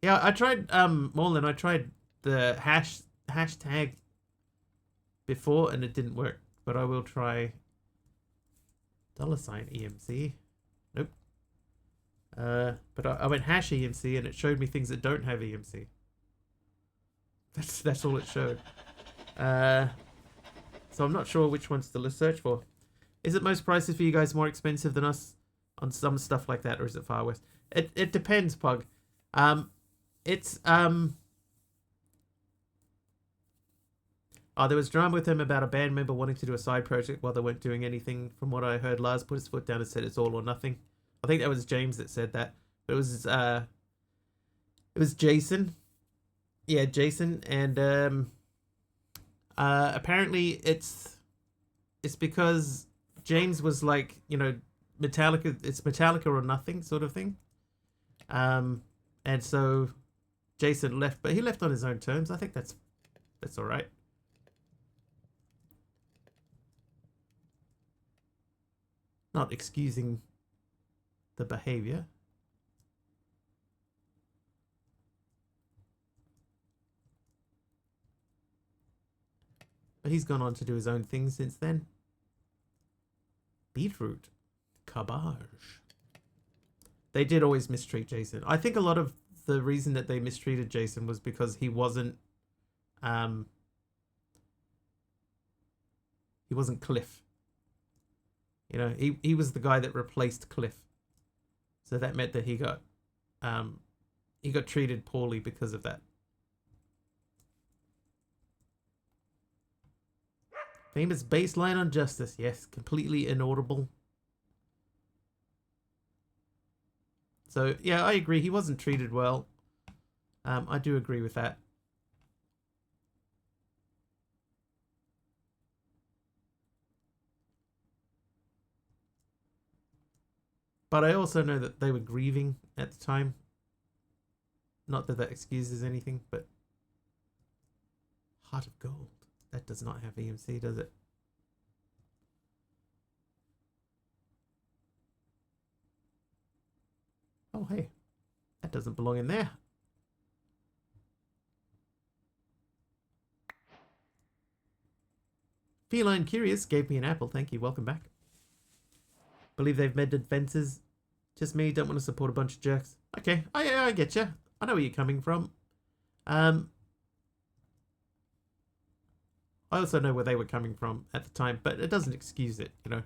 Yeah, I tried Morlin, I tried the hashtag before and it didn't work. But I will try $ EMC. Nope. But I went hash EMC and it showed me things that don't have EMC. That's all it showed. So I'm not sure which ones to search for. Is it most prices for you guys more expensive than us on some stuff like that, or is it Far West? It depends, Pug. It's Oh, there was drama with him about a band member wanting to do a side project while they weren't doing anything. From what I heard, Lars put his foot down and said it's all or nothing. I think that was James that said that. But it was Jason. Yeah, Jason, and apparently it's because James was like, you know, Metallica. It's Metallica or nothing sort of thing. And so Jason left, but he left on his own terms. I think that's all right. Not excusing the behavior. But he's gone on to do his own thing since then. Beetroot. Cabbage. They did always mistreat Jason. I think a lot of the reason that they mistreated Jason was because he wasn't Cliff. You know, he was the guy that replaced Cliff. So that meant that he got treated poorly because of that. Famous baseline on justice. Yes, completely inaudible. So, yeah, I agree. He wasn't treated well. I do agree with that. But I also know that they were grieving at the time. Not that that excuses anything, but Heart of Gold. That does not have EMC, does it? Oh, hey. That doesn't belong in there. Feline Curious gave me an apple. Thank you. Welcome back. Believe they've mended fences. Just me. Don't want to support a bunch of jerks. Okay. I get you. I know where you're coming from. I also know where they were coming from at the time, but it doesn't excuse it, you know.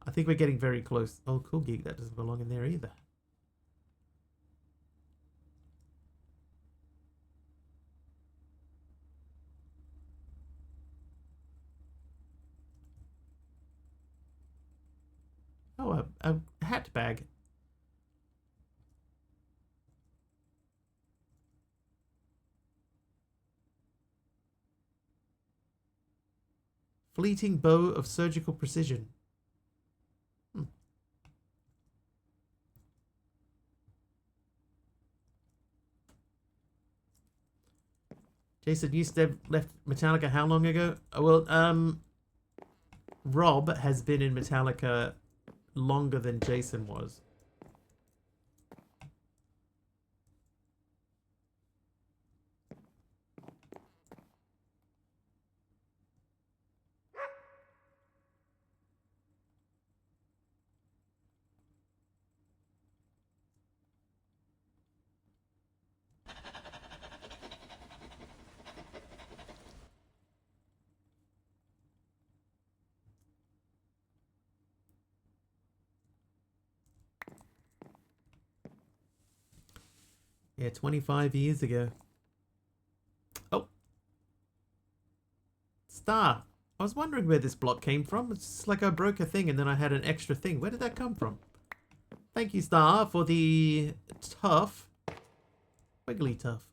I think we're getting very close. Oh, Cool Geek. That doesn't belong in there either. Oh, a hat bag. Fleeting bow of surgical precision. Jason Newsted left Metallica how long ago? Well, Rob has been in Metallica longer than Jason was. Yeah, 25 years ago. Oh. Star. I was wondering where this block came from. It's like I broke a thing and then I had an extra thing. Where did that come from? Thank you, Star, for the tough. Wiggly tough.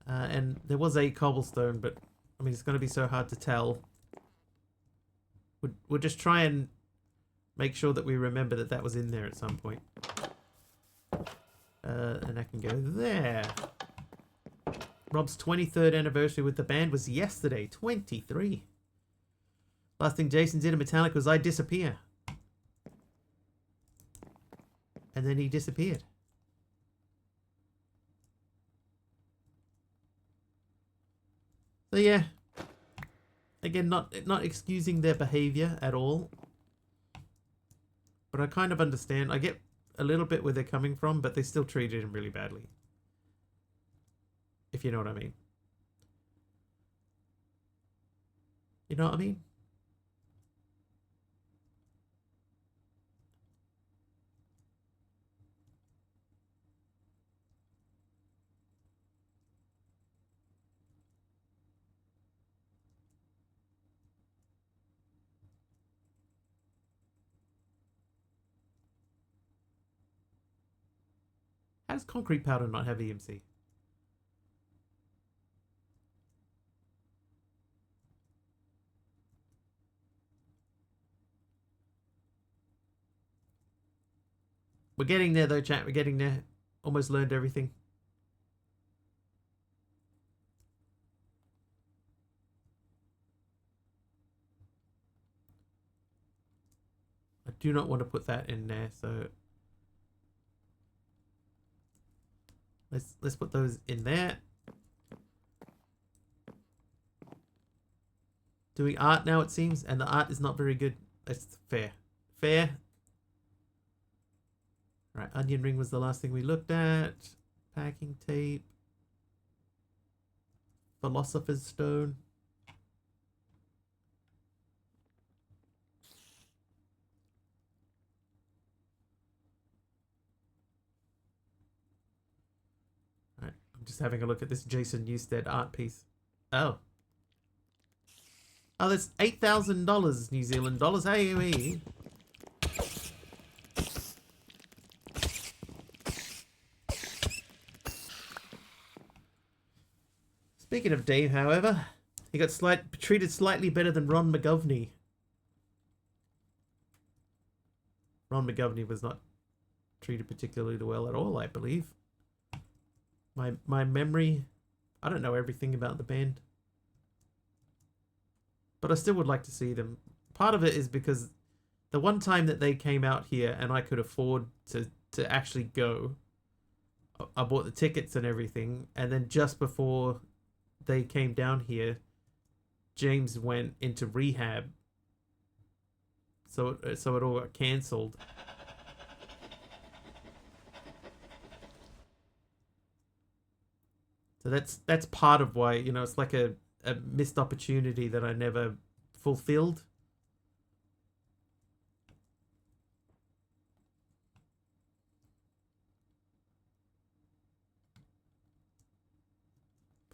And there was a cobblestone, but I mean, it's going to be so hard to tell. We'll just try and make sure that we remember that that was in there at some point. And I can go there. Rob's 23rd anniversary with the band was yesterday, 23. Last thing Jason did in Metallica was I Disappear. And then he disappeared. So yeah. Again, not excusing their behavior at all. But I kind of understand. I get a little bit where they're coming from, but they still treated him really badly. If you know what I mean. You know what I mean? How does concrete powder not have EMC? We're getting there though, chat. We're getting there. Almost learned everything. I do not want to put that in there, so let's put those in there. Doing art now, it seems, and the art is not very good. That's fair. Fair. Right, onion ring was the last thing we looked at. Packing tape. Philosopher's stone. Right, I'm just having a look at this Jason Newsted art piece. Oh. Oh, that's $8,000 New Zealand dollars. Hey. Speaking of Dave, however, he got treated slightly better than Ron McGovney. Ron McGovney was not treated particularly well at all, I believe. My memory, I don't know everything about the band. But I still would like to see them. Part of it is because the one time that they came out here and I could afford to actually go, I bought the tickets and everything, and then just before they came down here, James went into rehab, so it all got cancelled. So that's part of why, you know, it's like a missed opportunity that I never fulfilled.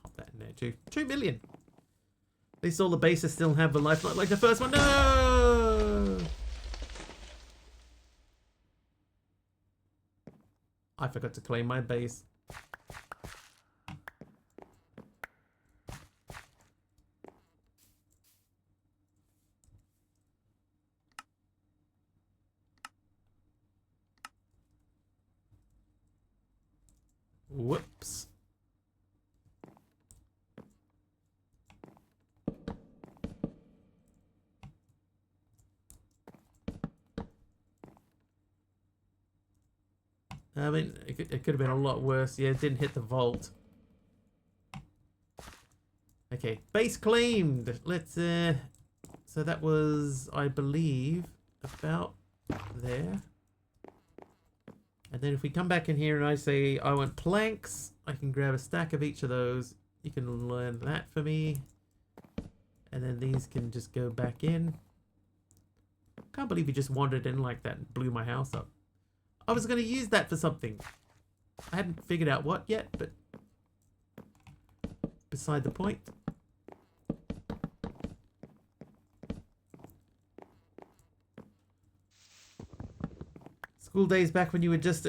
Pop that in there too. 2 million. At least all the bases still have a life, not like the first one. No! I forgot to claim my base. Whoops. I mean, it could have been a lot worse. Yeah, it didn't hit the vault. Okay, base claimed. Let's, so that was, I believe, about there. And then if we come back in here and I say I want planks, I can grab a stack of each of those. You can learn that for me. And then these can just go back in. Can't believe he just wandered in like that and blew my house up. I was going to use that for something. I hadn't figured out what yet, but beside the point. School days back when you were just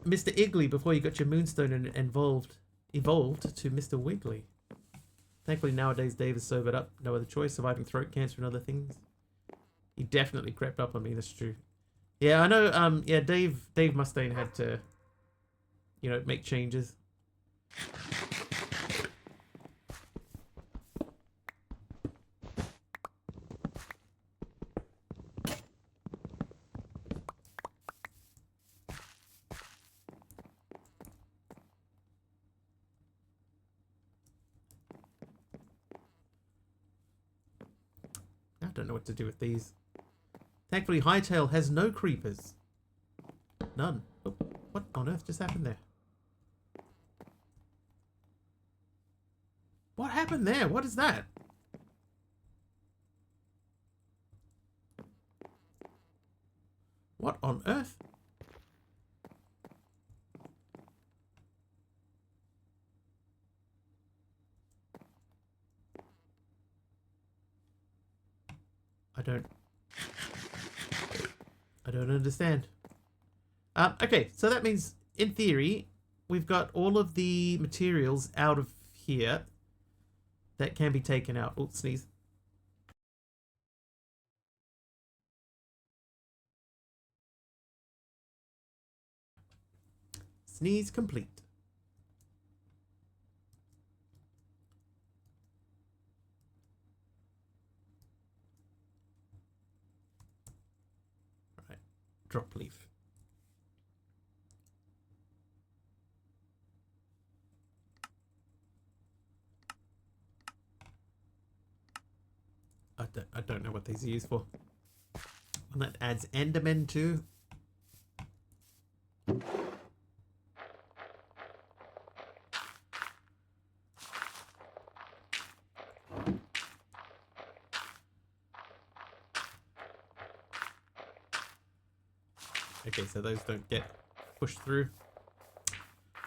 MisterWiggly before you got your moonstone and evolved to MisterWiggly. Thankfully nowadays Dave is sobered up, no other choice, surviving throat cancer and other things. He definitely crept up on me, that's true. Yeah, I know, yeah, Dave Mustaine had to, you know, make changes. don't know what to do with these. Thankfully, Hightail has no creepers. None. Oh, what on earth just happened there? What happened there? What is that? What on earth? I don't understand. Okay, so that means, in theory, we've got all of the materials out of here that can be taken out. Oh, sneeze. Sneeze complete. Right, drop leaf. I don't know what these are used for. And that adds Endermen too. Okay, so those don't get pushed through.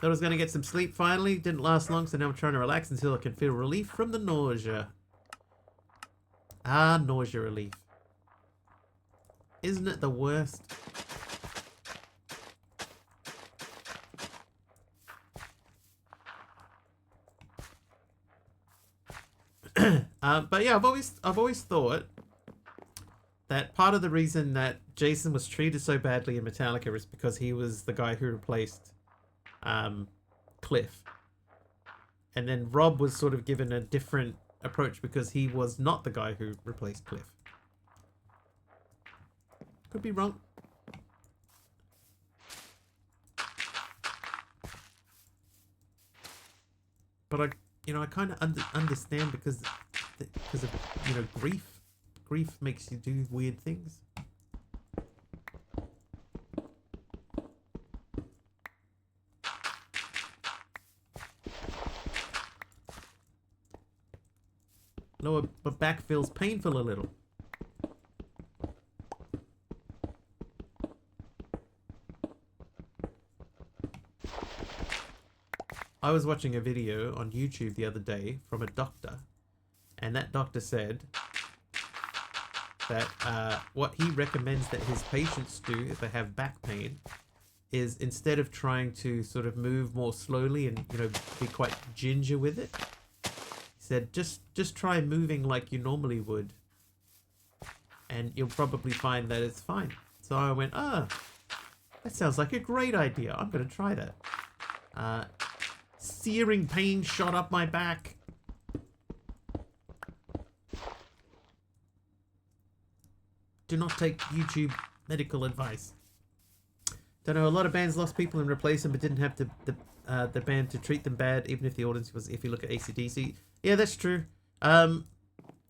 Thought I was going to get some sleep finally. Didn't last long, so now I'm trying to relax until I can feel relief from the nausea. Ah, nausea relief. Isn't it the worst? But yeah, I've always thought that part of the reason that Jason was treated so badly in Metallica is because he was the guy who replaced Cliff. And then Rob was sort of given a different approach because he was not the guy who replaced Cliff. Could be wrong. But I kind of understand because of, grief. Grief makes you do weird things. No, my back feels painful a little. I was watching a video on YouTube the other day from a doctor, and that doctor said that what he recommends that his patients do if they have back pain is, instead of trying to sort of move more slowly and be quite ginger with it, he said just try moving like you normally would, and you'll probably find that it's fine. So I went, that sounds like a great idea. I'm gonna try that. Searing pain shot up my back. Do not take YouTube medical advice. Don't know, a lot of bands lost people and replaced them, but didn't have the band to treat them bad, even if the audience was iffy. Look at AC/DC. Yeah, that's true.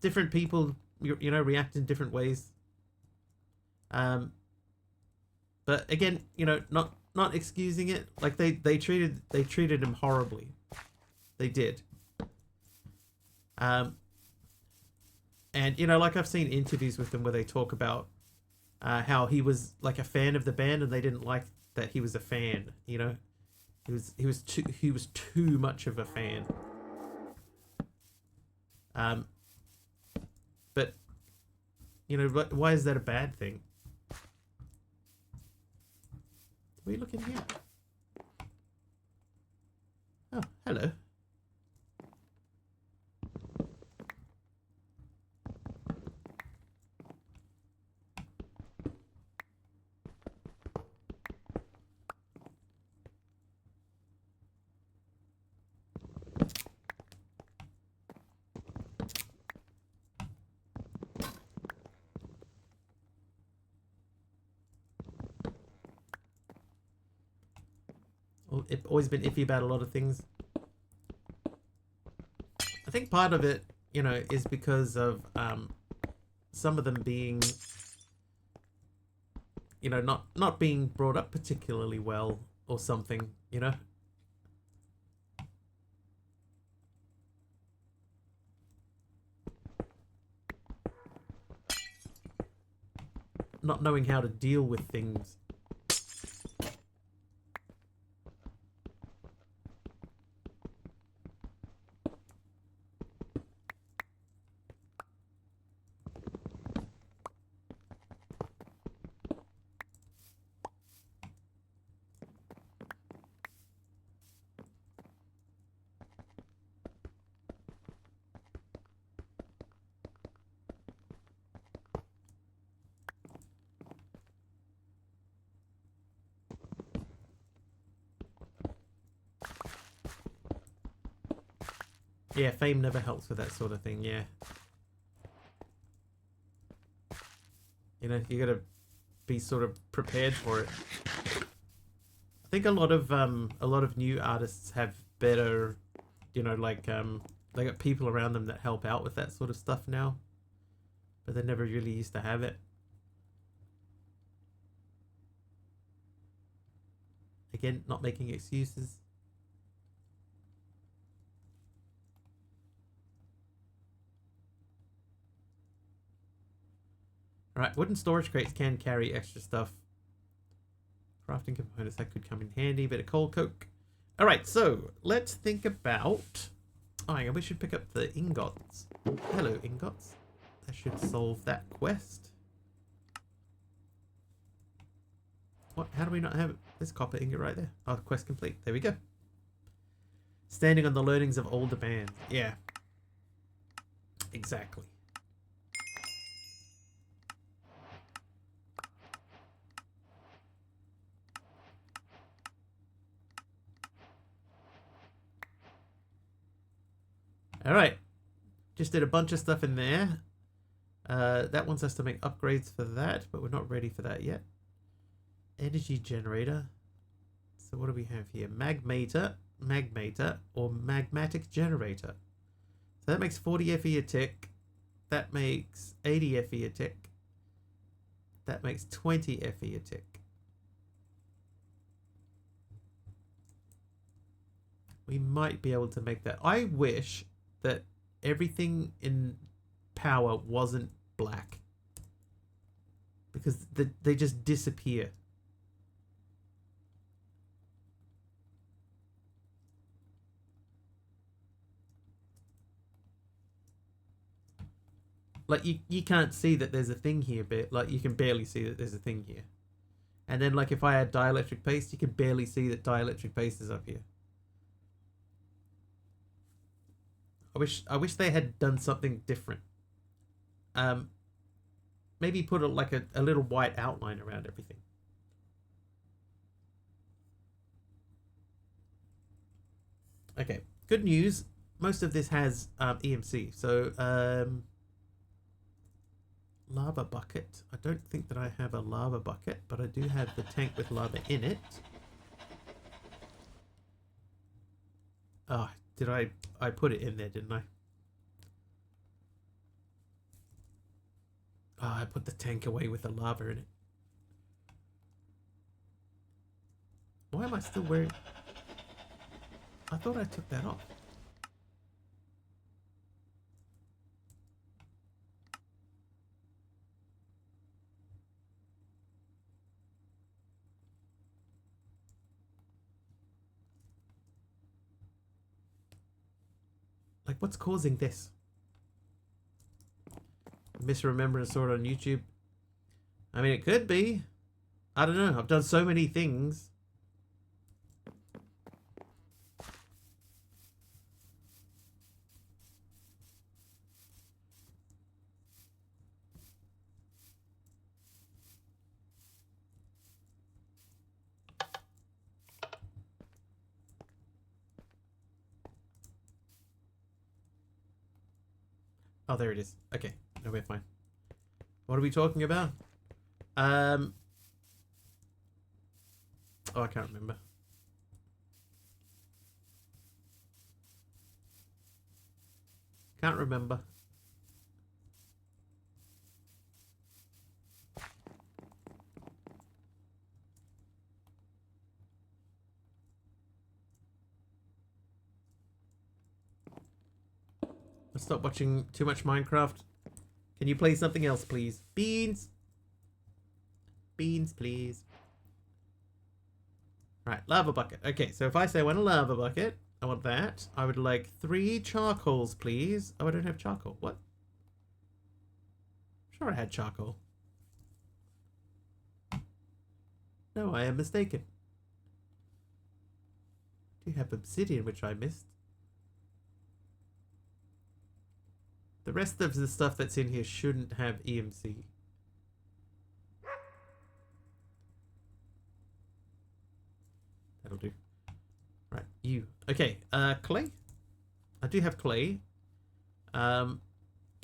Different people, react in different ways. But again, not excusing it. Like they treated him horribly. They did. And like I've seen interviews with them where they talk about how he was like a fan of the band, and they didn't like that he was a fan. He was too much of a fan. But why is that a bad thing? What are you looking here? Oh, hello. I've always been iffy about a lot of things. I think part of it, is because of some of them being, you know, not being brought up particularly well or something, you know. Not knowing how to deal with things. Yeah, fame never helps with that sort of thing, yeah. You know, you gotta be sort of prepared for it. I think a lot of new artists have better, you know, like they got people around them that help out with that sort of stuff now. But they never really used to have it. Again, not making excuses. Alright, wooden storage crates can carry extra stuff. Crafting components that could come in handy. Bit of coal coke. Alright, so let's think about... Oh, hang on, we should pick up the ingots. Hello, ingots. That should solve that quest. What? How do we not have it? There's copper ingot right there. Oh, quest complete. There we go. Standing on the learnings of older bands. Yeah. Exactly. Alright. Just did a bunch of stuff in there. That wants us to make upgrades for that, but we're not ready for that yet. Energy generator. So what do we have here? Magmator, or magmatic generator. So that makes 40 FE a tick. That makes 80 FE a tick. That makes 20 FE a tick. We might be able to make that. I wish that everything in power wasn't black, because they just disappear. Like you can't see that there's a thing here, but like you can barely see that there's a thing here. And then like if I add dielectric paste, you can barely see that dielectric paste is up here. I wish they had done something different. Maybe put a little white outline around everything. Okay, good news. Most of this has EMC. So lava bucket. I don't think that I have a lava bucket, but I do have the tank with lava in it. Oh, did I put it in there, didn't I? Oh, I put the tank away with the lava in it. Why am I still wearing... I thought I took that off. Like, what's causing this? Misremembering Sword on YouTube. I mean, it could be. I don't know. I've done so many things. Oh, there it is. Okay. No, we're fine. What are we talking about? Oh, I can't remember. Can't remember. Let's stop watching too much Minecraft. Can you play something else, please? Beans! Beans, please. Right, lava bucket. Okay, so if I say I want a lava bucket, I want that. I would like 3 charcoals, please. Oh, I don't have charcoal. What? I'm sure I had charcoal. No, I am mistaken. Do you have obsidian, which I missed? The rest of the stuff that's in here shouldn't have EMC. That'll do. Right, you. Okay, clay. I do have clay. Can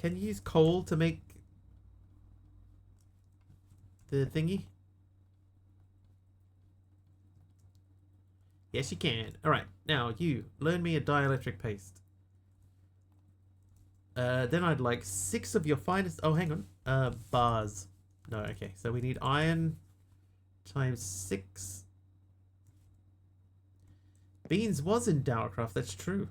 you use coal to make the thingy? Yes, you can. Alright, now you, learn me a dielectric paste. Then I'd like 6 of your finest... Oh, hang on. Bars. No, okay. So we need iron times 6. Beans was in Dowercraft, that's true.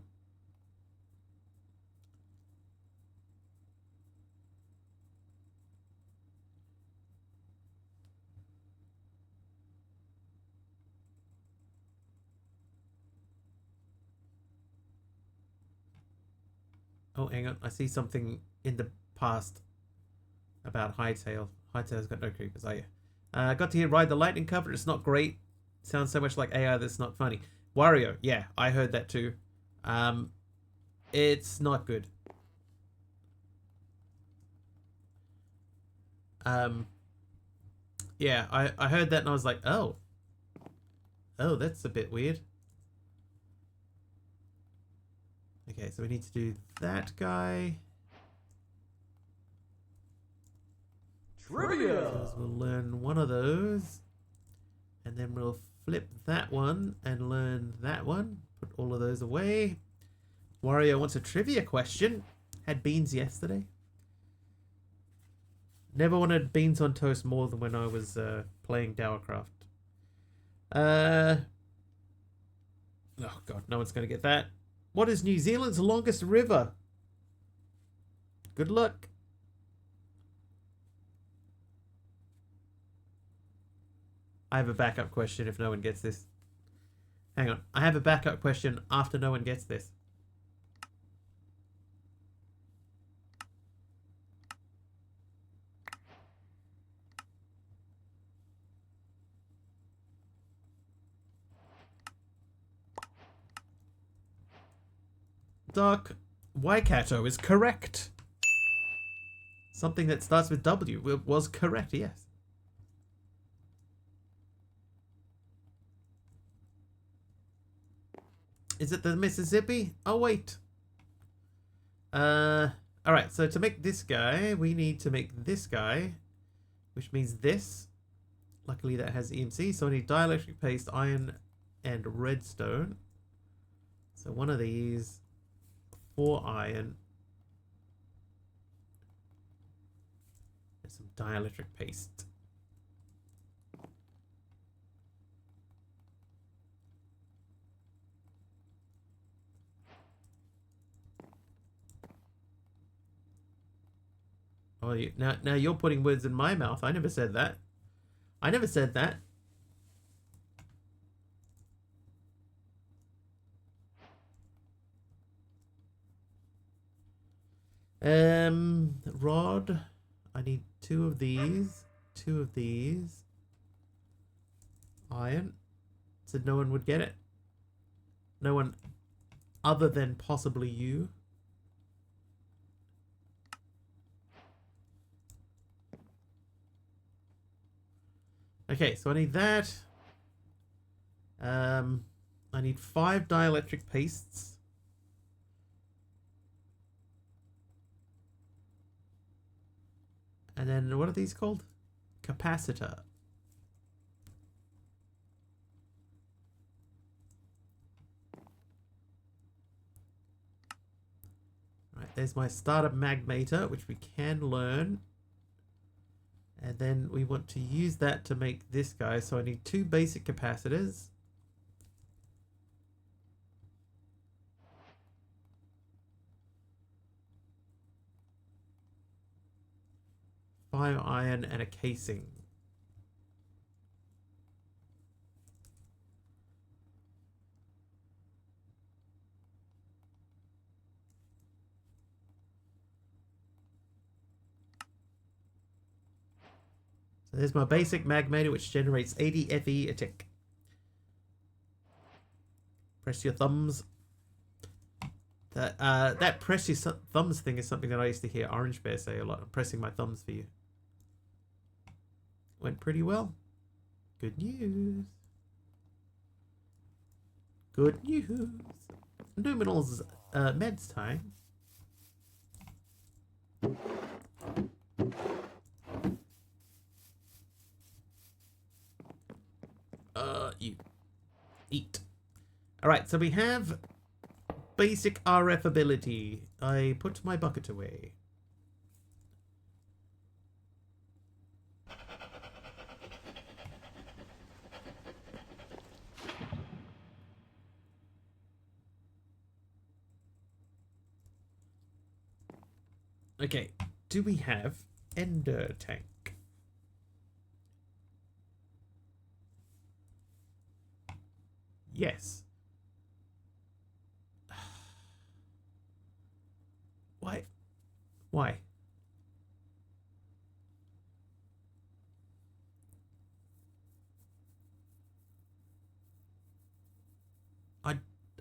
Oh, hang on. I see something in the past about Hightail. Hightail's got no creepers, oh yeah. Got to hear Ride the Lightning cover. It's not great. Sounds so much like AI that's not funny. Wario, yeah, I heard that too. It's not good. Yeah, I heard that and I was like, oh. Oh, that's a bit weird. Okay, so we need to do that guy. Trivia! So we'll learn one of those. And then we'll flip that one and learn that one. Put all of those away. Wario wants a trivia question. Had beans yesterday. Never wanted beans on toast more than when I was playing Dowercraft. Oh god, no one's going to get that. What is New Zealand's longest river? Good luck. I have a backup question if no one gets this. Hang on. I have a backup question after no one gets this. Dark Waikato is correct. Something that starts with W was correct, yes. Is it the Mississippi? Oh, wait. Alright, so to make this guy, we need to make this guy, which means this. Luckily that has EMC, so I need dielectric paste, iron, and redstone. So one of these, 4 iron, and some dielectric paste. Oh, now you're putting words in my mouth. I never said that. I never said that. Rod. I need 2 of these. 2 of these. Iron. Said no one would get it. No one other than possibly you. Okay, so I need that. I need 5 dielectric pastes. And then what are these called? Capacitor. Right, there's my startup magmator, which we can learn. And then we want to use that to make this guy. So I need 2 basic capacitors. bio iron, and a casing. So there's my basic magmator, which generates 80 FE a tick. Press your thumbs. That press your thumbs thing is something that I used to hear Orange Bear say a lot. I'm pressing my thumbs for you. Went pretty well. Good news. Good news. Numinals meds time. You eat. Alright, so we have basic RF ability. I put my bucket away. Okay, do we have Ender Tank? Yes. Why? Why?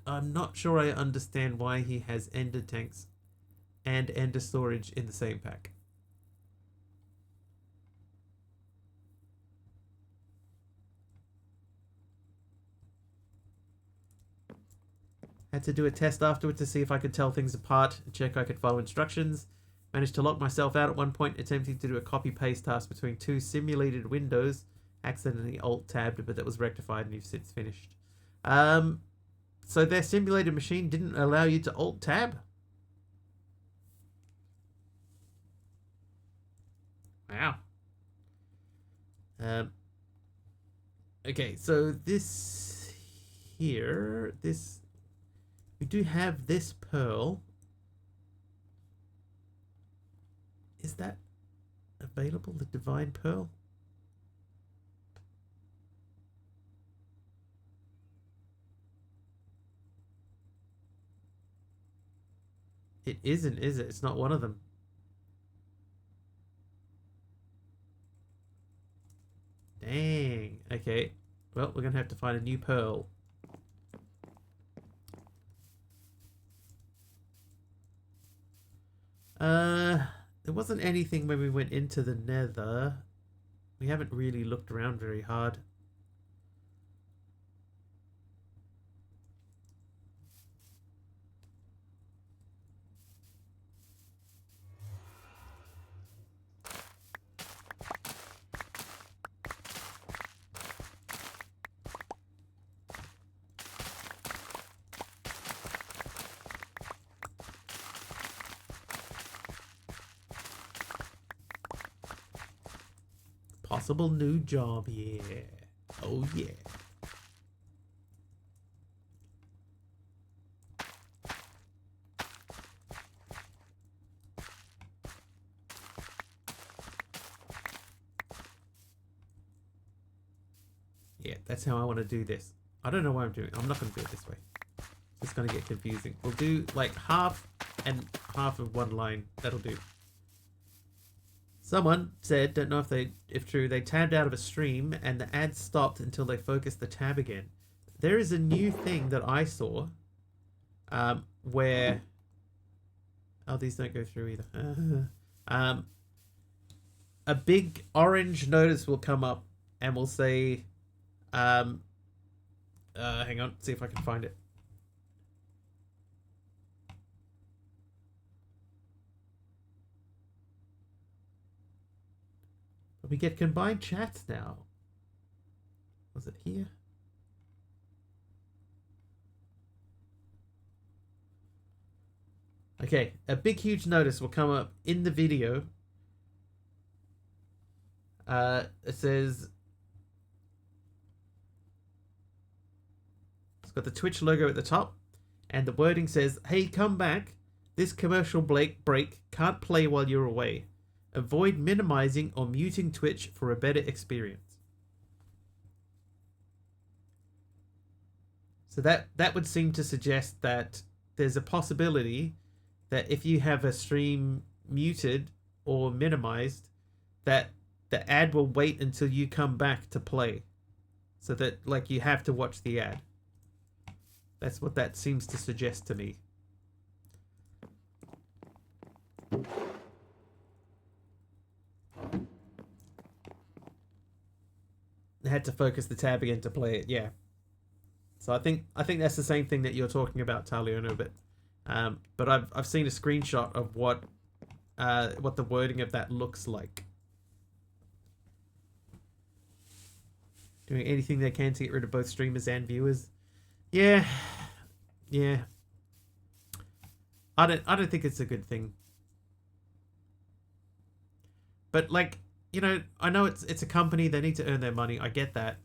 I'm not sure I understand why he has Ender Tanks and Ender Storage in the same pack. Had to do a test afterwards to see if I could tell things apart and check I could follow instructions. Managed to lock myself out at one point attempting to do a copy-paste task between two simulated windows. Accidentally alt-tabbed, but that was rectified and you've since finished. So their simulated machine didn't allow you to alt-tab? Wow. Okay, so this here, we do have this pearl. Is that available, the divine pearl? It isn't, is it? It's not one of them. Dang. Okay. Well, we're going to have to find a new pearl. There wasn't anything when we went into the nether. We haven't really looked around very hard. Possible new job, yeah. Oh yeah. Yeah, that's how I want to do this. I don't know why I'm doing it. I'm not going to do it this way. It's going to get confusing. We'll do like half and half of one line. That'll do. Someone said, don't know if true, they tabbed out of a stream and the ad stopped until they focused the tab again. There is a new thing that I saw where... Oh, these don't go through either. A big orange notice will come up and will say... hang on, see if I can find it. We get combined chats now. Was it here? Okay, a big huge notice will come up in the video. It says... It's got the Twitch logo at the top. And the wording says, hey, come back. This commercial break can't play while you're away. Avoid minimizing or muting Twitch for a better experience. So that would seem to suggest that there's a possibility that if you have a stream muted or minimized, that the ad will wait until you come back to play. So that, like, you have to watch the ad. That's what that seems to suggest to me. I had to focus the tab again to play it, yeah. So I think that's the same thing that you're talking about, Taliono, but I've seen a screenshot of what the wording of that looks like. Doing anything they can to get rid of both streamers and viewers. Yeah. I don't think it's a good thing. But, like, you know, I know it's a company, they need to earn their money. I get that.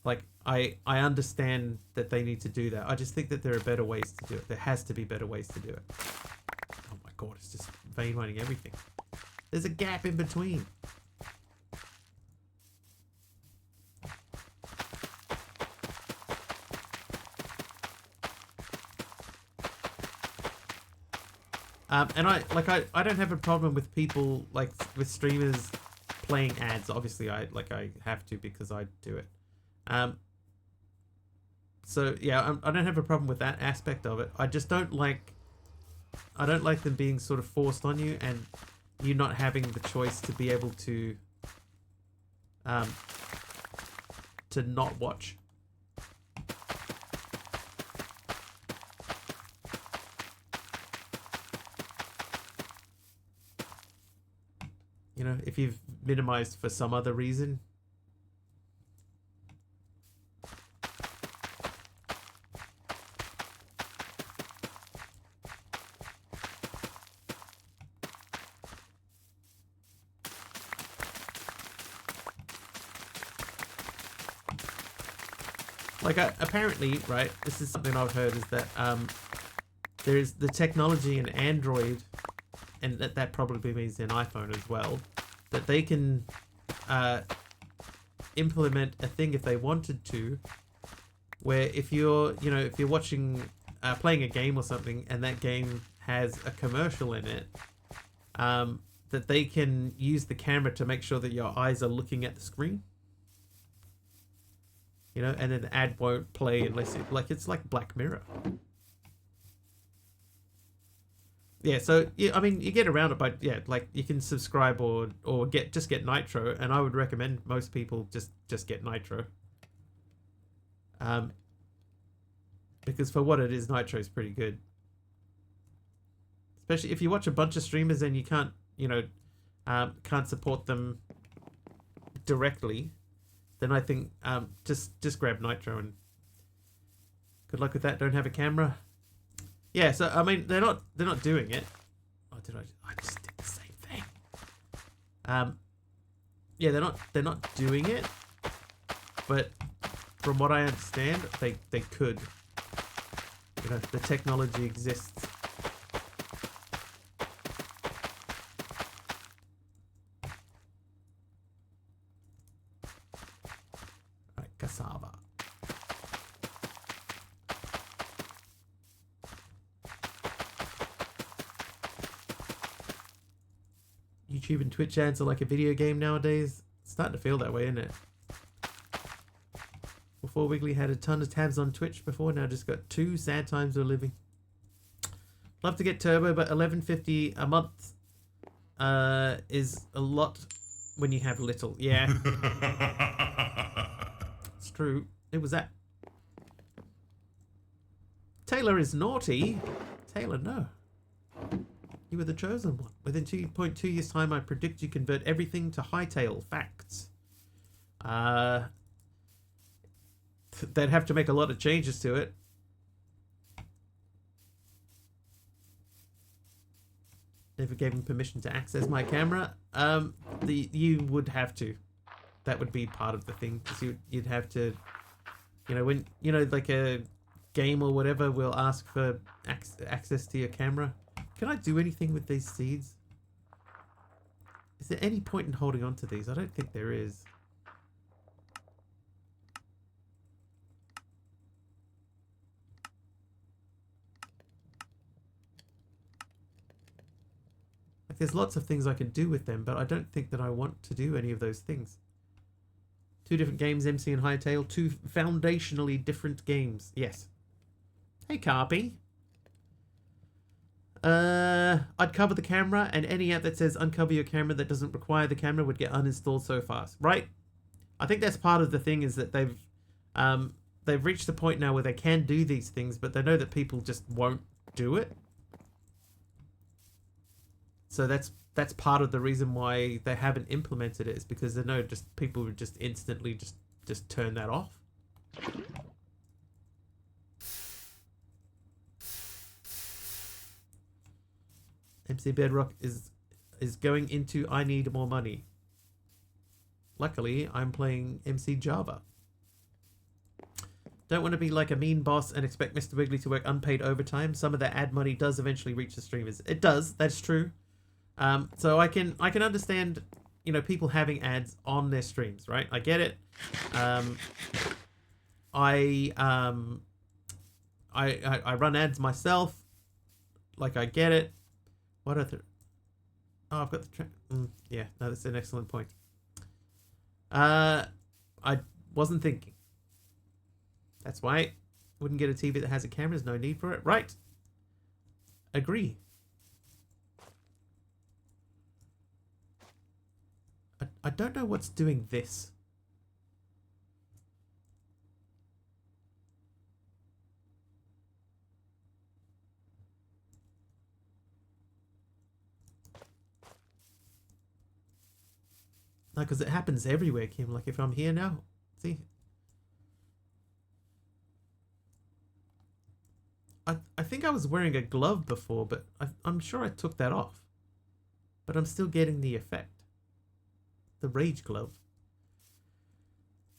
Like, I understand that they need to do that. I just think that there are better ways to do it. There has to be better ways to do it. Oh my god, it's just vein running everything. There's a gap in between. And I don't have a problem with people, like, with streamers playing ads. Obviously, I have to because I do it. So yeah, I don't have a problem with that aspect of it. I just don't like them being sort of forced on you and you not having the choice to be able to not watch. You know, if you've minimized for some other reason. Like, apparently, right, this is something I've heard, is that there is the technology in Android, and that probably means in iPhone as well, that they can implement a thing if they wanted to, where if you're watching, playing a game or something, and that game has a commercial in it, that they can use the camera to make sure that your eyes are looking at the screen. You know, and then the ad won't play unless it's like Black Mirror. Yeah, so yeah, I mean, you get around it by, yeah, like, you can subscribe or just get Nitro, and I would recommend most people just get Nitro. Because for what it is, Nitro is pretty good. Especially if you watch a bunch of streamers and you can't support them directly, then I think just grab Nitro and good luck with that. Don't have a camera. Yeah, so I mean, they're not doing it. Oh, I just did the same thing. Yeah, they're not doing it, but from what I understand, they could. You know, the technology exists. Right, cassava. YouTube and Twitch ads are like a video game nowadays. It's starting to feel that way, isn't it? Before, Wiggly had a ton of tabs on Twitch before, now just got 2 sad times of living. Love to get turbo, but $11.50 a month is a lot when you have little. Yeah. It's true. It was that. Taylor is naughty. Taylor, no. You were the chosen one. Within 2.2 years' time, I predict you convert everything to hightail. Facts. They'd have to make a lot of changes to it. Never gave him permission to access my camera. You would have to. That would be part of the thing. Because you'd have to, when, like a game or whatever will ask for access to your camera. Can I do anything with these seeds? there any point in holding on to these? I don't think there is. Like, there's lots of things I can do with them, but I don't think that I want to do any of those things. 2 different games, MC and Hightail. 2 foundationally different games. Yes. Hey, Carpy. I'd cover the camera, and any app that says uncover your camera that doesn't require the camera would get uninstalled so fast. Right? I think that's part of the thing, is that they've reached the point now where they can do these things, but they know that people just won't do it. So that's part of the reason why they haven't implemented it, is because they know just people would just instantly just turn that off. MC Bedrock is going into I need more money. Luckily, I'm playing MC Java. Don't want to be like a mean boss and expect MisterWiggly to work unpaid overtime. Some of the ad money does eventually reach the streamers. It does. That's true. So I can understand, you know, people having ads on their streams, right? I get it. I run ads myself. Like, I get it. What other? Oh, I've got the yeah, no, that's an excellent point. I wasn't thinking. That's why I wouldn't get a TV that has a camera. There's no need for it. Right. Agree. I don't know what's doing this. No, because it happens everywhere, Kim. Like, if I'm here now, see? I think I was wearing a glove before, but I'm sure I took that off. But I'm still getting the effect. The rage glove.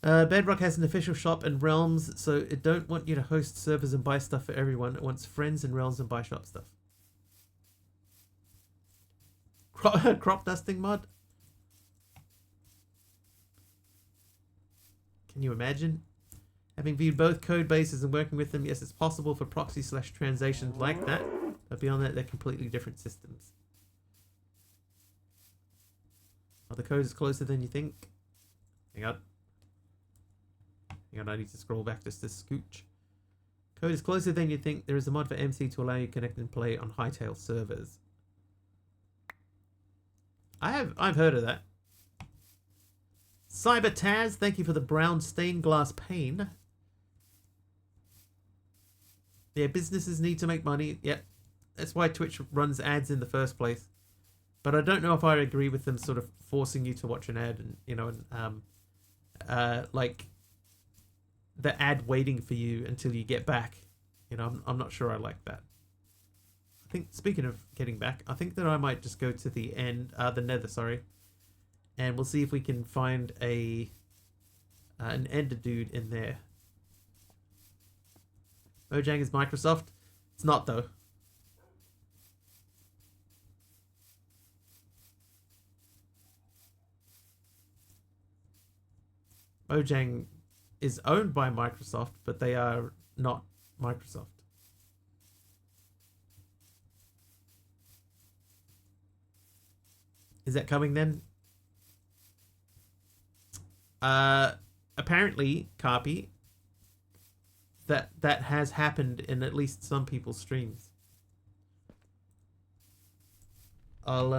Bedrock has an official shop and Realms, so it don't want you to host servers and buy stuff for everyone. It wants friends and Realms and buy shop stuff. Crop dusting mod? Can you imagine? Having viewed both code bases and working with them, yes, it's possible for proxy/translations like that, but beyond that, they're completely different systems. Oh, the code is closer than you think. Hang on. Hang on, I need to scroll back just to scooch. Code is closer than you think. There is a mod for MC to allow you to connect and play on Hightail servers. I've heard of that. Cyber Taz, thank you for the brown stained glass pane. Yeah, businesses need to make money. Yep. That's why Twitch runs ads in the first place. But I don't know if I agree with them sort of forcing you to watch an ad and, you know, like the ad waiting for you until you get back. You know, I'm not sure I like that. I think, speaking of getting back, I think that I might just go to the end, the nether, sorry. And we'll see if we can find an ender dude in there. Mojang is Microsoft. It's not, though. Mojang is owned by Microsoft, but they are not Microsoft. Is that coming then? Apparently, Carpy, that has happened in at least some people's streams. I'll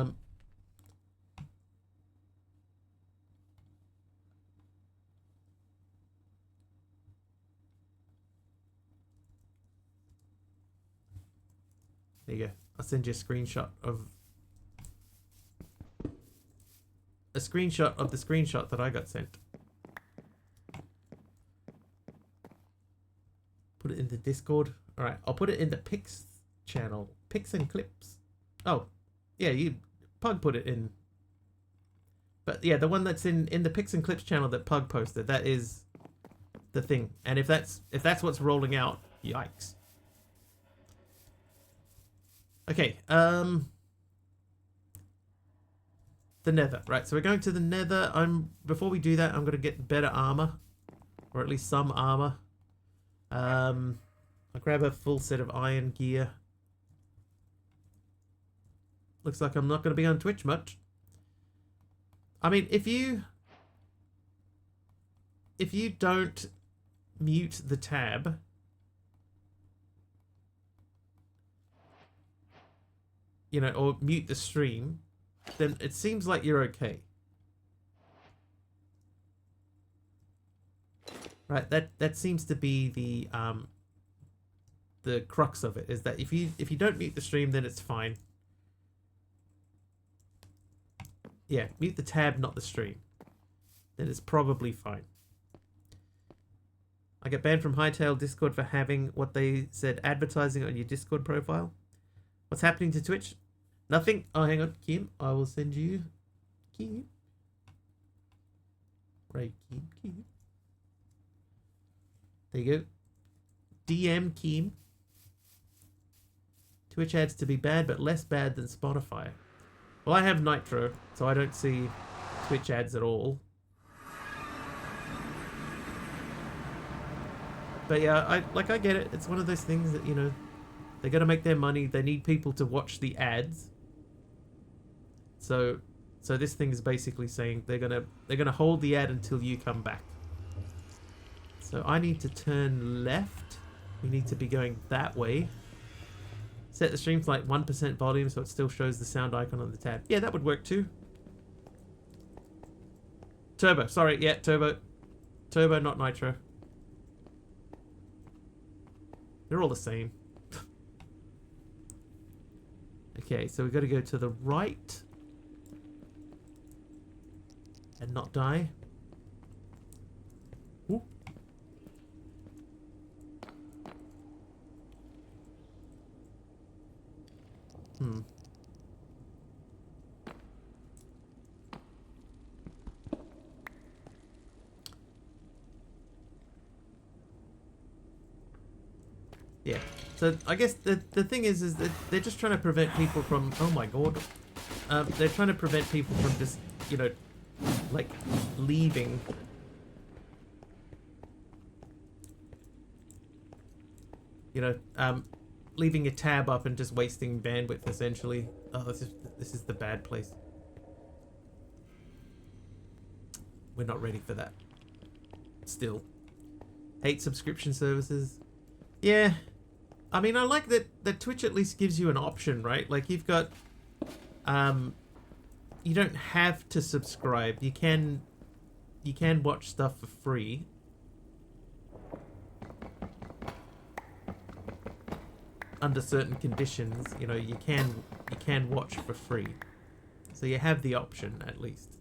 there you go. I'll send you a screenshot of the screenshot that I got sent. Put it in the Discord. All right, I'll put it in the Pics channel. Pics and clips. Oh, yeah, Pug put it in. But yeah, the one that's in the Pics and clips channel that Pug posted, that is the thing. And if that's what's rolling out, yikes. Okay, The Nether. Right, so we're going to the Nether. Before we do that, I'm going to get better armor. Or at least some armor. I'll grab a full set of iron gear. Looks like I'm not going to be on Twitch much. I mean, if you don't mute the tab, you know, or mute the stream, then it seems like you're okay. Right, that seems to be the crux of it, is that if you don't mute the stream, then it's fine. Yeah, mute the tab, not the stream. Then it's probably fine. I get banned from Hightail Discord for having what they said advertising on your Discord profile. What's happening to Twitch? Nothing. Oh, hang on, Kim. I will send you. Kim. Right, Kim. There you go. DM Kim. Twitch ads to be bad, but less bad than Spotify. Well, I have Nitro, so I don't see Twitch ads at all. But yeah, I get it. It's one of those things that, you know, they're gonna make their money. They need people to watch the ads. So this thing is basically saying they're gonna hold the ad until you come back. So I need to turn left. We need to be going that way. Set the stream to like 1% volume so it still shows the sound icon on the tab. Yeah, that would work too. Turbo, sorry, yeah, turbo. Turbo, not nitro. They're all the same. Okay, so we've got to go to the right. And not die. Ooh. Yeah. So I guess the thing is that they're just trying to prevent people from, oh my god, they're trying to prevent people from just, you know, like leaving. You know, leaving a tab up and just wasting bandwidth essentially. Oh, this is the bad place. We're not ready for that. Still. Hate subscription services. Yeah. I mean, I like that Twitch at least gives you an option, right? Like you've got, you don't have to subscribe. You can watch stuff for free. Under certain conditions, you know, you can watch for free. So you have the option at least.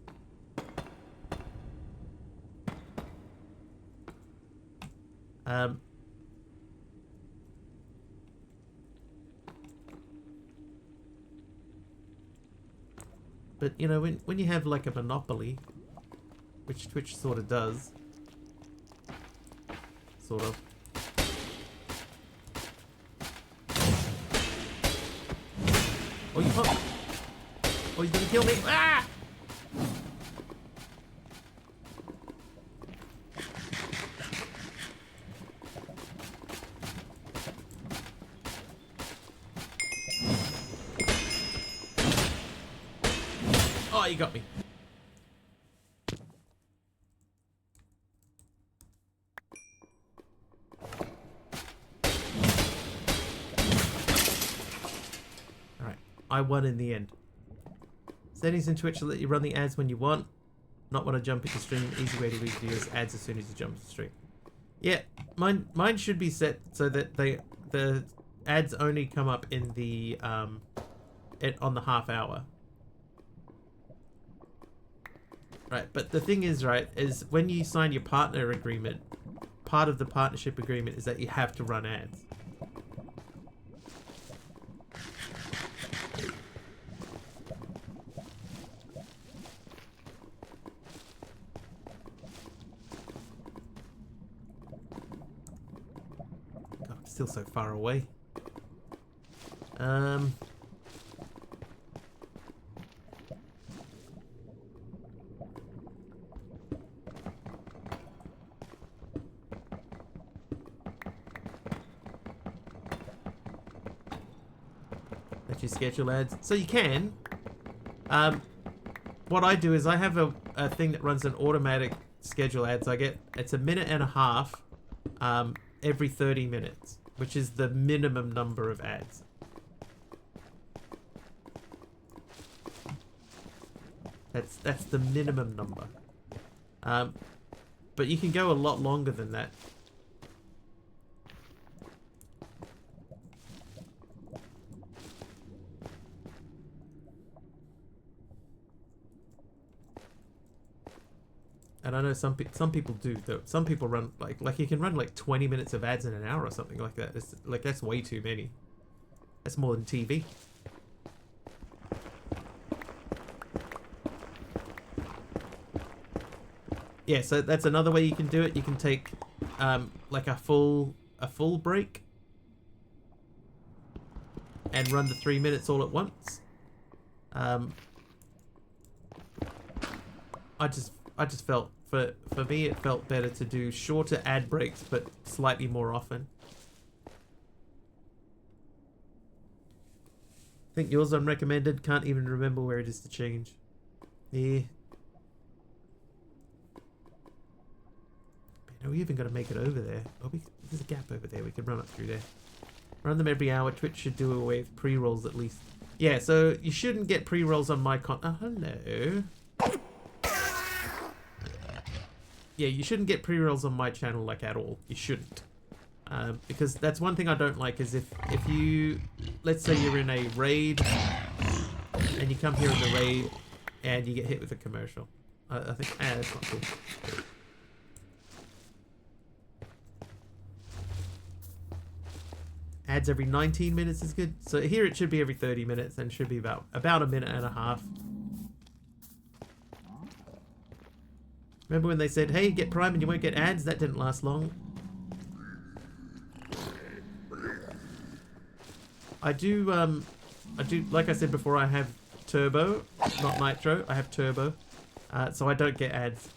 But you know, when you have like a monopoly, which Twitch sort of does, sort of. Oh, you can't. Oh, he's gonna kill me! Ah! Oh, you got me. Alright, I won in the end. Settings in Twitch will let you run the ads when you want. Not when I jump into stream. Easy way to read videos ads as soon as you jump into stream. Yeah, mine should be set so that the ads only come up in the on the half hour. Right, but the thing is, right, is when you sign your partner agreement, part of the partnership agreement is that you have to run ads. God, I'm still so far away. you schedule ads. So you can. What I do is I have a thing that runs an automatic schedule ads. It's a minute and a half every 30 minutes, which is the minimum number of ads. That's the minimum number. But you can go a lot longer than that. And I know some people do though. Some people run like you can run like 20 minutes of ads in an hour or something like that. It's like that's way too many. That's more than TV. Yeah, so that's another way you can do it. You can take like a full break and run the 3 minutes all at once. I just felt for me it felt better to do shorter ad breaks but slightly more often. I think yours unrecommended. Can't even remember where it is to change. Yeah. Are we even going to make it over there? Oh, there's a gap over there. We could run up through there. Run them every hour. Twitch should do away with pre-rolls at least. Yeah, so you shouldn't get pre-rolls on my Oh, hello. Yeah, you shouldn't get pre-rolls on my channel like at all. You shouldn't. Because that's one thing I don't like is if you... Let's say you're in a raid and you come here in the raid and you get hit with a commercial. I think... that's not cool. Ads every 19 minutes is good. So here it should be every 30 minutes and should be about a minute and a half. Remember when they said, hey, get Prime and you won't get ads? That didn't last long. I do, like I said before, I have Turbo, not Nitro. I have Turbo, so I don't get ads.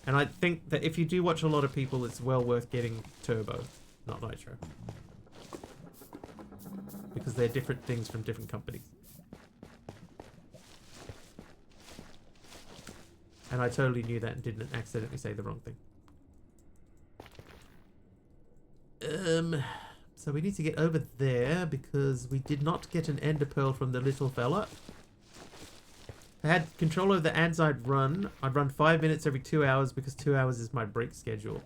And I think that if you do watch a lot of people, it's well worth getting Turbo, not Nitro. Because they're different things from different companies. And I totally knew that and didn't accidentally say the wrong thing. So we need to get over there because we did not get an ender pearl from the little fella. I had control over the ads I'd run. I'd run 5 minutes every 2 hours because 2 hours is my break schedule.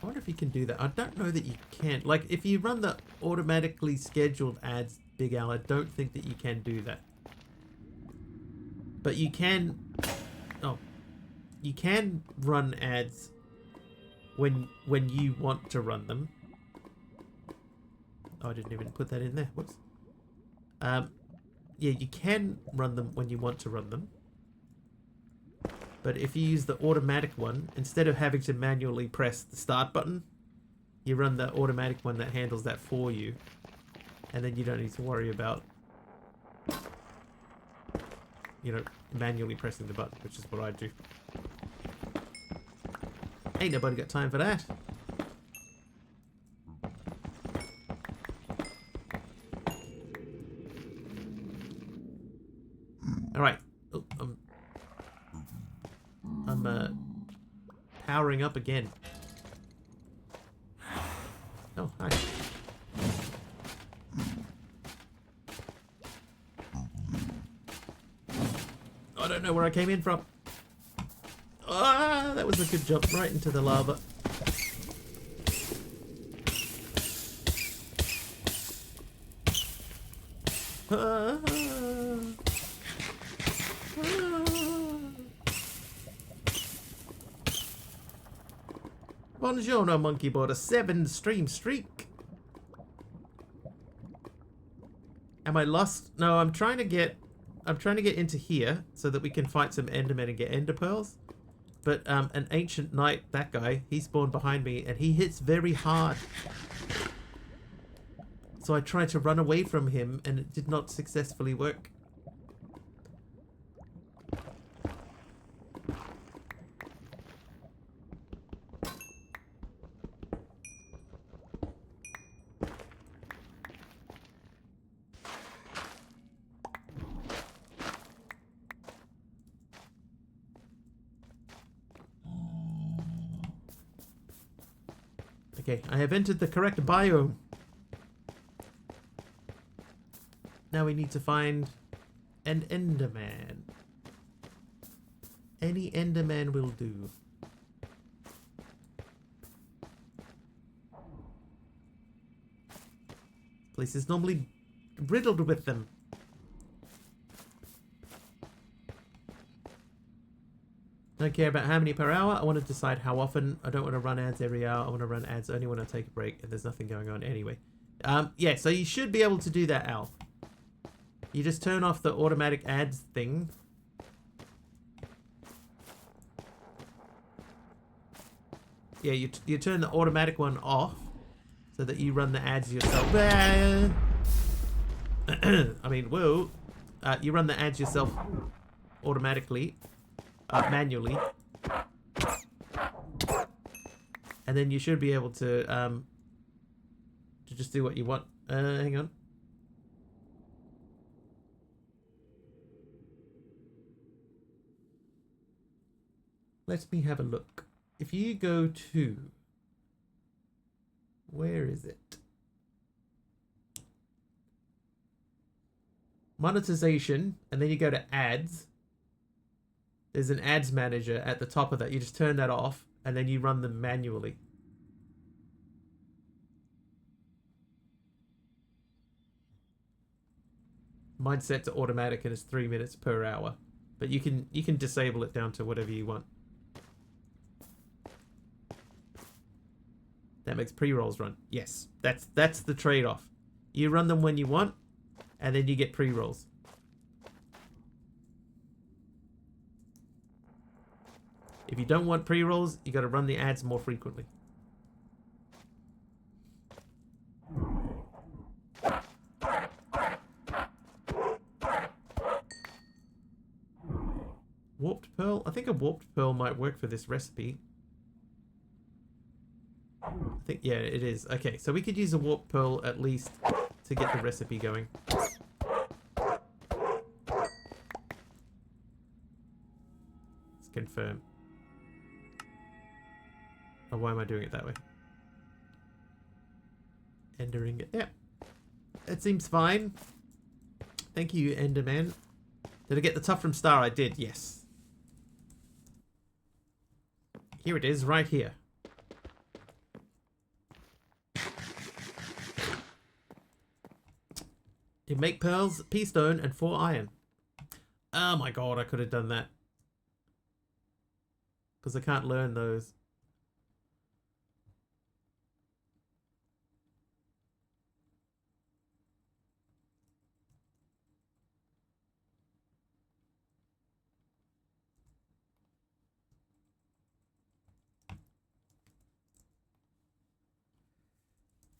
I wonder if you can do that. I don't know that you can. Like, if you run the automatically scheduled ads, Big Al, I don't think that you can do that. But you can... Oh. You can run ads when you want to run them. Oh, I didn't even put that in there. Whoops. Yeah, you can run them when you want to run them. But if you use the automatic one, instead of having to manually press the start button, you run the automatic one that handles that for you. And then you don't need to worry about, you know, manually pressing the button, which is what I do. Ain't nobody got time for that. Alright. Oh, I'm powering up again. Oh, hi. I don't know where I came in from. Ah, that was a good jump right into the lava. Buongiorno, monkey board. A 7 stream streak. Am I lost? No, I'm trying to get into here so that we can fight some endermen and get ender pearls. But an ancient knight, that guy, he spawned behind me and he hits very hard. So I tried to run away from him and it did not successfully work. Okay, I have entered the correct biome. Now we need to find an Enderman. Any Enderman will do. Place is normally riddled with them. Don't care about how many per hour. I want to decide how often. I don't want to run ads every hour. I want to run ads only when I take a break and there's nothing going on anyway. Yeah, so you should be able to do that, Al. You just turn off the automatic ads thing. Yeah, you turn the automatic one off so that you run the ads yourself. I mean, whoa. You run the ads yourself automatically, manually. And then you should be able to just do what you want. Hang on. Let me have a look. If you go to... Where is it? Monetization, and then you go to ads. There's an ads manager at the top of that. You just turn that off, and then you run them manually. Mine's set to automatic, and it's 3 minutes per hour. But you can disable it down to whatever you want. That makes pre-rolls run. Yes, that's the trade-off. You run them when you want, and then you get pre-rolls. If you don't want pre-rolls, you got to run the ads more frequently. Warped pearl? I think a warped pearl might work for this recipe. I think, yeah, it is. Okay, so we could use a warped pearl at least to get the recipe going. Let's confirm. Oh, why am I doing it that way? Endering it. Yeah. It seems fine. Thank you, Enderman. Did I get the tough from Star? I did, yes. Here it is, right here. You make pearls, pea stone, and 4 iron. Oh my god, I could have done that. Because I can't learn those.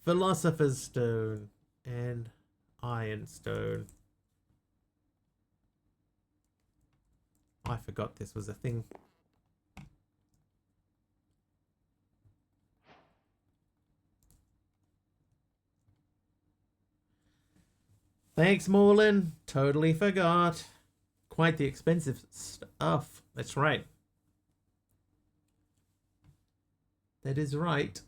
Philosopher's Stone and Iron Stone. I forgot this was a thing. Thanks, Morlin. Totally forgot. Quite the expensive stuff. That's right. That is right.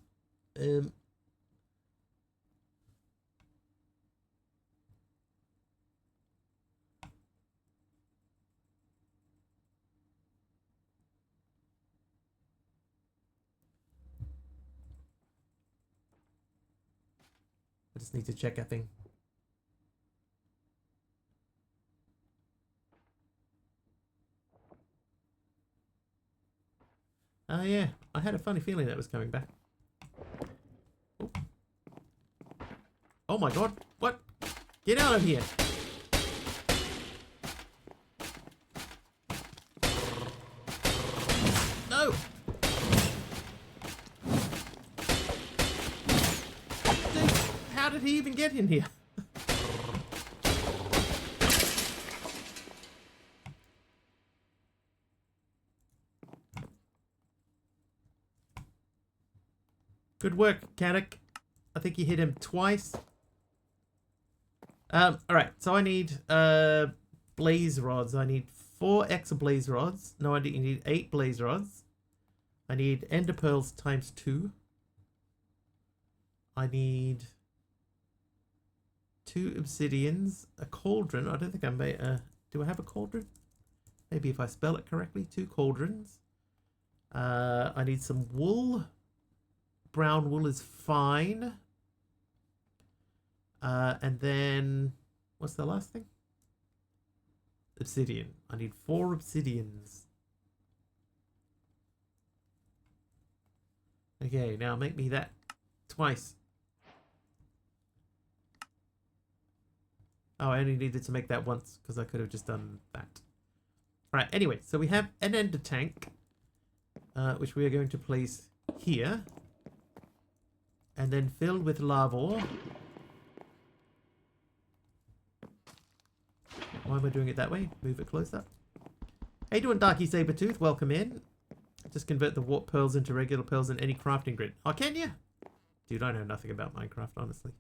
I just need to check a thing. Oh yeah, I had a funny feeling that was coming back. Oh, oh my god, what? Get out of here! No! Dude, how did he even get in here? Good work, Caddock. I think you hit him twice. Alright, so I need blaze rods. I need 4 extra blaze rods. No, I need 8 blaze rods. I need ender pearls times 2. I need 2 obsidians, a cauldron. I don't think I made do I have a cauldron? Maybe if I spell it correctly. 2 cauldrons. I need some wool. Brown wool is fine. And then what's the last thing? Obsidian. I need 4 obsidians. Okay, now make me that twice. Oh, I only needed to make that once because I could have just done that. Right, anyway, so we have an ender tank, which we are going to place here. And then filled with lava ore. Why am I doing it that way? Move it closer. How you doing, Darky Sabertooth? Welcome in. Just convert the warp pearls into regular pearls in any crafting grid. Oh, can you? Dude, I know nothing about Minecraft, honestly.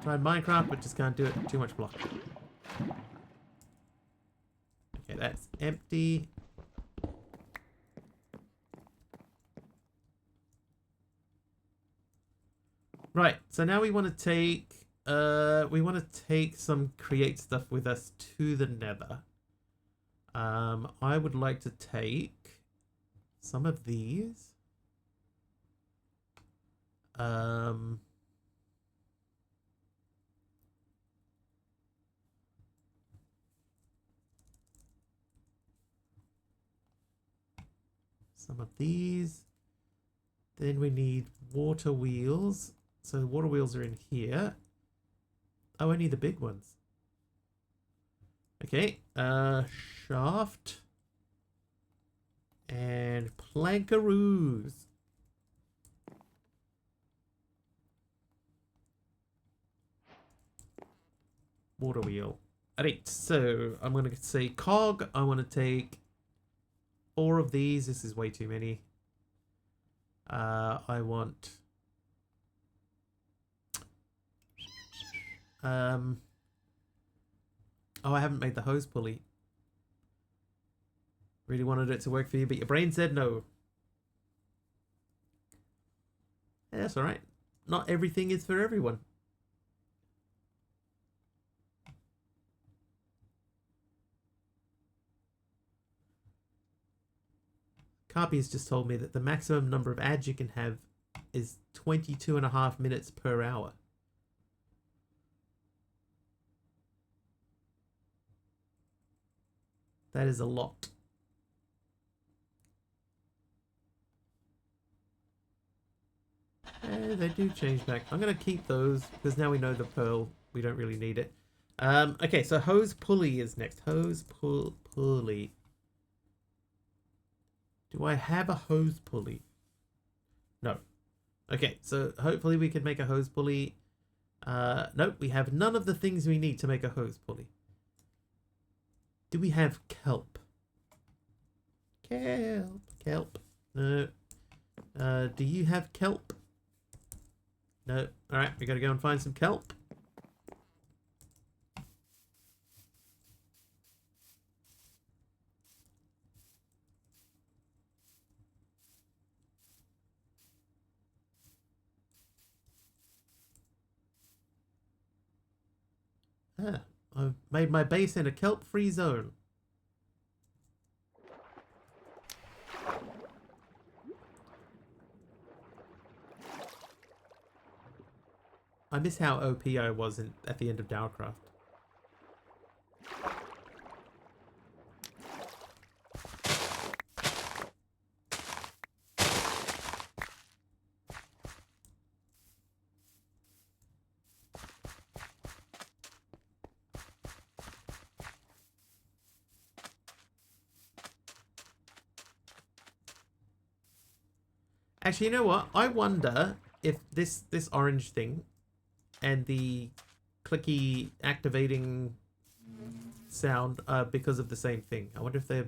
Tried Minecraft, but just can't do it. Too much block. Okay, that's empty. Right, so now we want to take some create stuff with us to the Nether. I would like to take some of these. Some of these. Then we need water wheels. So the water wheels are in here. Oh, only the big ones. Okay. Shaft. And plankaroos. Water wheel. Alright, so I'm going to say cog. I want to take 4 of these. This is way too many. I want... oh, I haven't made the hose pulley. Really wanted it to work for you, but your brain said no. Yeah, that's alright. Not everything is for everyone. Carpy's just told me that the maximum number of ads you can have is 22.5 minutes per hour. That is a lot. They do change back. I'm going to keep those because now we know the pearl. We don't really need it. Okay, so hose pulley is next. Hose pulley. Do I have a hose pulley? No. Okay, so hopefully we can make a hose pulley. Nope, we have none of the things we need to make a hose pulley. Do we have kelp? Kelp. No. Do you have kelp? No. Alright, we gotta go and find some kelp. Ah, I've made my base in a kelp-free zone. I miss how OP I was at the end of Dowercraft. Actually, you know what? I wonder if this orange thing and the clicky activating sound are because of the same thing. I wonder if they're...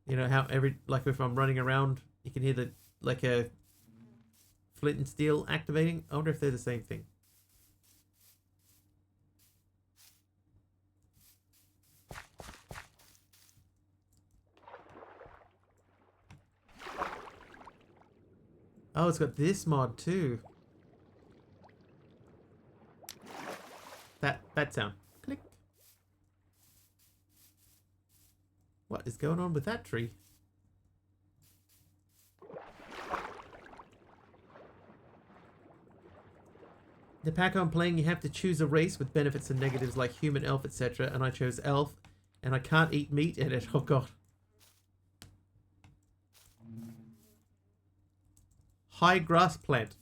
You know how like if I'm running around, you can hear like a flint and steel activating. I wonder if they're the same thing. Oh, it's got this mod too. That sound. Click. What is going on with that tree? The pack I'm playing, you have to choose a race with benefits and negatives like human, elf, etc. And I chose elf, and I can't eat meat in it. Oh god. High grass plant.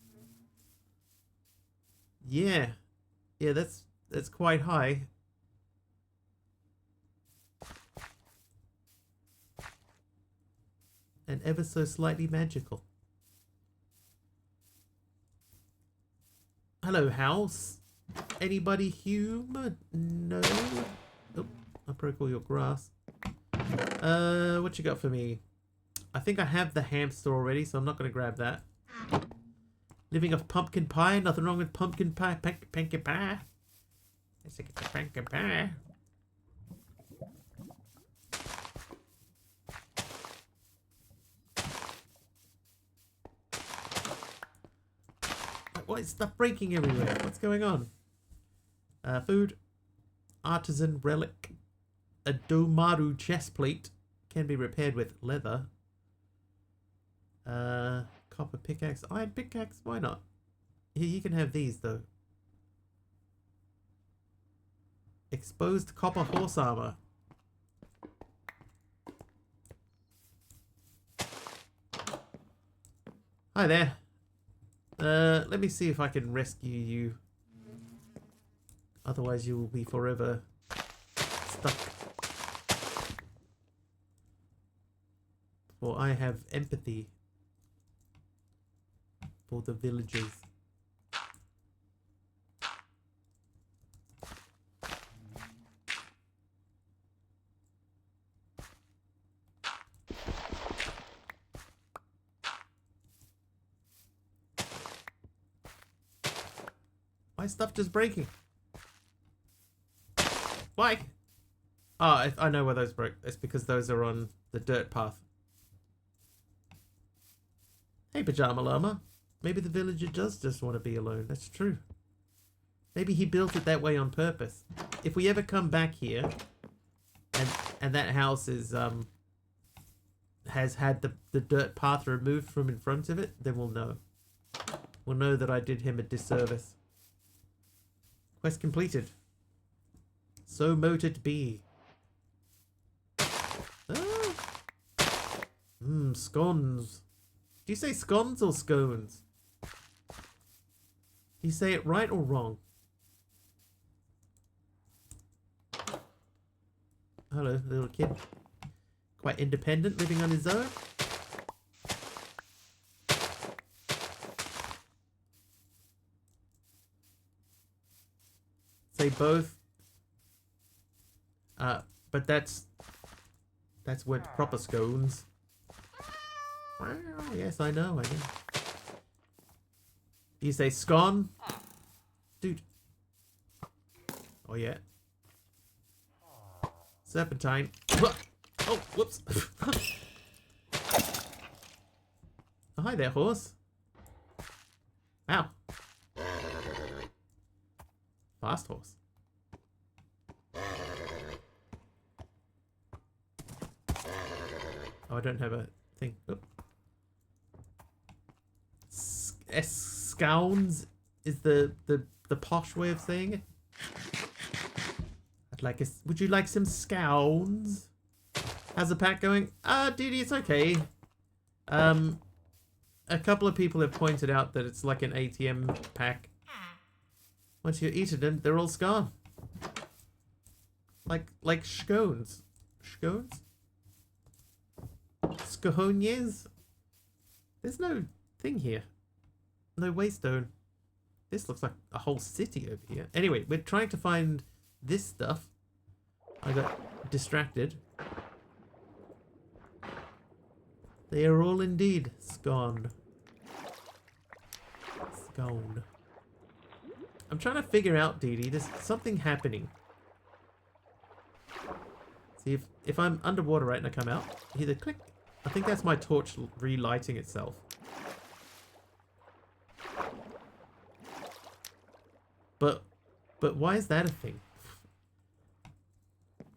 Yeah. Yeah, that's quite high. And ever so slightly magical. Hello, house. Anybody human? No. Oh, I broke all your grass. What you got for me? I think I have the hamster already, so I'm not going to grab that. Living off pumpkin pie. Nothing wrong with pumpkin pie. Pumpkin pie. Let's get the pumpkin pie. What is stuff breaking everywhere? What's going on? Food. Artisan relic. A Domaru chest plate. Can be repaired with leather. Copper pickaxe. Iron pickaxe. Why not? Here, you can have these though. Exposed copper horse armor. Hi there. Let me see if I can rescue you. Otherwise you will be forever stuck. For I have empathy for the villagers. My stuff just breaking. Why? Oh, I know why those broke. It's because those are on the dirt path. Hey, Pajama Llama. Maybe the villager does just want to be alone. That's true. Maybe he built it that way on purpose. If we ever come back here, and that house is has had the dirt path removed from in front of it, then we'll know. We'll know that I did him a disservice. Quest completed. So mote it be. Ah. Scones. Do you say scones or scones? Do you say it right or wrong? Hello, little kid. Quite independent, living on his own. Say both. But that's weren't proper scones. Well, yes, I know. Do you say scone? Dude. Oh, yeah. Serpentine. Oh, whoops. Oh, hi there, horse. Wow. Fast horse. Oh, I don't have a thing. Oop. Scones is the posh way of saying it. I'd like would you like some scones? How's the pack going? Didi, it's okay. A couple of people have pointed out that it's like an ATM pack. Once you eat them, they're all gone. Like scones. Scones? Scones? There's no thing here. No waystone. This looks like a whole city over here. Anyway, we're trying to find this stuff. I got distracted. They are all indeed scone. Scone. I'm trying to figure out, Dee Dee, there's something happening. See, if I'm underwater, right, and I come out, hear the click. I think that's my torch relighting itself. But why is that a thing?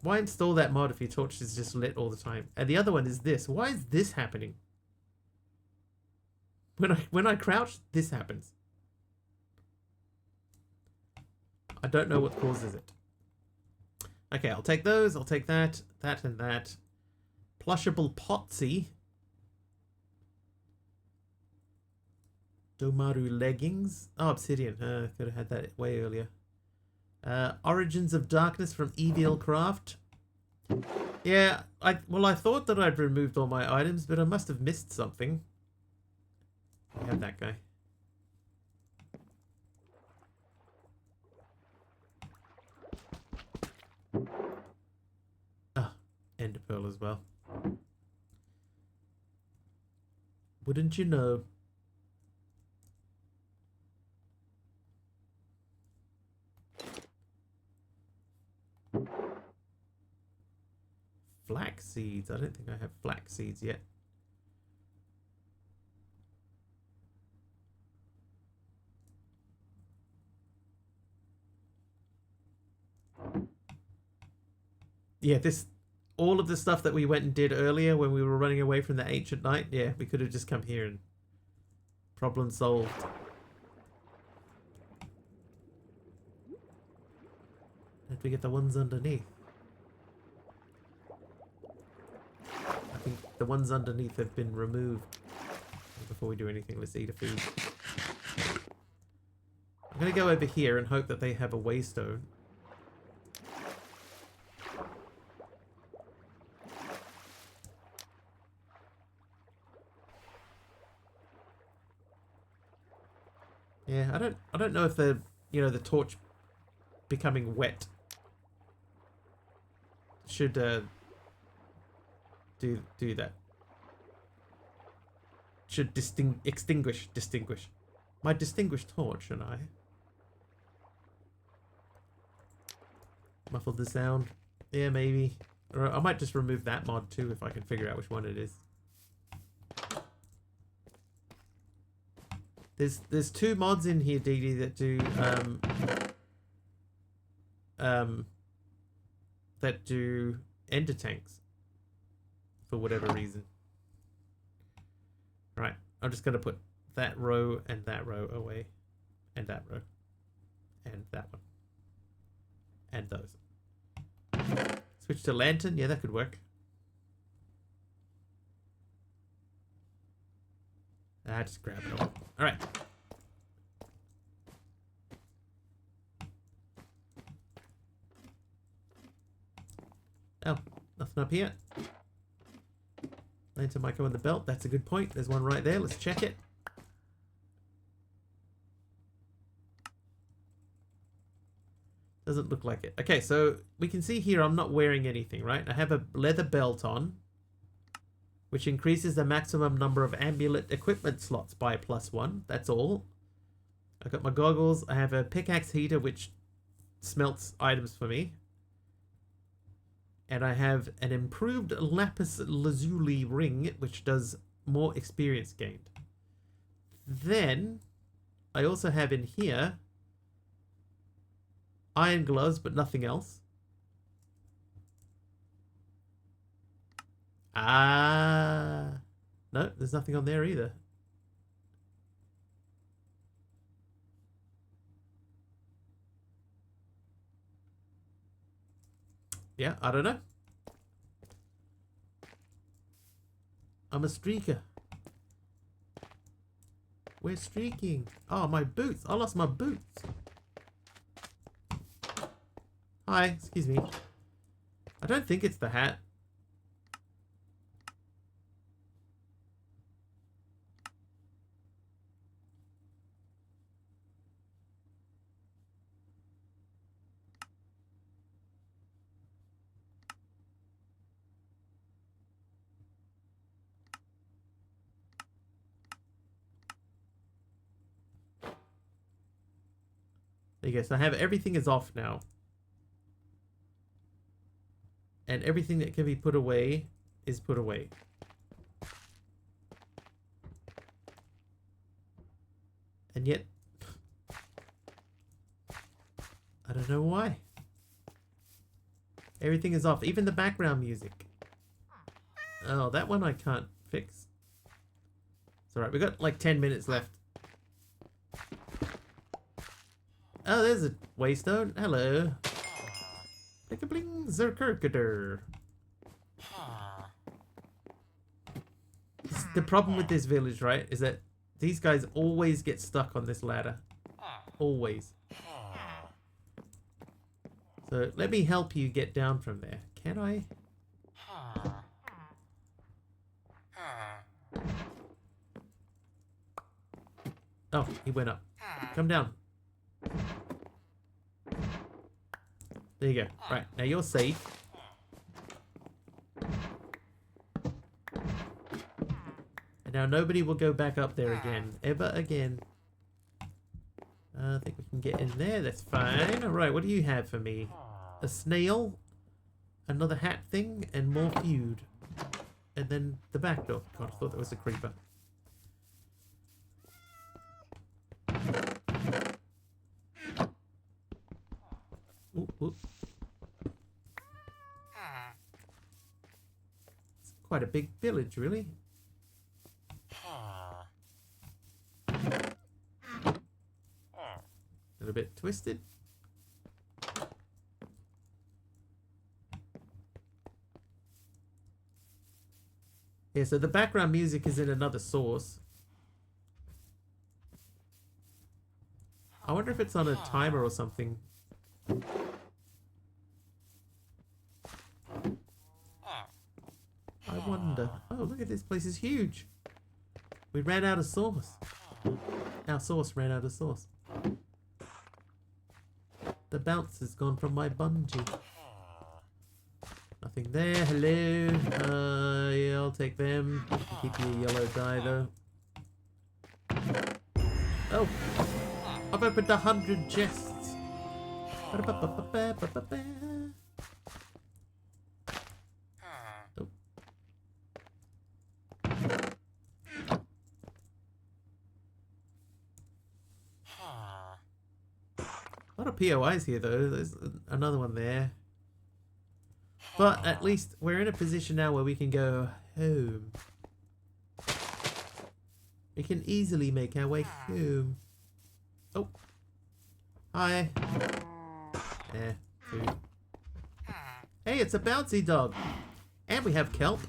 Why install that mod if your torch is just lit all the time? And the other one is this. Why is this happening? When I crouch, this happens. I don't know what causes it. Okay, I'll take those. I'll take that, that, and that. Plushable Potsy. Domaru leggings. Oh, obsidian. Could have had that way earlier. Origins of Darkness from Evil Craft. Yeah, I thought that I'd removed all my items, but I must have missed something. I have that guy. Ah, Ender Pearl as well. Wouldn't you know? Flax seeds. I don't think I have flax seeds yet. Yeah, all of the stuff that we went and did earlier when we were running away from the ancient knight. Yeah, we could have just come here and problem solved. Did we get the ones underneath? I think the ones underneath have been removed. Before we do anything, let's eat a food. I'm going to go over here and hope that they have a waystone. Yeah, I don't know if the torch becoming wet should do that. Should distinguish my distinguished torch, and I muffle the sound. Yeah, maybe. Or I might just remove that mod too if I can figure out which one it is. There's two mods in here, Dee Dee, that do ender tanks for whatever reason. Right, I'm just gonna put that row and that row away, and that row, and that one, and those. Switch to lantern. Yeah, that could work. Just grab it all. All right. Oh, nothing up here. Lantern might go in the belt. That's a good point. There's one right there. Let's check it. Doesn't look like it. Okay, so we can see here I'm not wearing anything, right? I have a leather belt on, which increases the maximum number of amulet equipment slots by +1. That's all. I got my goggles. I have a pickaxe heater, which smelts items for me. And I have an improved lapis lazuli ring, which does more experience gained. Then, I also have in here iron gloves, but nothing else. No, there's nothing on there either. Yeah, I don't know. I'm a streaker. We're streaking. Oh, my boots. I lost my boots. Hi, excuse me. I don't think it's the hat. There you go. So I have everything is off now. And everything that can be put away is put away. And yet, I don't know why. Everything is off, even the background music. Oh, that one I can't fix. It's alright, we've got like 10 minutes left. Oh, there's a waystone. Hello. Bling zerkerkader. The problem with this village, right, is that these guys always get stuck on this ladder. Always. So let me help you get down from there. Can I? Oh, he went up. Come down. There you go. Right, now you're safe. And now nobody will go back up there again. Ever again. I think we can get in there. That's fine. Alright, what do you have for me? A snail, another hat thing, and more feud. And then the back door. God, I thought that was a creeper. Ooh, ooh. It's quite a big village, really. A little bit twisted. Yeah, so the background music is in another source. I wonder if it's on a timer or something. I wonder. Oh, look at this place is huge. We ran out of sauce. Our sauce ran out of sauce. The bounce has gone from my bungee. Nothing there. Hello. Yeah, I'll take them. Keep your yellow dye though. Oh, I've opened 100 chests. Oh. A lot of POIs here though. There's another one there. But at least we're in a position now where we can go home. We can easily make our way home. Oh. Hi. Yeah, food. Hey, it's a bouncy dog. And we have kelp,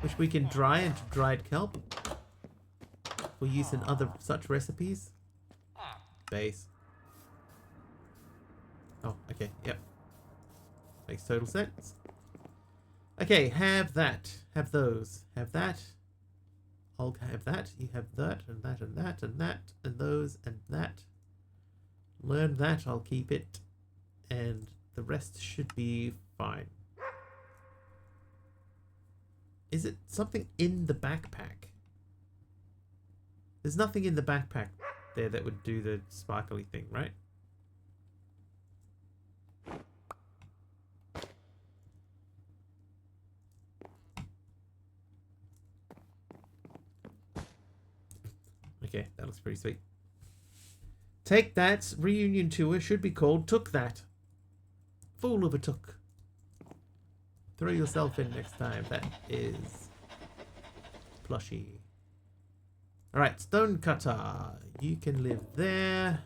which we can dry into dried kelp for use in other such recipes. Base. Oh, okay, yep. Makes total sense. Okay, have that. Have those. Have that. I'll have that. You have that, and that, and that, and that, and those, and that. Learn that, I'll keep it. And the rest should be fine. Is it something in the backpack? There's nothing in the backpack there that would do the sparkly thing, right? Okay, that looks pretty sweet. Take That reunion tour should be called Took That. Fool of a took. Throw yourself in next time. That is plushy. Alright, Stonecutter. You can live there.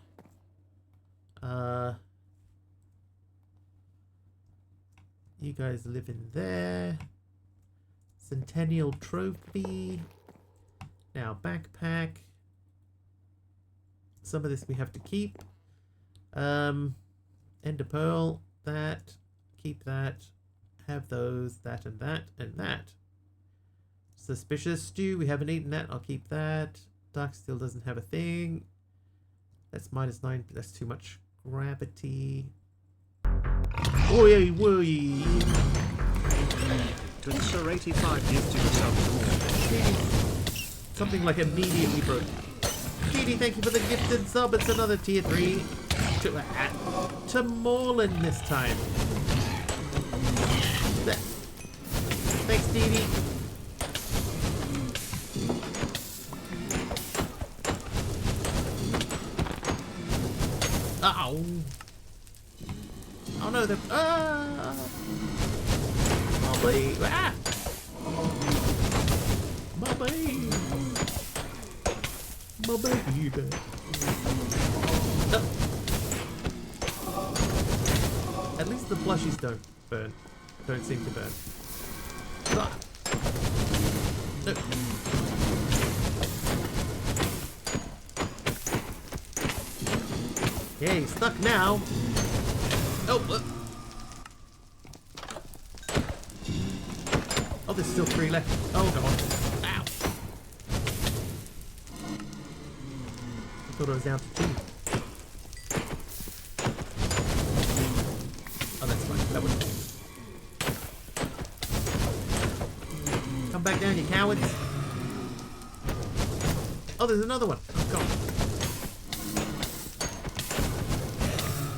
You guys live in there. Centennial Trophy. Now backpack. Some of this we have to keep. Ender Pearl. That. Keep that. Have those. That and that and that. Suspicious Stew. We haven't eaten that. I'll keep that. Dark Steel doesn't have a thing. That's -9. That's too much gravity. Oi, oi. Sir 85 gifted sub. Something like immediately broke. Katie, thank you for the gifted sub. It's another tier 3. To Morland this time. Thanks, Dee Dee. Ow. Oh no, they're... Ah! Bobby! Ah! Bobby! Bobby! No. At least the plushies don't burn. Don't seem to burn. Ah. No. Yeah, he's stuck now. Oh, oh, there's still 3 left. Oh god. Ow. I thought I was down to 2. Oh, that's fine. That was. Come back down, you cowards. Oh, there's another one. Oh god.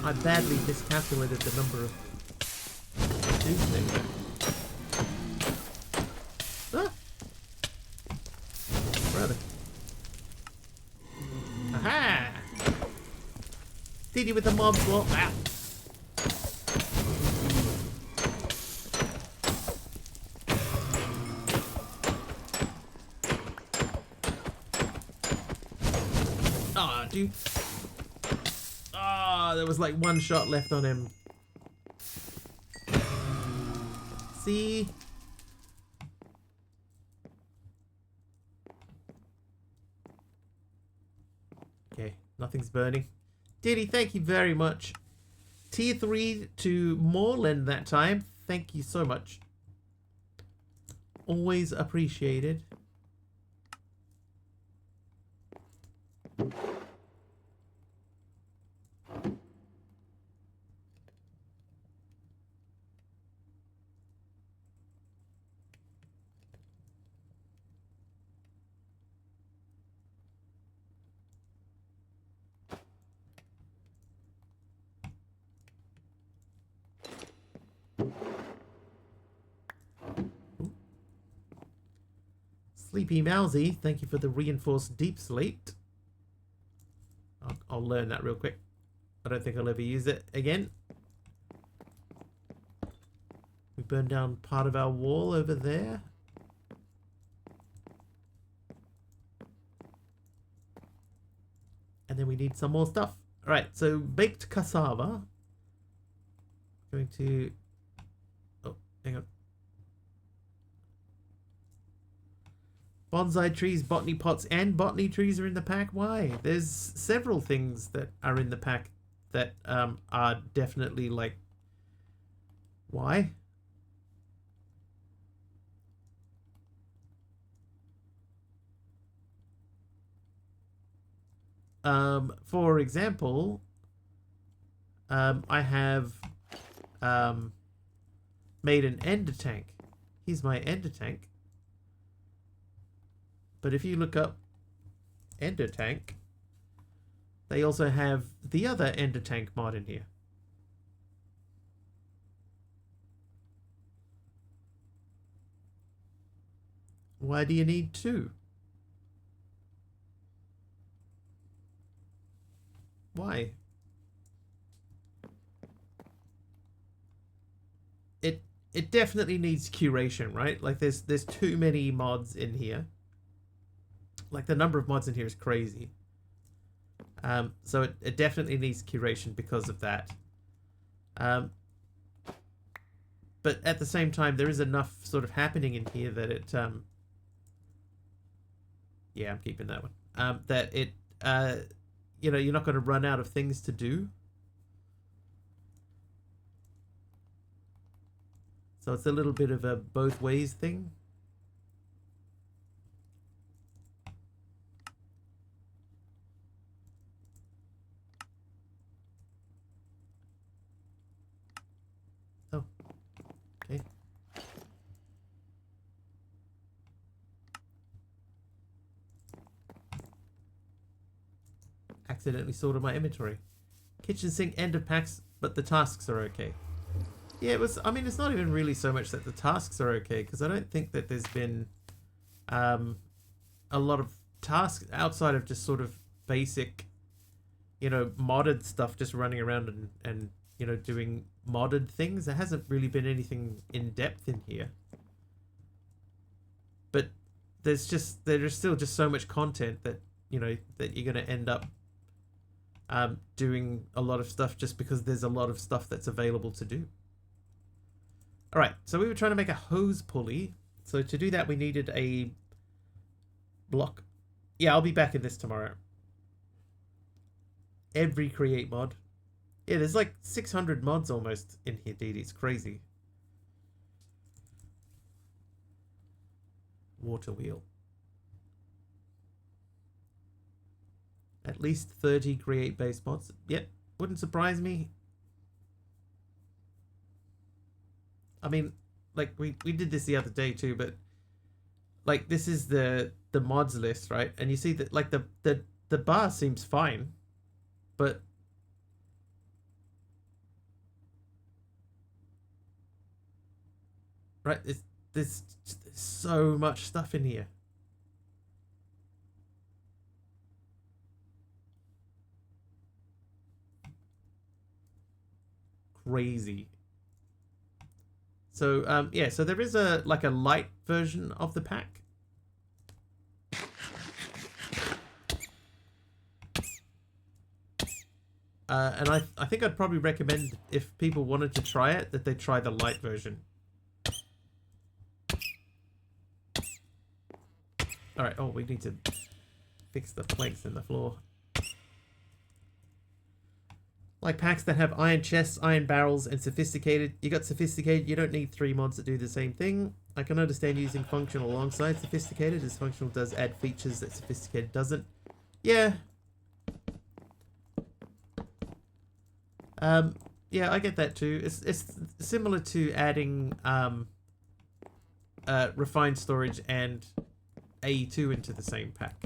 I badly miscalculated the number of dudes there. Ah! Brother. Aha! Did you with the mob swap? Ow! Ah, dude. Ah, there was like 1 shot left on him. See? Okay, nothing's burning. Diddy, thank you very much. Tier 3 to Moreland that time. Thank you so much. Always appreciated. Sleepy Mousy, thank you for the reinforced deep slate. I'll learn that real quick. I don't think I'll ever use it again. We burned down part of our wall over there. And then we need some more stuff. Alright, so baked cassava. Going to... Oh, hang on. Bonsai trees, botany pots, and botany trees are in the pack. Why? There's several things that are in the pack that are definitely like... Why? For example, I have made an ender tank. Here's my ender tank. But if you look up ender tank, they also have the other ender tank mod in here. Why do you need 2? Why? It definitely needs curation, right? Like there's too many mods in here. Like the number of mods in here is crazy. So it definitely needs curation because of that. But at the same time, there is enough sort of happening in here that it yeah, I'm keeping that one. That it you know, you're not going to run out of things to do. So it's a little bit of a both ways thing. Oh, okay. Accidentally sorted my inventory. Kitchen sink, end of packs, but the tasks are okay. Yeah, it was. I mean, it's not even really so much that the tasks are okay, because I don't think that there's been a lot of tasks outside of just sort of basic, you know, modded stuff just running around and you know, doing modded things. There hasn't really been anything in depth in here. But there's still just so much content that, you know, that you're going to end up doing a lot of stuff just because there's a lot of stuff that's available to do. All right, so we were trying to make a hose pulley. So to do that, we needed a block. Yeah, I'll be back in this tomorrow. Every create mod. Yeah, there's like 600 mods almost in here, DD. It's crazy. Water wheel. At least 30 create base mods. Yep, wouldn't surprise me. I mean, like we did this the other day too, but like this is the mods list, right? And you see that like the bar seems fine, but right, there's so much stuff in here. Crazy. So yeah, so there is a like a light version of the pack. And I think I'd probably recommend, if people wanted to try it, that they try the light version. Alright, oh, we need to fix the planks in the floor. Like packs that have iron chests, iron barrels, and sophisticated. You got sophisticated, you don't need 3 mods that do the same thing. I can understand using functional alongside sophisticated, as functional does add features that sophisticated doesn't. Yeah. Yeah, I get that too. It's similar to adding refined storage and AE2 into the same pack.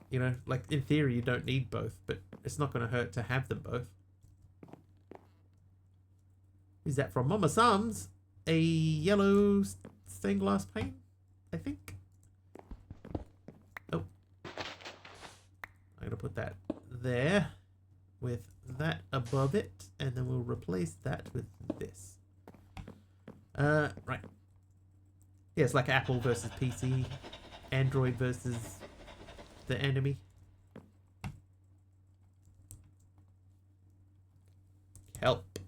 You know, like in theory you don't need both, but it's not going to hurt to have them both. Is that from Mama Sam's? A yellow stained glass pane, I think. Oh. I'm going to put that there with that above it, and then we'll replace that with this. Right. Yeah, it's like Apple versus PC, Android versus the enemy. Help.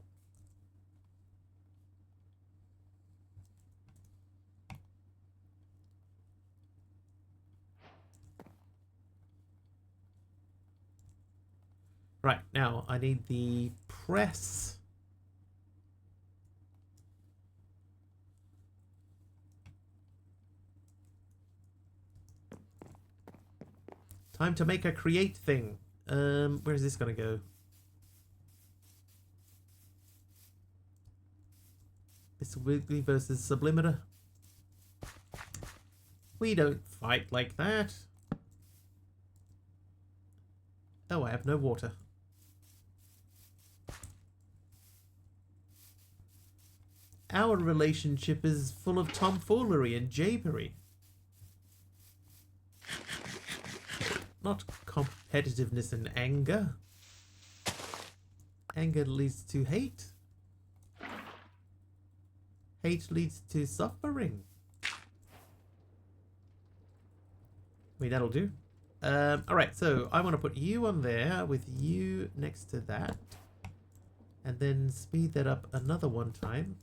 Right, now I need the press. Time to make a create thing. Where's this gonna go? MisterWiggly versus Sublimator. We don't fight like that. Oh, I have no water. Our relationship is full of tomfoolery and japery. Not competitiveness and anger. Anger leads to hate. Hate leads to suffering. I mean, that'll do. Alright, so I want to put you on there with you next to that. And then speed that up another one time.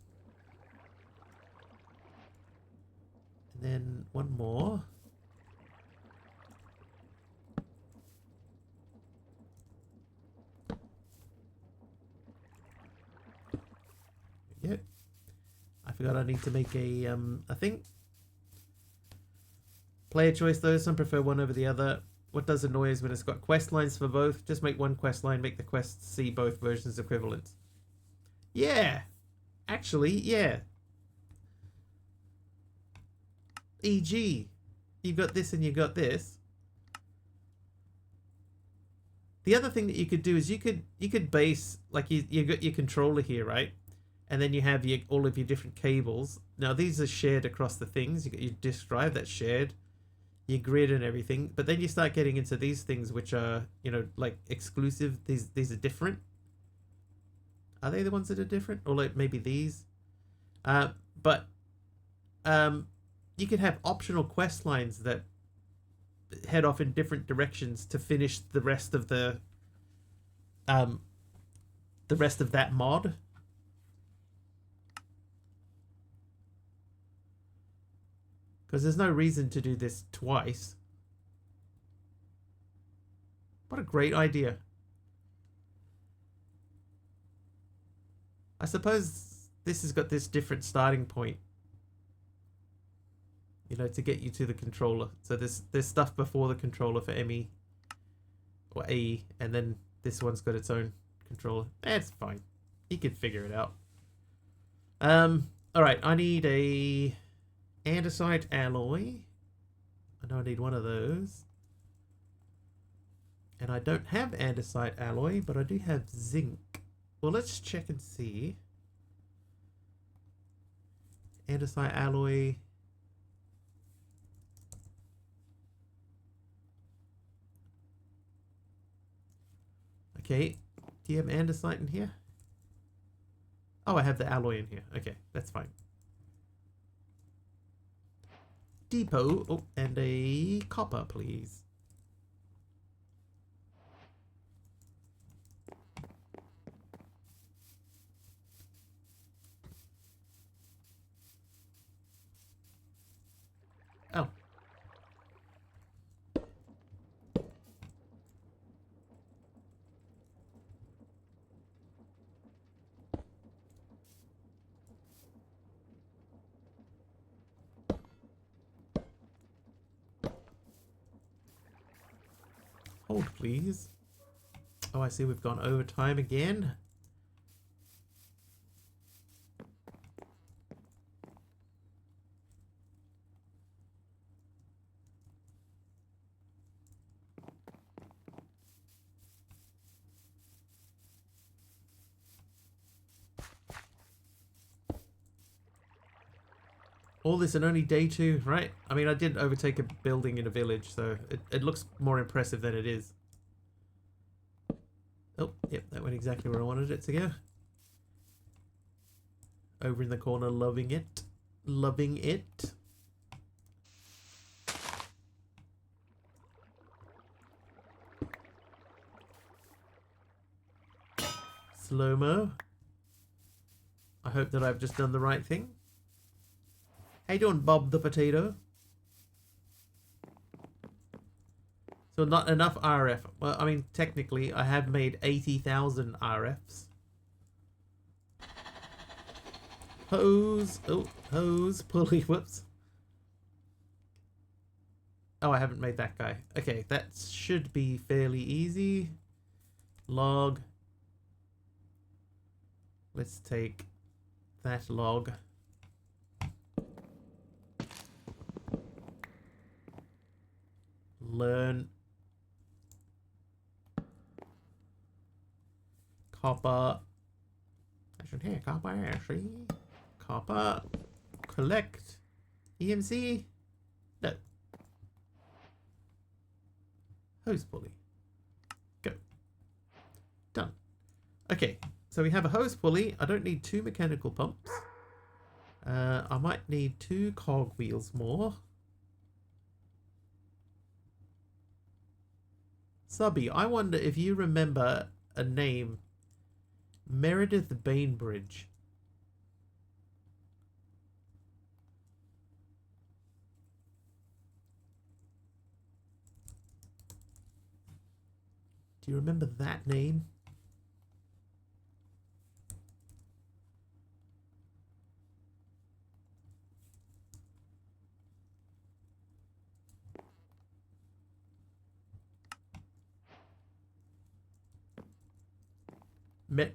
And then one more. Yep. I forgot I need to make a thing. Player choice though, some prefer one over the other. What does annoy is when it's got quest lines for both. Just make one quest line, make the quests see both versions equivalent. Yeah! Actually, yeah. E.g., you've got this and you've got this. The other thing that you could do is you could base, like you got your controller here, right? And then you have all of your different cables. Now these are shared across the things. You got your disk drive that's shared, your grid and everything. But then you start getting into these things which are, you know, like exclusive. These are different. Are they the ones that are different? Or like maybe these? But you can have optional quest lines that head off in different directions to finish the rest of that mod. Because there's no reason to do this twice. What a great idea. I suppose this has got this different starting point. You know, to get you to the controller. So there's stuff before the controller for ME or AE, and then this one's got its own controller. It's fine. You can figure it out. Alright, I need a andesite alloy. I know I need one of those. And I don't have andesite alloy, but I do have zinc. Well, let's check and see. Andesite alloy. Okay, do you have andesite in here? Oh, I have the alloy in here. Okay, that's fine. Depot. Oh, and a copper, please. Oh. Hold, please. Oh, I see we've gone over time again. All this in only day 2, right? I mean, I did overtake a building in a village, so it looks more impressive than it is. Oh, yep, that went exactly where I wanted it to go. Over in the corner, loving it. Loving it. Slow-mo. I hope that I've just done the right thing. How you doing, Bob the Potato? So not enough RF. Well, I mean, technically, I have made 80,000 RFs. Hose. Oh, hose. Pulley. Whoops. Oh, I haven't made that guy. Okay, that should be fairly easy. Log. Let's take that log. Learn. Copper. I should hear copper. See? Copper. Collect. EMC. No. Hose pulley. Go. Done. Okay. So we have a hose pulley. I don't need 2 mechanical pumps. I might need 2 cog wheels more. Subby, I wonder if you remember a name. Meredith Bainbridge. Do you remember that name?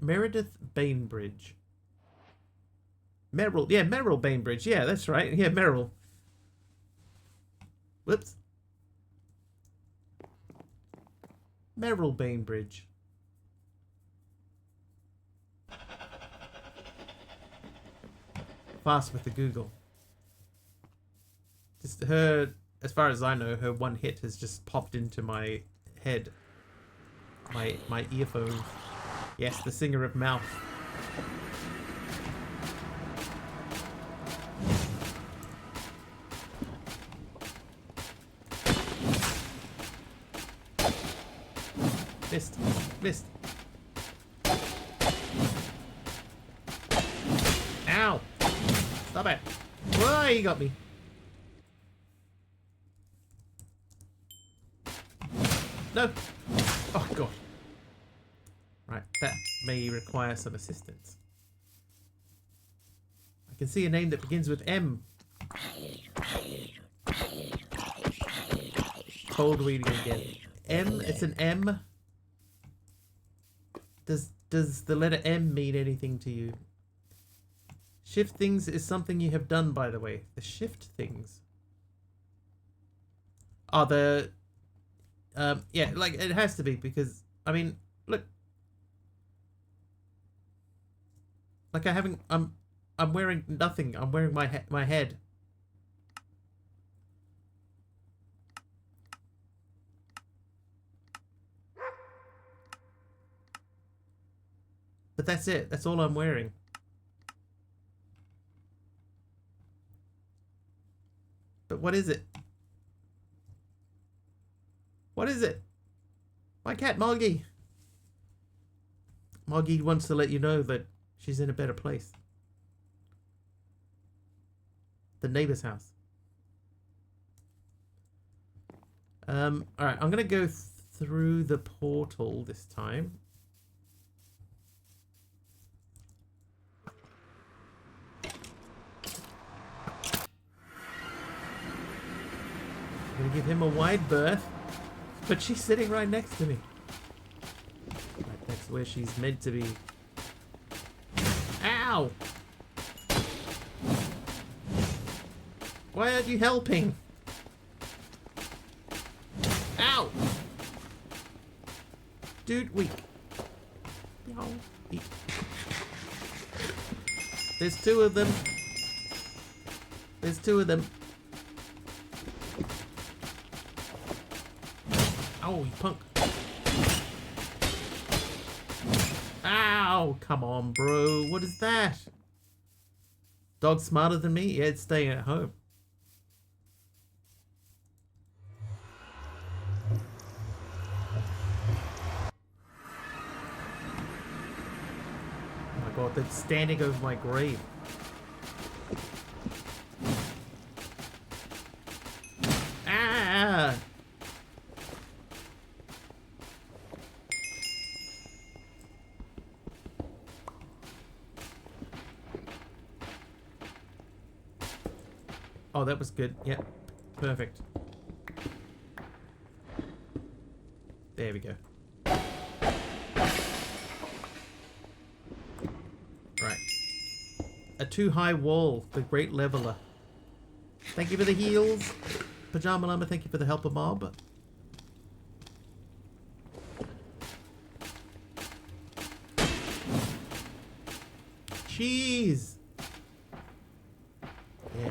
Meredith Bainbridge. Merrill, yeah, Merrill Bainbridge. Yeah, that's right. Yeah, Merrill. Whoops. Merrill Bainbridge. Fast with the Google. Just her, as far as I know, her one hit has just popped into my head. My earphones. Yes, the singer of mouth. Missed. Missed. Ow! Stop it. Whoa, he got me. No! Oh, God. Right, that may require some assistance. I can see a name that begins with M. Cold reading again. M, it's an M. Does the letter M mean anything to you? Shift things is something you have done, by the way. The shift things. Oh, the... yeah, like, it has to be, because, I mean, look. Like, I haven't... I'm wearing nothing. I'm wearing my head. But that's it. That's all I'm wearing. But what is it? What is it? My cat, Moggy. Moggy wants to let you know that she's in a better place. The neighbor's house. Alright, I'm gonna go through the portal this time. I'm gonna give him a wide berth, but she's sitting right next to me. Right, that's where she's meant to be. Ow! Why aren't you helping? Ow! Dude, weak. There's two of them. There's two of them. Oh, you punk. Ow! Come on, bro. What is that? Dog smarter than me? Yeah, it's staying at home. Oh my god, they're standing over my grave. Ah! Oh, that was good. Yep. Perfect. There we go. Right. A too high wall. The great leveler. Thank you for the heals. Pajama Llama, thank you for the helper mob. Cheese! Yeah.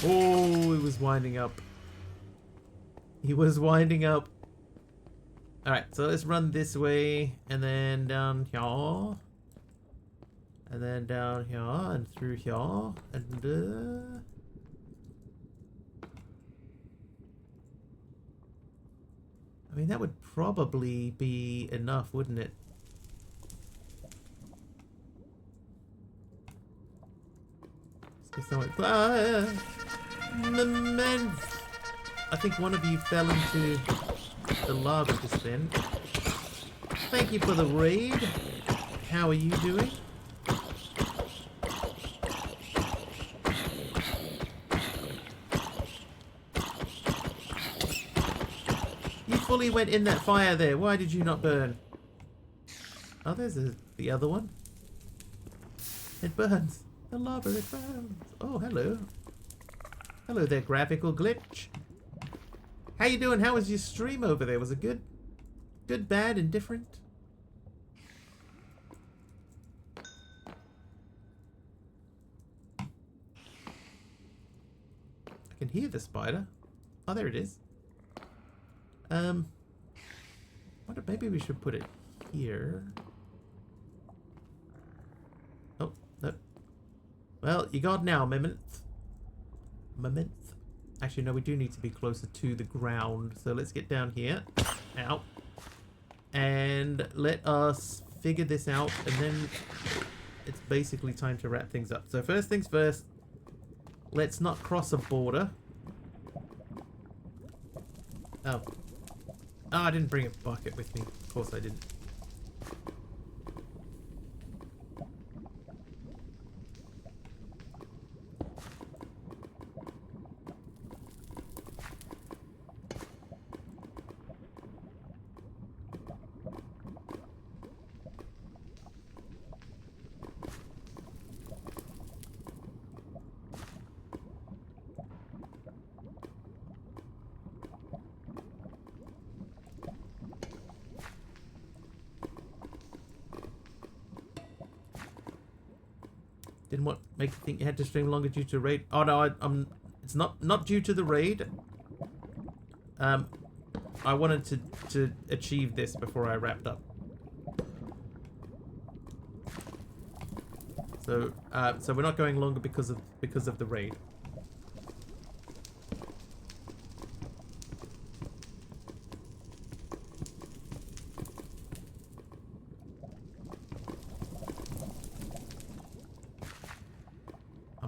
Oh, he was winding up. He was winding up. Alright, so let's run this way, and then down here. And then down here, and through here, and I mean, that would probably be enough, wouldn't it? Let's get someone... Man, I think one of you fell into the lava just then. Thank you for the raid. How are you doing? You fully went in that fire there. Why did you not burn? Oh, there's the other one. It burns. The lava, it burns. Oh, hello. Hello there, graphical glitch. How you doing? How was your stream over there? Was it good? Good, bad, indifferent? can hear the spider. Oh, there it is. Wonder maybe we should put it here. Oh, no. Well, you got it now, Mimminth. Actually, no, we do need to be closer to the ground. So let's get down here. Ow. And let us figure this out. And then it's basically time to wrap things up. So first things first. Let's not cross a border. Oh. Oh, I didn't bring a bucket with me. Of course I didn't. Didn't want make you think you had to stream longer due to raid. Oh no, it's not due to the raid. I wanted to achieve this before I wrapped up. So so we're not going longer because of the raid.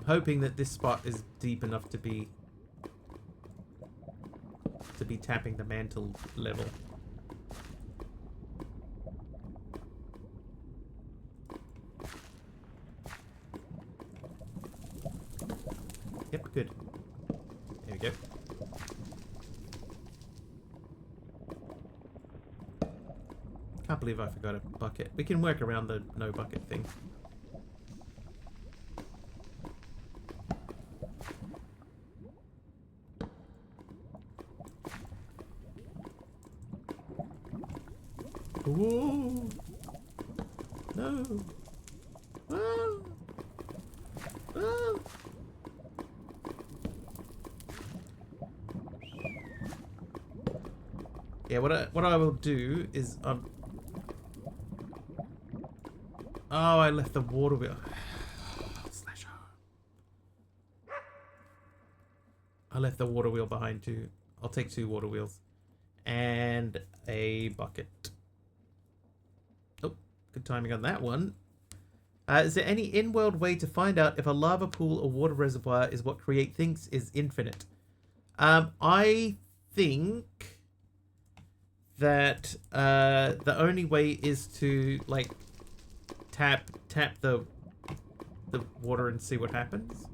Hoping that this spot is deep enough to be tapping the mantle level. Yep, good. There we go. Can't believe I forgot a bucket. We can work around the no bucket thing. Whoa! No! Ah! Ah! Yeah, what I will do is oh, I left the water wheel. Slash O. I left the water wheel behind too. I'll take 2 water wheels and a bucket. Good timing on that one. Is there any in-world way to find out if a lava pool or water reservoir is what Create thinks is infinite? I think that the only way is to like tap the water and see what happens.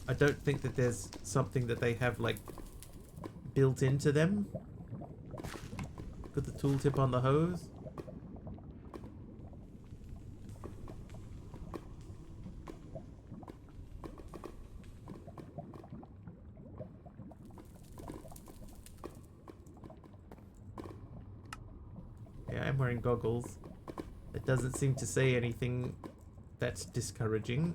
I don't think that there's something that they have like built into them. Put the tooltip on the hose. Yeah, I'm wearing goggles. It doesn't seem to say anything that's discouraging.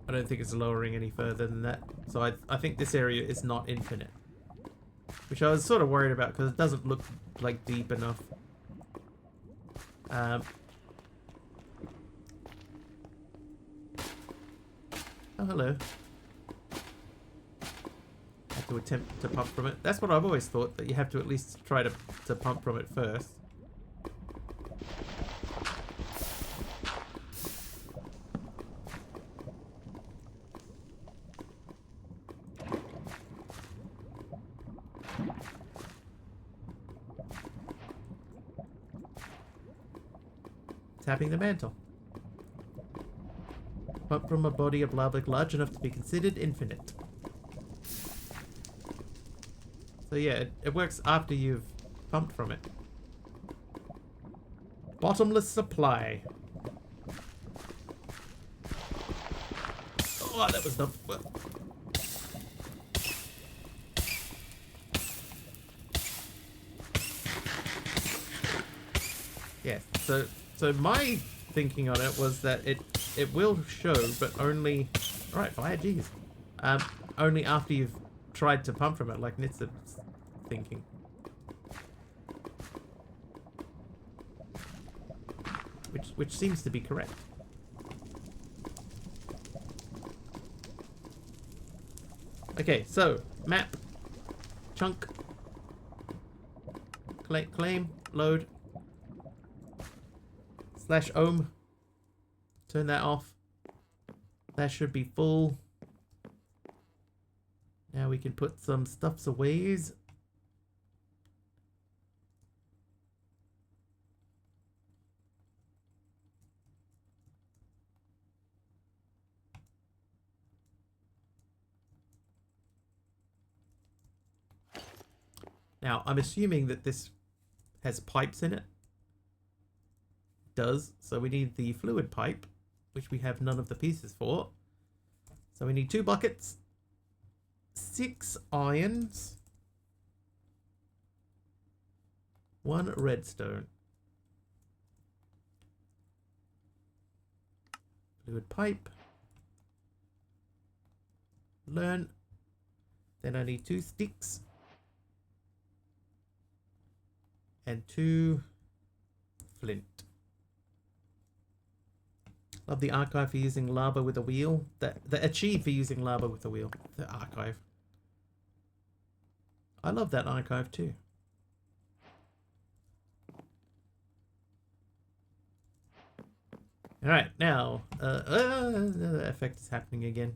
I don't think it's lowering any further than that. So I think this area is not infinite. Which I was sort of worried about because it doesn't look like deep enough. Oh, hello. I have to attempt to pump from it. That's what I've always thought, that you have to at least try to pump from it first. Tapping the mantle. Pump from a body of lava large enough to be considered infinite. So yeah, it works after you've pumped from it. Bottomless supply. Oh, that was dumb. Well. Yes, so my thinking on it was that it will show, but only... Alright, fire, jeez. Only after you've tried to pump from it, like Nitsa's thinking. Which seems to be correct. Okay, so, map, chunk, claim, load, /ohm, turn that off. That should be full. Now we can put some stuffs away. Now, I'm assuming that this has pipes in it. It does. So we need the fluid pipe, which we have none of the pieces for. So we need 2 buckets, 6 irons, 1 redstone. Fluid pipe. Learn. Then I need 2 sticks. And 2 flint. Love the archive for using lava with a wheel. The achieve for using lava with a wheel. The archive. I love that archive too. Alright, now the effect is happening again.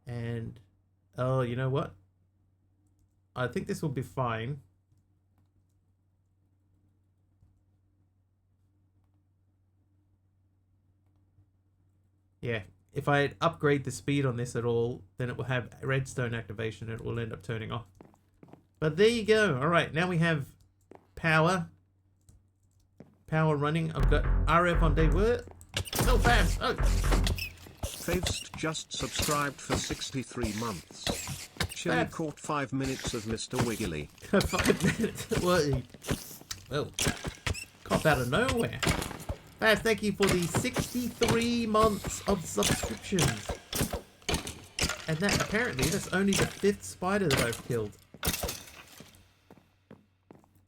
And oh, you know what? I think this will be fine. Yeah, if I upgrade the speed on this at all, then it will have redstone activation and it will end up turning off. But there you go. Alright, now we have power. Power running. I've got RF on day work. So fast. Oh. Faves just subscribed for 63 months. Chili caught 5 minutes of MisterWiggly. 5 minutes. Well, cop out of nowhere. Fast, thank you for the 63 months of subscriptions. And that apparently that's only the 5th spider that I've killed.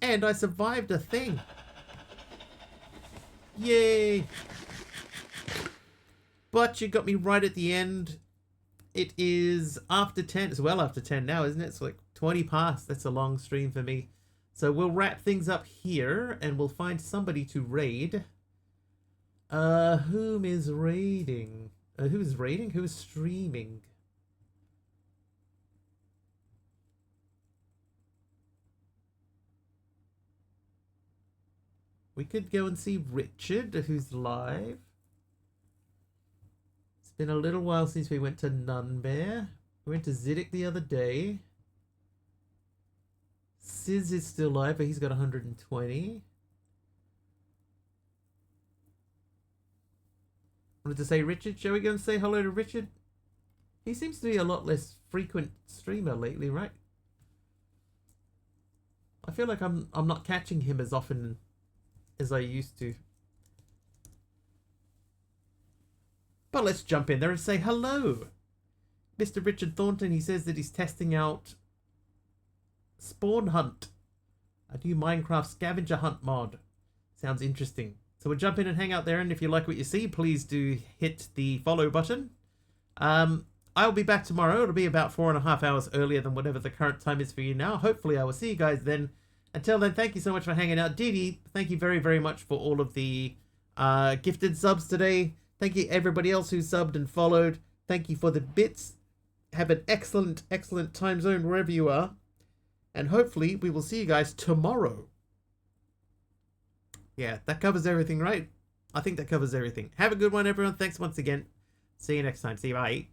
And I survived a thing. Yay! But you got me right at the end. It is after 10. It's well after 10 now, isn't it? It's like 20 past. That's a long stream for me. So we'll wrap things up here and we'll find somebody to raid. Whom is raiding? Who's raiding? Who's streaming? We could go and see Richard, who's live. It's been a little while since we went to Nunbear. We went to Ziddick the other day. Sizz is still live, but he's got 120. Wanted to say Richard. Shall we go and say hello to Richard? He seems to be a lot less frequent streamer lately, right? I feel like I'm not catching him as often as I used to. But let's jump in there and say hello. Mr. Richard Thornton, he says that he's testing out Spawn Hunt, a new Minecraft scavenger hunt mod. Sounds interesting. So we'll jump in and hang out there, and if you like what you see, please do hit the follow button. I'll be back tomorrow. It'll be about 4.5 hours earlier than whatever the current time is for you now. Hopefully I will see you guys then. Until then, thank you so much for hanging out. Dee, thank you very, very much for all of the gifted subs today. Thank you everybody else who subbed and followed. Thank you for the bits. Have an excellent, excellent time zone wherever you are. And hopefully we will see you guys tomorrow. Yeah, that covers everything, right? I think that covers everything. Have a good one, everyone. Thanks once again. See you next time. See you. Bye.